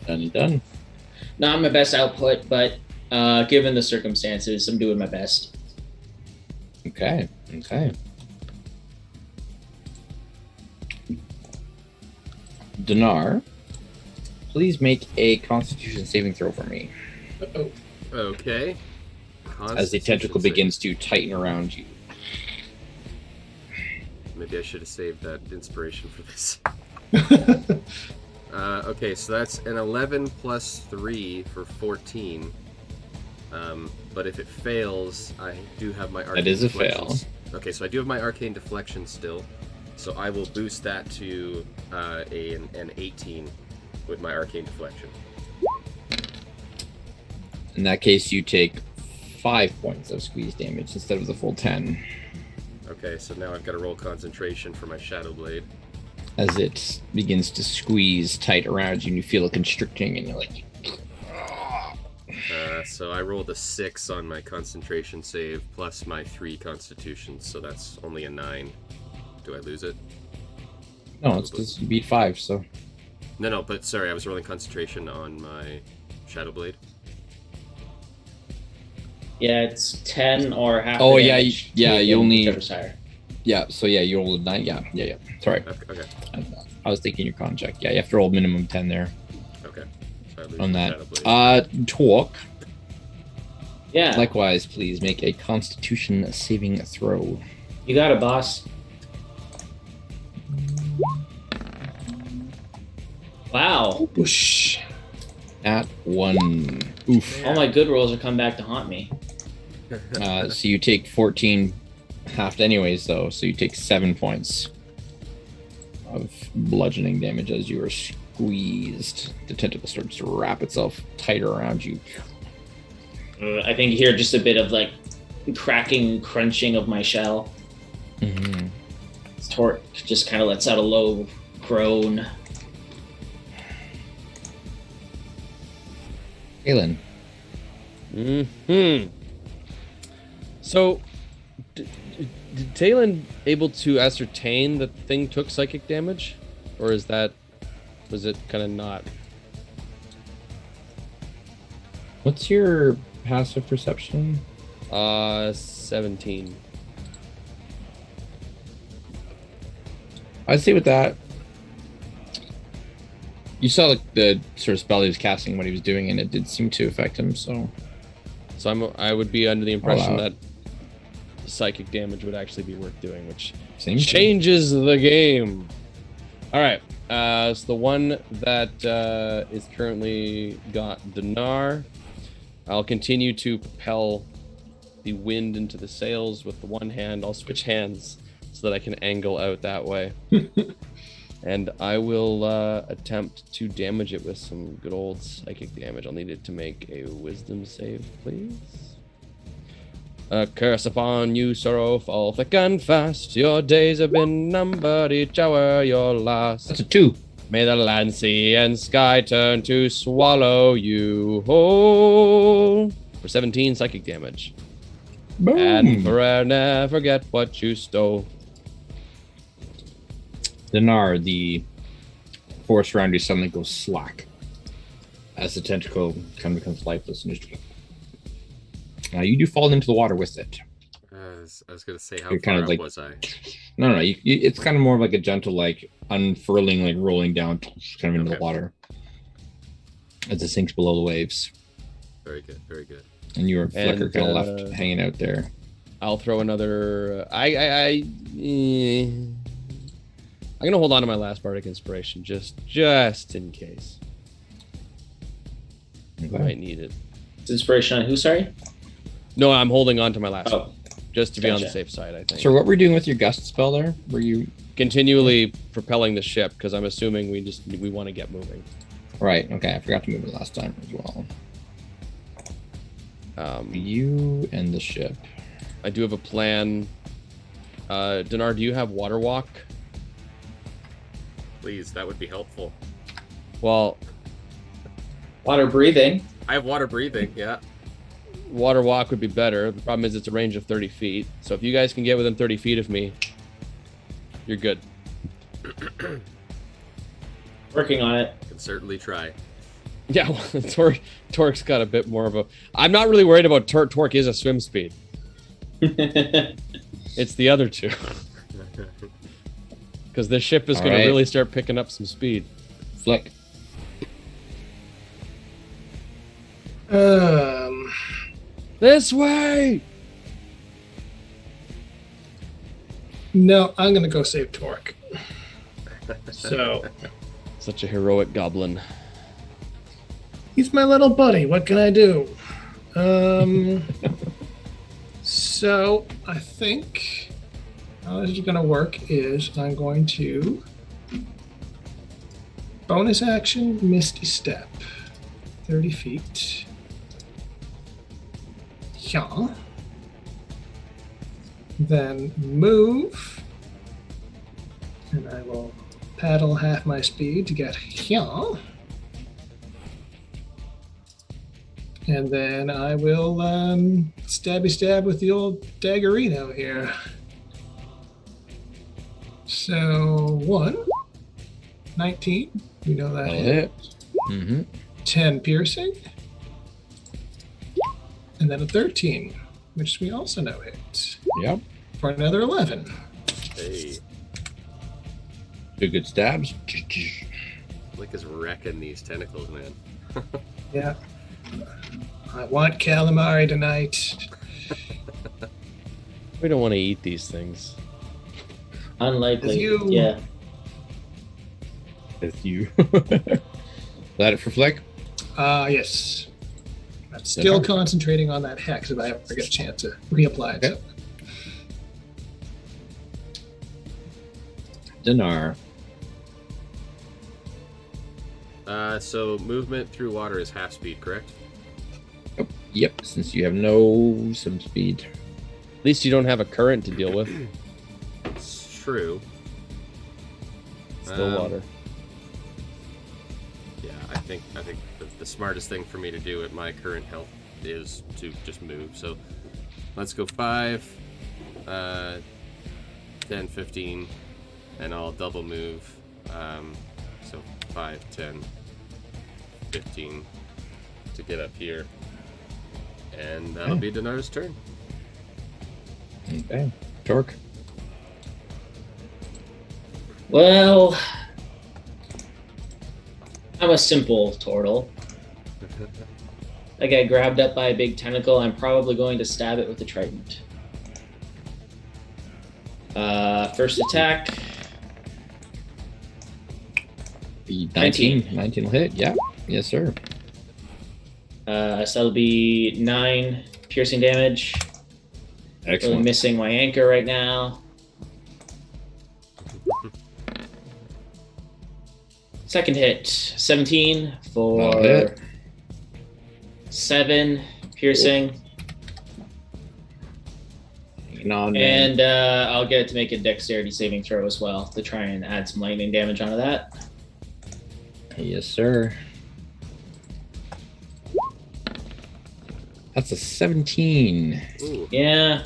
Done. Not my best output, but given the circumstances, I'm doing my best. Okay. Dinar, please make a Constitution saving throw for me Uh-oh. Okay. as the tentacle begins to tighten around you. Maybe I should have saved that inspiration for this. Okay, so that's an 11 plus 3 for 14. But if it fails, I do have my arcane That is a deflections. Okay, so I do have my arcane deflection still. So I will boost that to an 18 with my arcane deflection. In that case, you take 5 points of squeeze damage instead of the full 10. Okay, so now I've got to roll concentration for my Shadow Blade. As it begins to squeeze tight around you and you feel it constricting and you're like... So I rolled a 6 on my concentration save plus my 3 constitution, so that's only a 9. Do I lose it? No, it's because you beat 5, so... No, but sorry, I was rolling concentration on my Shadow Blade. Yeah, it's 10 or half. Oh, the yeah, damage, yeah, taken, you only- whichever's higher. Yeah, so yeah, you rolled a 9. Yeah. Sorry. Okay. I was thinking your con check. Yeah, you have to roll minimum 10 there Okay. So I lose on my that. Shadow Blade. Talk. Yeah, Likewise, please make a Constitution saving throw. you got it, boss. Wow, Whoosh. At 1. Oof. all my good rolls are come back to haunt me. So you take 14 halved anyways, though. So you take 7 points of bludgeoning damage as you are squeezed. The tentacle starts to wrap itself tighter around you. I think you hear just a bit of like cracking, crunching of my shell. Mm-hmm. Torque just kind of lets out a low groan. Aelin. So, did Talon able to ascertain that the thing took psychic damage? Or was it kind of not? What's your passive perception? 17. I'd say with that, you saw like the sort of spell he was casting, what he was doing, and it did seem to affect him. So I would be under the impression Allow. that psychic damage would actually be worth doing, which seems to. changes the game. All right. So the one that is currently got Dinar, I'll continue to propel the wind into the sails with the one hand. I'll switch hands so that I can angle out that way. And I will attempt to damage it with some good old psychic damage. I'll need it to make a wisdom save, please. A curse upon you, sorrow, fall thick and fast. Your days have been numbered, each hour your last. That's a 2. May the land, sea, and sky turn to swallow you whole. For 17 psychic damage. Boom. And forever never forget what you stole. Dinar, the force around you suddenly goes slack as the tentacle kind of becomes lifeless. And you do fall into the water with it. I was gonna say, how You're far kind of up like- was I? No, it's kind of more of like a gentle, like unfurling, like rolling down, kind of into Okay. the water as it sinks below the waves. Very good, very good. And you are Flicker And, kind of left hanging out there. I'll throw another. I'm gonna hold on to my last Bardic Inspiration just in case. I Okay. might need it. Inspiration on who? Sorry. No, I'm holding on to my last one Oh, just to be on the gotcha. safe side. I think. So what were you doing with your gust spell there? Were you Continually propelling the ship because I'm assuming we want to get moving. right? Okay, I forgot to move it last time as well. You and the ship. I do have a plan. Dinar, do you have water walk? Please, that would be helpful. Well, water breathing. I have water breathing, yeah. water walk would be better. The problem is it's a range of 30 feet. So if you guys can get within 30 feet of me, you're good. Working on it. Can certainly try. Yeah, well, Torque's got a bit more of a... I'm not really worried about Torque is a swim speed. It's the other two. Because this ship is going to really start picking up some speed. Flick. This way! No, I'm gonna go save Torque. So Such a heroic goblin. he's my little buddy. What can I do? So I think how this is gonna work is I'm going to bonus action Misty Step, 30 feet. Yeah. Then move, and I will paddle half my speed to get here. And then I will stabby stab with the old daggerino here. So 19. You know that. That'll hit. Mm-hmm. 10 piercing. And then a 13, which we also know hits. Yep. For another 11. Hey, Two good stabs. Flick is wrecking these tentacles, man. Yeah. I want calamari tonight. We don't want to eat these things. Unlikely. As you- Yeah. With you. That it for Flick? Yes. I'm still concentrating on that hex if I ever get a chance to reapply it. Okay. Dinar. So movement through water is half speed, correct? Yep, since you have no swim speed. At least you don't have a current to deal with. It's true. Still water. Yeah, I think the smartest thing for me to do at my current health is to just move. So let's go 5, 10, 15, and I'll double move. So 5, 10, 15 to get up here. And that'll be Dinar's turn. Okay. Torque. Well, I'm a simple turtle. I get grabbed up by a big tentacle. I'm probably going to stab it with a trident. First attack. The 19 will hit. Yeah. Yes, sir. So that'll be 9 piercing damage. Excellent. Really missing my anchor right now. Second hit, 17 for 7 piercing. And I'll get it to make a dexterity saving throw as well to try and add some lightning damage onto that. Yes, sir. That's a 17. Ooh. Yeah.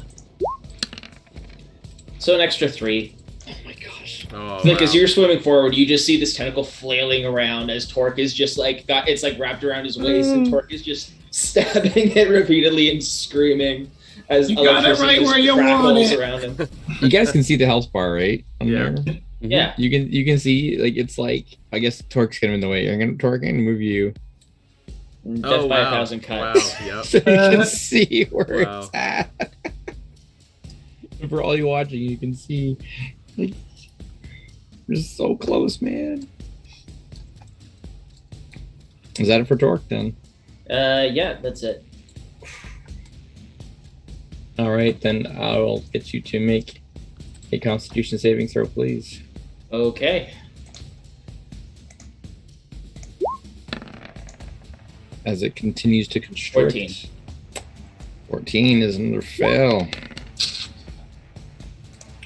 So an extra 3. Oh my gosh. Oh, Like wow. as you're swimming forward, you just see this tentacle flailing around as Torque is just like it's like wrapped around his waist, and Torque is just stabbing it repeatedly and screaming as You got it electricity right just where you want crackles it. around him. You guys can see the health bar, right? On Yeah. there? Yeah. You can see like it's like I guess Torque's kind of in the way. Torque can move you. Death by 1,000 cuts. Wow. Yep. So you can see where Wow. it's at. For all you watching, you can see. Like, you're so close, man. Is that it for Torque then? Yeah, that's it. All right, then I will get you to make a Constitution saving throw, please. Okay. As it continues to constrict. 14. 14 is another fail.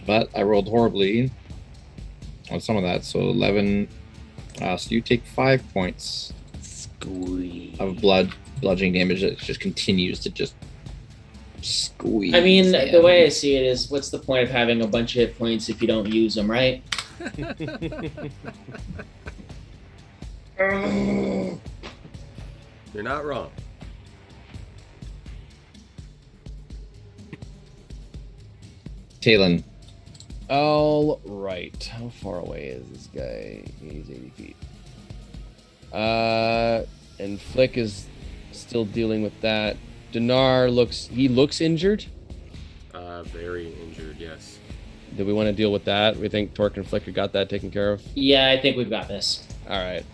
But I rolled horribly on some of that, so 11. So you take 5 points of bludgeoning damage. It just continues to just squeeze. I mean, him. the way I see it is, what's the point of having a bunch of hit points if you don't use them, right? You're not wrong. Talon. All right. How far away is this guy? He's 80 feet. And Flick is still dealing with that. Dinar looks injured. Very injured, yes. Do we want to deal with that? We think Torque and Flick got that taken care of? Yeah, I think we've got this. All right.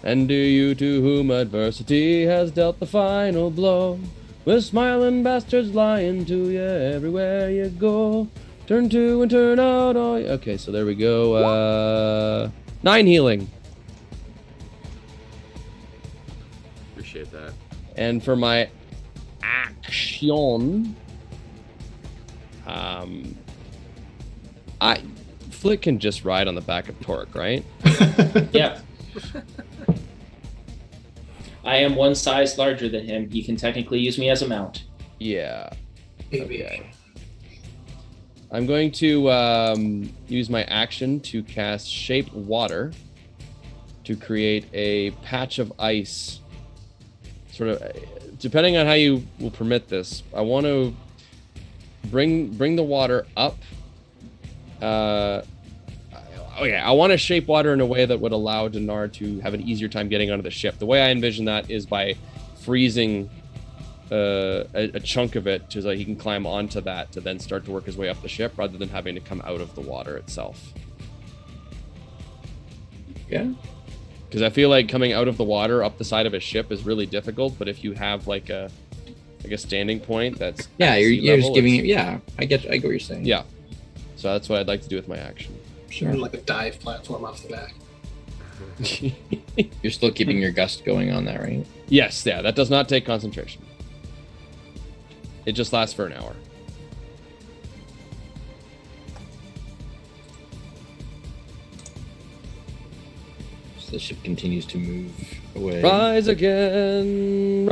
And do you to whom adversity has dealt the final blow, with smiling bastards lying to you everywhere you go, turn to and turn out all you... Okay, so there we go. 9 healing. Appreciate that. And for my action, Flick can just ride on the back of Torque, right? Yeah. I am one size larger than him. He can technically use me as a mount. Yeah. Maybe. Okay. I'm going to use my action to cast Shape Water to create a patch of ice. Sort of, depending on how you will permit this, I want to bring the water up. I want to shape water in a way that would allow Dinar to have an easier time getting onto the ship. The way I envision that is by freezing a chunk of it so that he can climb onto that to then start to work his way up the ship rather than having to come out of the water itself. Yeah. Because I feel like coming out of the water up the side of a ship is really difficult, but if you have like a standing point that's Yeah, at sea you're just level, giving it's- it. Yeah, I get what you're saying. Yeah. So that's what I'd like to do with my action. Sure. Like a dive platform off the back. You're still keeping your gust going on that, right? Yes, yeah, that does not take concentration. It just lasts for an hour. So the ship continues to move away. Rise again,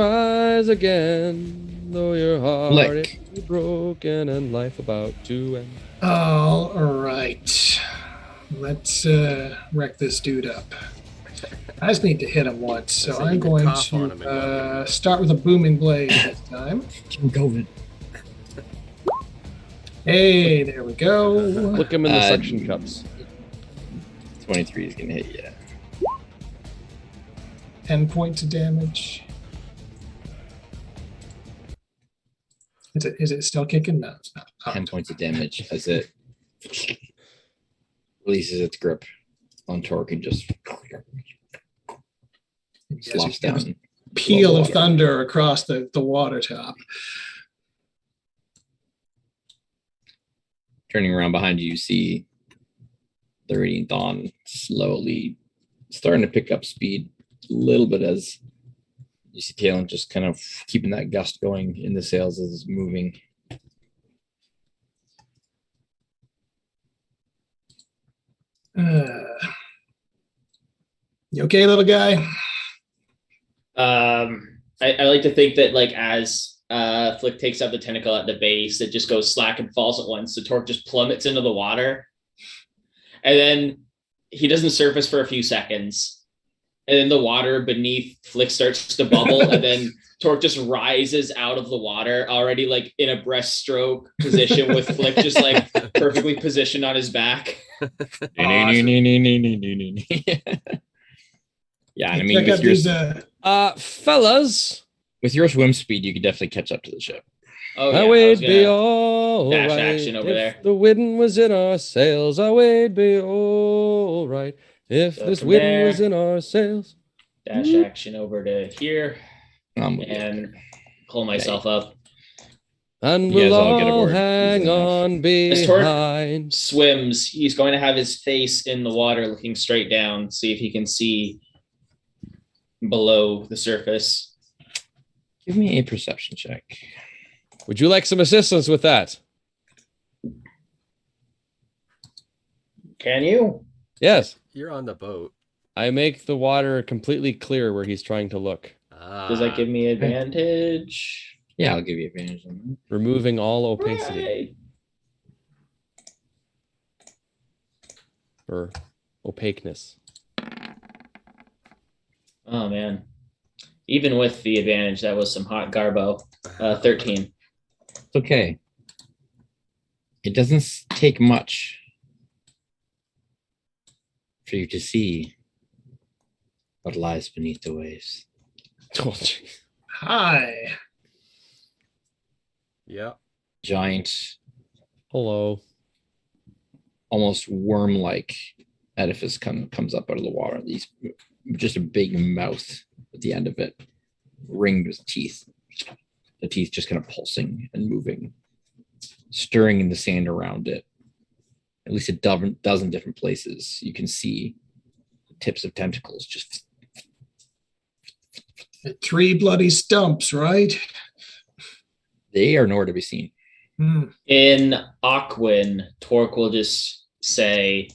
though your heart Flick. is broken and life about to end. All right. Let's wreck this dude up. I just need to hit him once, so So you I'm can going cough on him and to start with a booming blade this time. COVID. Hey, there we go. Flick him in the suction cups. 23 is gonna hit you. 10 points of damage. Is it still kicking? No, it's not. 10 points of damage as it releases its grip on Torque and just slops down. Peal of thunder across the water top. Turning around behind you, you see the Radiant Dawn slowly starting to pick up speed a little bit as you see Talon just kind of keeping that gust going in the sails as it's moving. You okay, little guy? I like to think that like as Flick takes up the tentacle at the base, it just goes slack and falls at once. The Torque just plummets into the water. And then he doesn't surface for a few seconds. And then the water beneath Flick starts to bubble. And then Torque just rises out of the water, already like in a breaststroke position with Flick just like perfectly positioned on his back. Yeah, I mean, fellas, with your swim speed, you could definitely catch up to the ship. Oh, yeah. Away'd be all dash right action over if there. the wind was in our sails. Away'd be all right if So this from wind there, was in our sails. Dash action over to here With and pull myself up. And You guys we'll all get all aboard. hang Easy enough. on As Torque behind. swims, he's going to have his face in the water looking straight down, see if he can see below the surface. Give me a perception check. Would you like some assistance with that? Can you? Yes. You're on the boat. I make the water completely clear where he's trying to look, Does that give me advantage? Yeah, I'll give you advantage on that. removing all opacity Right. or opaqueness. Oh man. Even with the advantage, that was some hot garbo. 13. It's okay. It doesn't take much for you to see what lies beneath the waves. Oh, geez. Hi. Yeah. Giant, Hello. almost worm-like edifice comes up out of the water. These just a big mouth at the end of it, ringed with teeth. The teeth just kind of pulsing and moving, stirring in the sand around it. At least a dozen different places you can see the tips of tentacles just. 3 bloody stumps, right? They are nowhere to be seen. In Aquin, Torque will just say,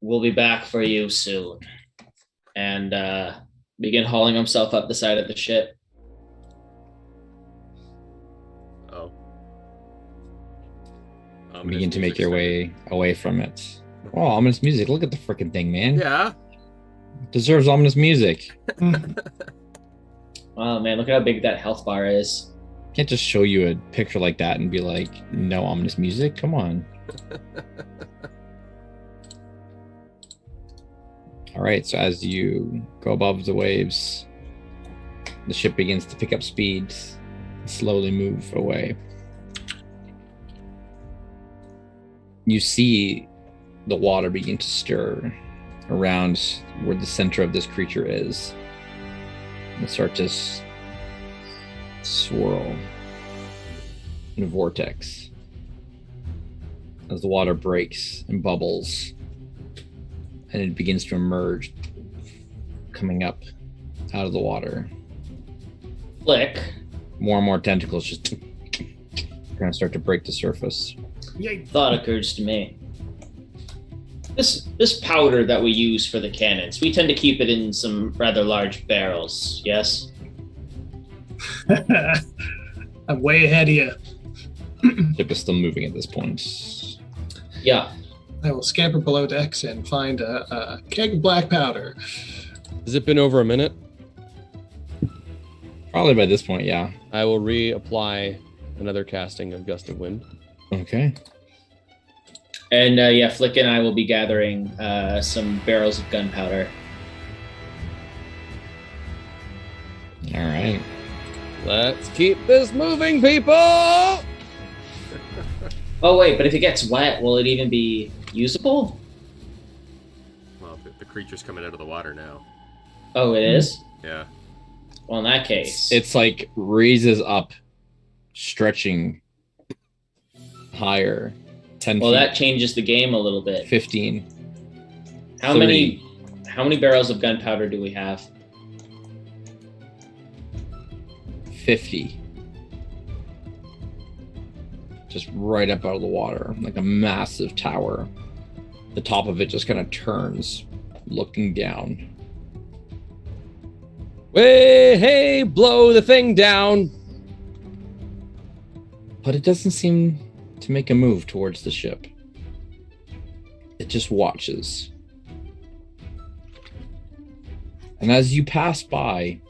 "We'll be back for you soon," and begin hauling himself up the side of the ship. Oh. Begin to make your way away from it. Oh, ominous music. Look at the freaking thing, man. Yeah. Deserves ominous music. Oh man, look at how big that health bar is. Can't just show you a picture like that and be like, no ominous music. Come on. All right. So as you go above the waves, the ship begins to pick up speed, slowly move away. You see the water begin to stir around where the center of this creature is. And start to swirl in a vortex as the water breaks and bubbles and it begins to emerge, coming up out of the water. Flick. More and more tentacles just kind of start to break the surface. Thought occurs to me. This powder that we use for the cannons, we tend to keep it in some rather large barrels, yes? I'm way ahead of you. Ship is still moving at this point. Yeah. I will scamper below decks and find a keg of black powder. Has it been over a minute? Probably by this point, yeah. I will reapply another casting of Gust of Wind. Okay. And Flick and I will be gathering some barrels of gunpowder. All right. Let's keep this moving, people. Oh wait, but if it gets wet, will it even be usable? Well, the creature's coming out of the water now. Oh, it is? Yeah. Well, in that case. It's like raises up, stretching higher. 10 well, feet. that changes the game a little bit. 15. How 30. many barrels of gunpowder do we have? 50. Just right up out of the water, like a massive tower. The top of it just kind of turns, looking down. Way, hey, blow the thing down. But it doesn't seem to make a move towards the ship. It just watches. And as you pass by,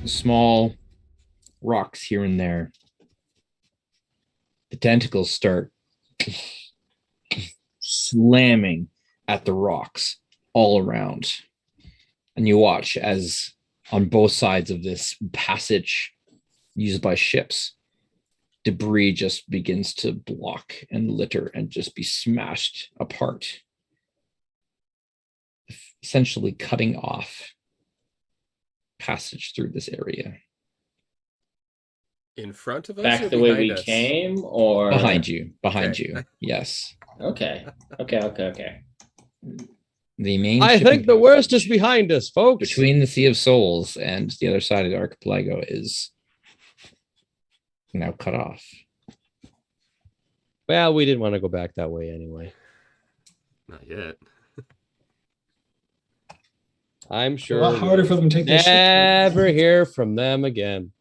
small rocks here and there, the tentacles start slamming at the rocks all around. And you watch as on both sides of this passage used by ships, debris just begins to block and litter and just be smashed apart, essentially cutting off passage through this area. In front of us? Back or the way behind we us? came, or Behind you, Okay. yes. Okay. The main I shipping think the worst is passage behind us, folks. between the Sea of Souls and the other side of the archipelago is now cut off. Well, we didn't want to go back that way anyway. Not yet. I'm It's a sure lot harder for them to take this ship. never hear from them again.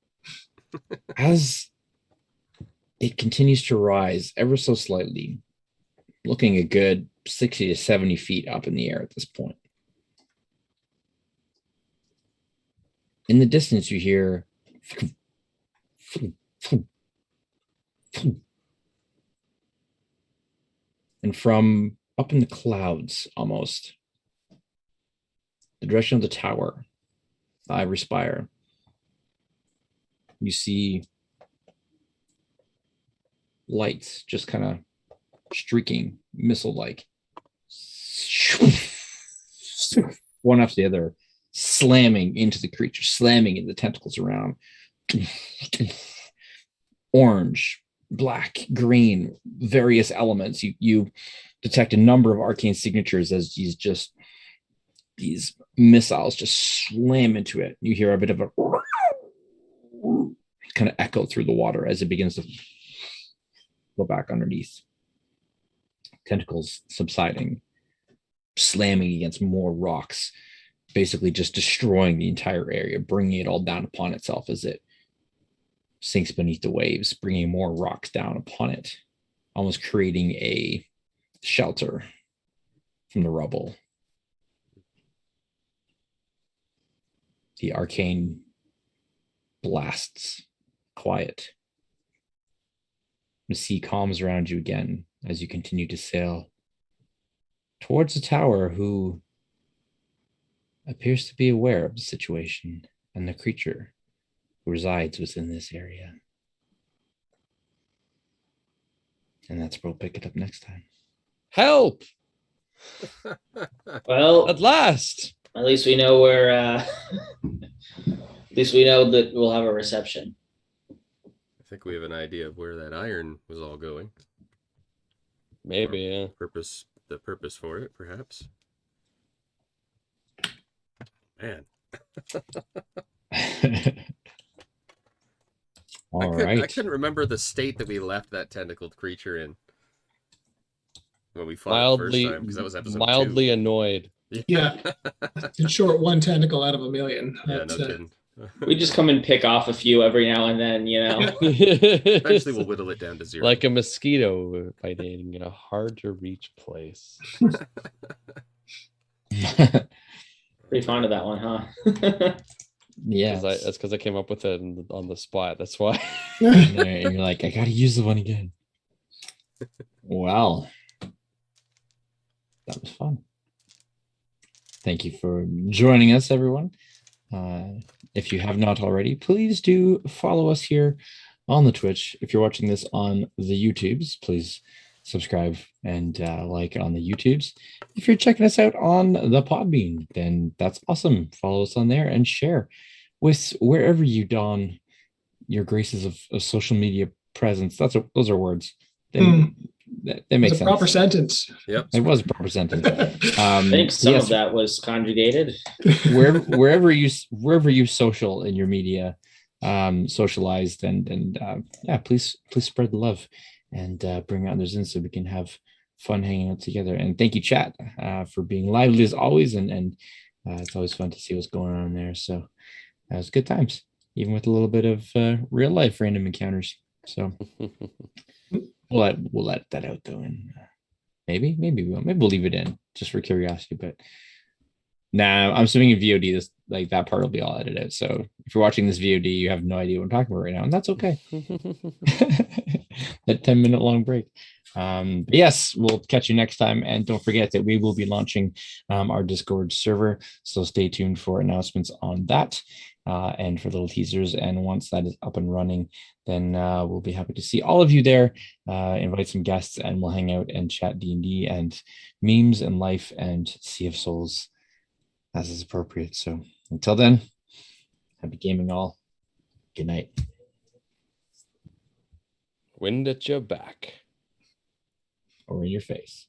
As it continues to rise ever so slightly, looking a good 60 to 70 feet up in the air at this point. In the distance, you hear and from up in the clouds almost, the direction of the tower, the Ivory Spire, you see lights just kind of streaking missile-like, one after the other, slamming into the creature, slamming into the tentacles around. Orange, black, green, various elements. You detect a number of arcane signatures as these missiles just slam into it. You hear a bit of a kind of echo through the water as it begins to go back underneath. Tentacles subsiding, slamming against more rocks, basically just destroying the entire area, bringing it all down upon itself as it sinks beneath the waves, bringing more rocks down upon it, almost creating a shelter from the rubble. The arcane blasts quiet. The sea calms around you again as you continue to sail towards the tower, who appears to be aware of the situation and the creature who resides within this area. And that's where we'll pick it up next time. Help! Well, At last! at least we know where. At least we know that we'll have a reception. I think we have an idea of where that iron was all going. Maybe, yeah. The purpose for it, perhaps. Man. I couldn't remember the state that we left that tentacled creature in when we fought the first time, because that was episode 2. Mildly annoyed. Yeah. In short, one tentacle out of a million. Yeah, That's, no kidding. We just come and pick off a few every now and then, you know. Eventually we'll whittle it down to 0. Like a mosquito biting in a hard to reach place. Pretty fond of that one, huh? Yeah. That's because I came up with it on the spot. That's why. You're like, I gotta use the one again. Well, that was fun. Thank you for joining us, everyone. If you have not already, please do follow us here on the Twitch. If you're watching this on the YouTubes, please subscribe and like on the YouTubes. If you're checking us out on the Podbean, then that's awesome. Follow us on there and share with wherever you don your graces of social media presence. Those are words. That makes It's a sense. proper sentence. Yep. It was a proper sentence. I think some yes, of that was conjugated. wherever you social in your media, socialized and yeah, please spread the love and bring others in so we can have fun hanging out together. And thank you, chat, for being lively as always. And it's always fun to see what's going on there. So it was good times, even with a little bit of real life random encounters. So we'll let that out though, and maybe we'll leave it in just for curiosity. But nah, I'm assuming in VOD this like that part will be all edited out. So if you're watching this VOD, you have no idea what I'm talking about right now, and that's okay. That 10-minute long break. But yes, we'll catch you next time, and don't forget that we will be launching our Discord server. So stay tuned for announcements on that. And for little teasers. And once that is up and running, then we'll be happy to see all of you there. Invite some guests, and we'll hang out and chat D&D and memes and life and Sea of Souls as is appropriate. So until then, happy gaming all. Good night. Wind at your back. Or in your face.